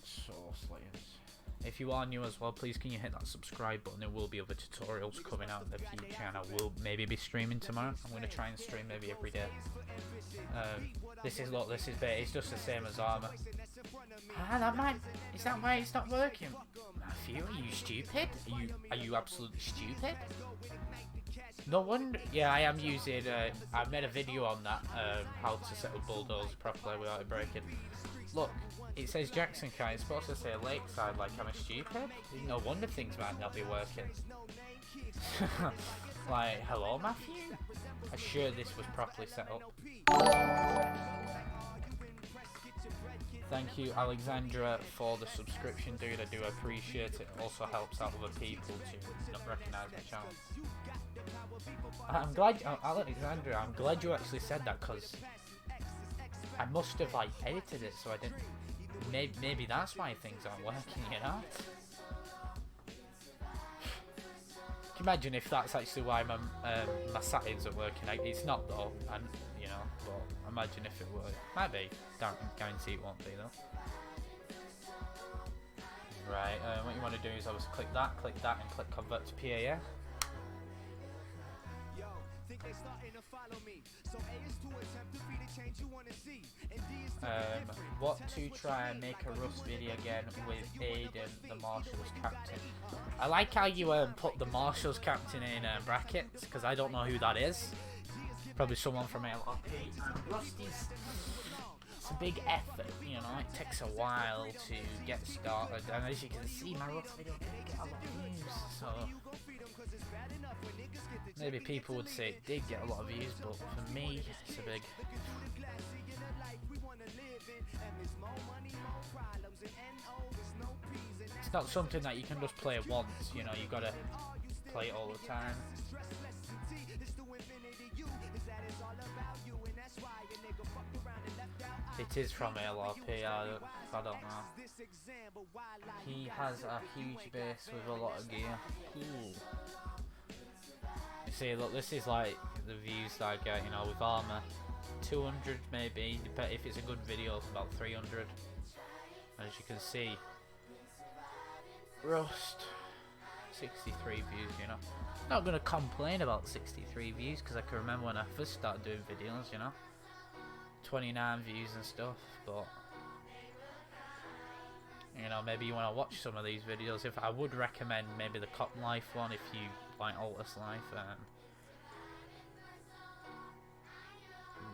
Source layers. If you are new as well, please can you hit that subscribe button. There will be other tutorials coming out in the future, and I will maybe be streaming tomorrow. I'm going to try and stream maybe every day. This is it's just the same as Armor. Is that why it's not working? Matthew, are you stupid? Are you absolutely stupid? No wonder. Yeah, I am using. I made a video on that. How to set up bulldozer properly without it breaking. Look, it says Jackson County. It's supposed to say Lakeside. Like I'm a stupid. No wonder things might not be working. Like, hello, Matthew. I'm sure this was properly set up. Thank you, Alexandra, for the subscription, dude. I do appreciate it. It also helps out other people to not recognise my channel. I'm glad, Alexandra, I'm glad you actually said that, because I must have like edited it, so I didn't. Maybe that's why things aren't working, you know. Can you imagine if that's actually why my settings are working? It's not though, and you know. But imagine if it were. Might be. Guarantee it won't be though. Right. What you want to do is obviously click that, and click convert to PA. Yeah. What to try and make a Rust video again with Aiden, the Marshals captain. I like how you put the Marshals captain in brackets, because I don't know who that is. Probably someone from LRP. Rust is, it's a big effort, you know, it takes a while to get started, and as you can see, my Rust video didn't get a lot of views, so maybe people would say it did get a lot of views, but for me, it's a big... It's not something that you can just play once, you know, you gotta play it all the time. It is from LRP, I don't know. He has a huge base with a lot of gear. Cool. You see, look, this is like the views that I get, you know, with armor. 200 maybe, but if it's a good video, it's about 300. As you can see, Rust, 63 views, you know. Not gonna complain about 63 views, because I can remember when I first started doing videos, you know. 29 views and stuff, but you know, maybe you want to watch some of these videos. If I would recommend maybe the Cop Life one if you like Altus Life.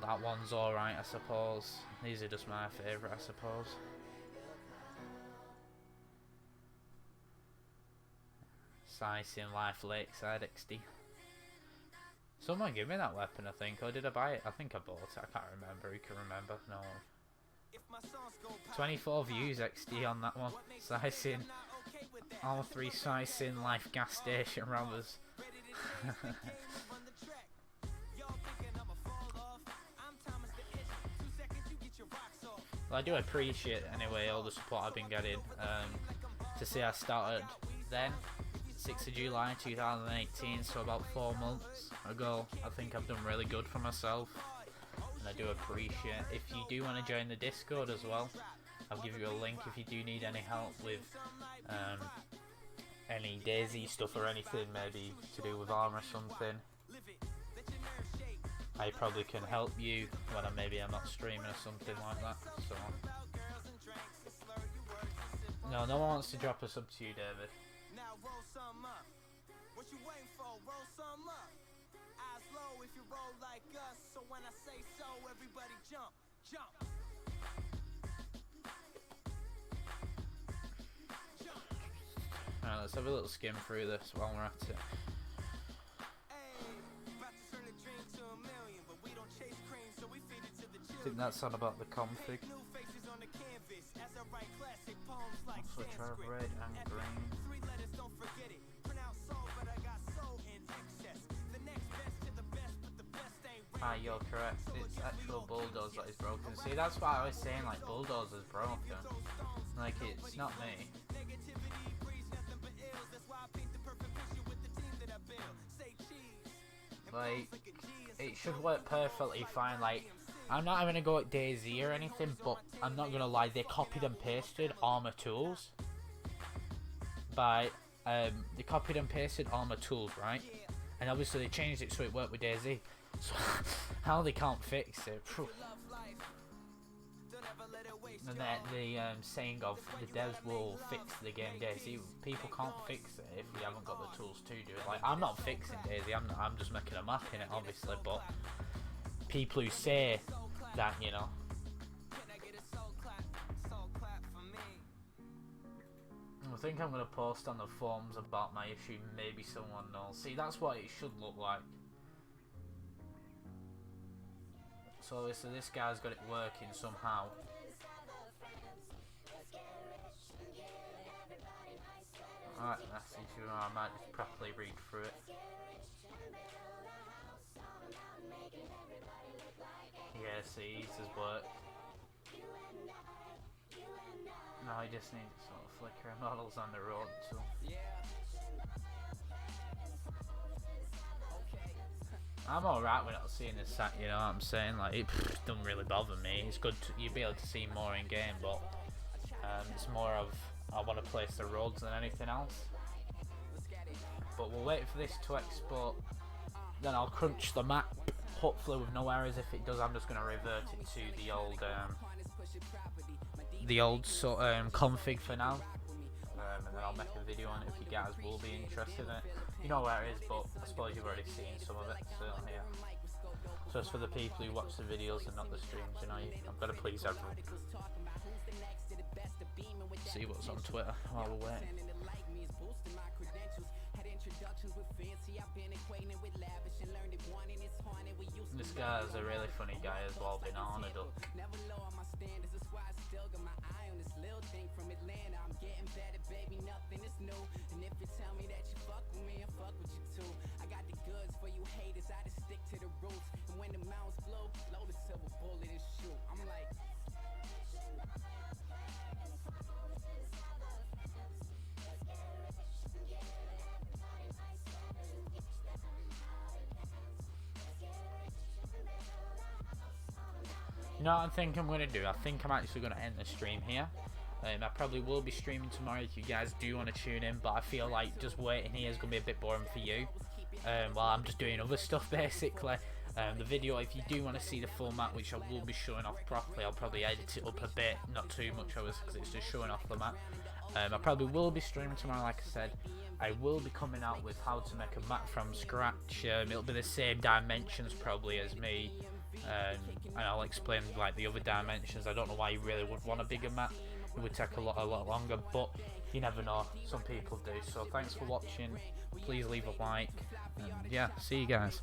That one's alright, I suppose. These are just my favourite, I suppose. Sicing Life Lakeside XD. Someone gave me that weapon, I think, or did I buy it? I think I bought it, I can't remember, who can remember? No. 24 views XD on that one. Sicing. All 3 Sicing Life gas station robbers. Well, I do appreciate, anyway, all the support I've been getting. To see I started then. 6th of July 2018, so about 4 months ago. I think I've done really good for myself, and I do appreciate. If you do want to join the Discord as well, I'll give you a link if you do need any help with any Dayz stuff or anything, maybe to do with armor or something. I probably can help you when I'm not streaming or something like that. So no one wants to drop a sub to you, David. Roll some up. What you waiting for? Roll some up. Eyes low if you roll like us. So when I say so, everybody jump, jump. Alright, let's have a little skim through this while we're at it. I think that's on about the config. Also try red and green. Ah, you're correct. It's actual bulldozer that is broken. See, that's why I was saying, like, bulldozer's broken. Like, it's not me. Like, it should work perfectly fine. Like, I'm not even gonna go at Dayz or anything, but I'm not gonna lie, they copied and pasted armor tools. They copied and pasted armor tools, right? And obviously they changed it so it worked with Dayz. So how they can't fix it? Phew. And the saying of the devs will fix the game Daisy. People can't fix it if we haven't got the tools to do it. Like, I'm not fixing Daisy, I'm just making a map in it, obviously, but people who say that, you know. I think I'm going to post on the forums about my issue, maybe someone knows. See, that's what it should look like. So obviously this guy's got it working somehow. Alright, that's easy. I might just properly read through it. Yeah, see, he's his work. No, he just needs sort of flickering models on the road, so. I'm alright with not seeing this set, you know what I'm saying? Like, it doesn't really bother me. It's good to, you'll be able to see more in game, but it's more of I want to place the roads than anything else. But we'll wait for this to export, then I'll crunch the map, hopefully with no errors. If it does, I'm just going to revert it to the old config for now, and then I'll make a video on it if you guys will be interested in it. You know where it is, but I suppose you've already seen some of it, so yeah. So it's for the people who watch the videos and not the streams, you know, I've got to please everyone. See what's on Twitter while we're waiting. This guy's a really funny guy as well, being on a duck. You know what I think I'm going to do? I think I'm actually going to end the stream here. I probably will be streaming tomorrow if you guys do want to tune in, but I feel like just waiting here is going to be a bit boring for you. While I'm just doing other stuff basically. The video, if you do want to see the format, which I will be showing off properly, I'll probably edit it up a bit, not too much obviously because it's just showing off the map. I probably will be streaming tomorrow, like I said. I will be coming out with how to make a map from scratch. It'll be the same dimensions probably as me. And I'll explain like the other dimensions. I don't know why you really would want a bigger map. It would take a lot longer, but you never know. Some people do. So thanks for watching. Please leave a like. And yeah, see you guys.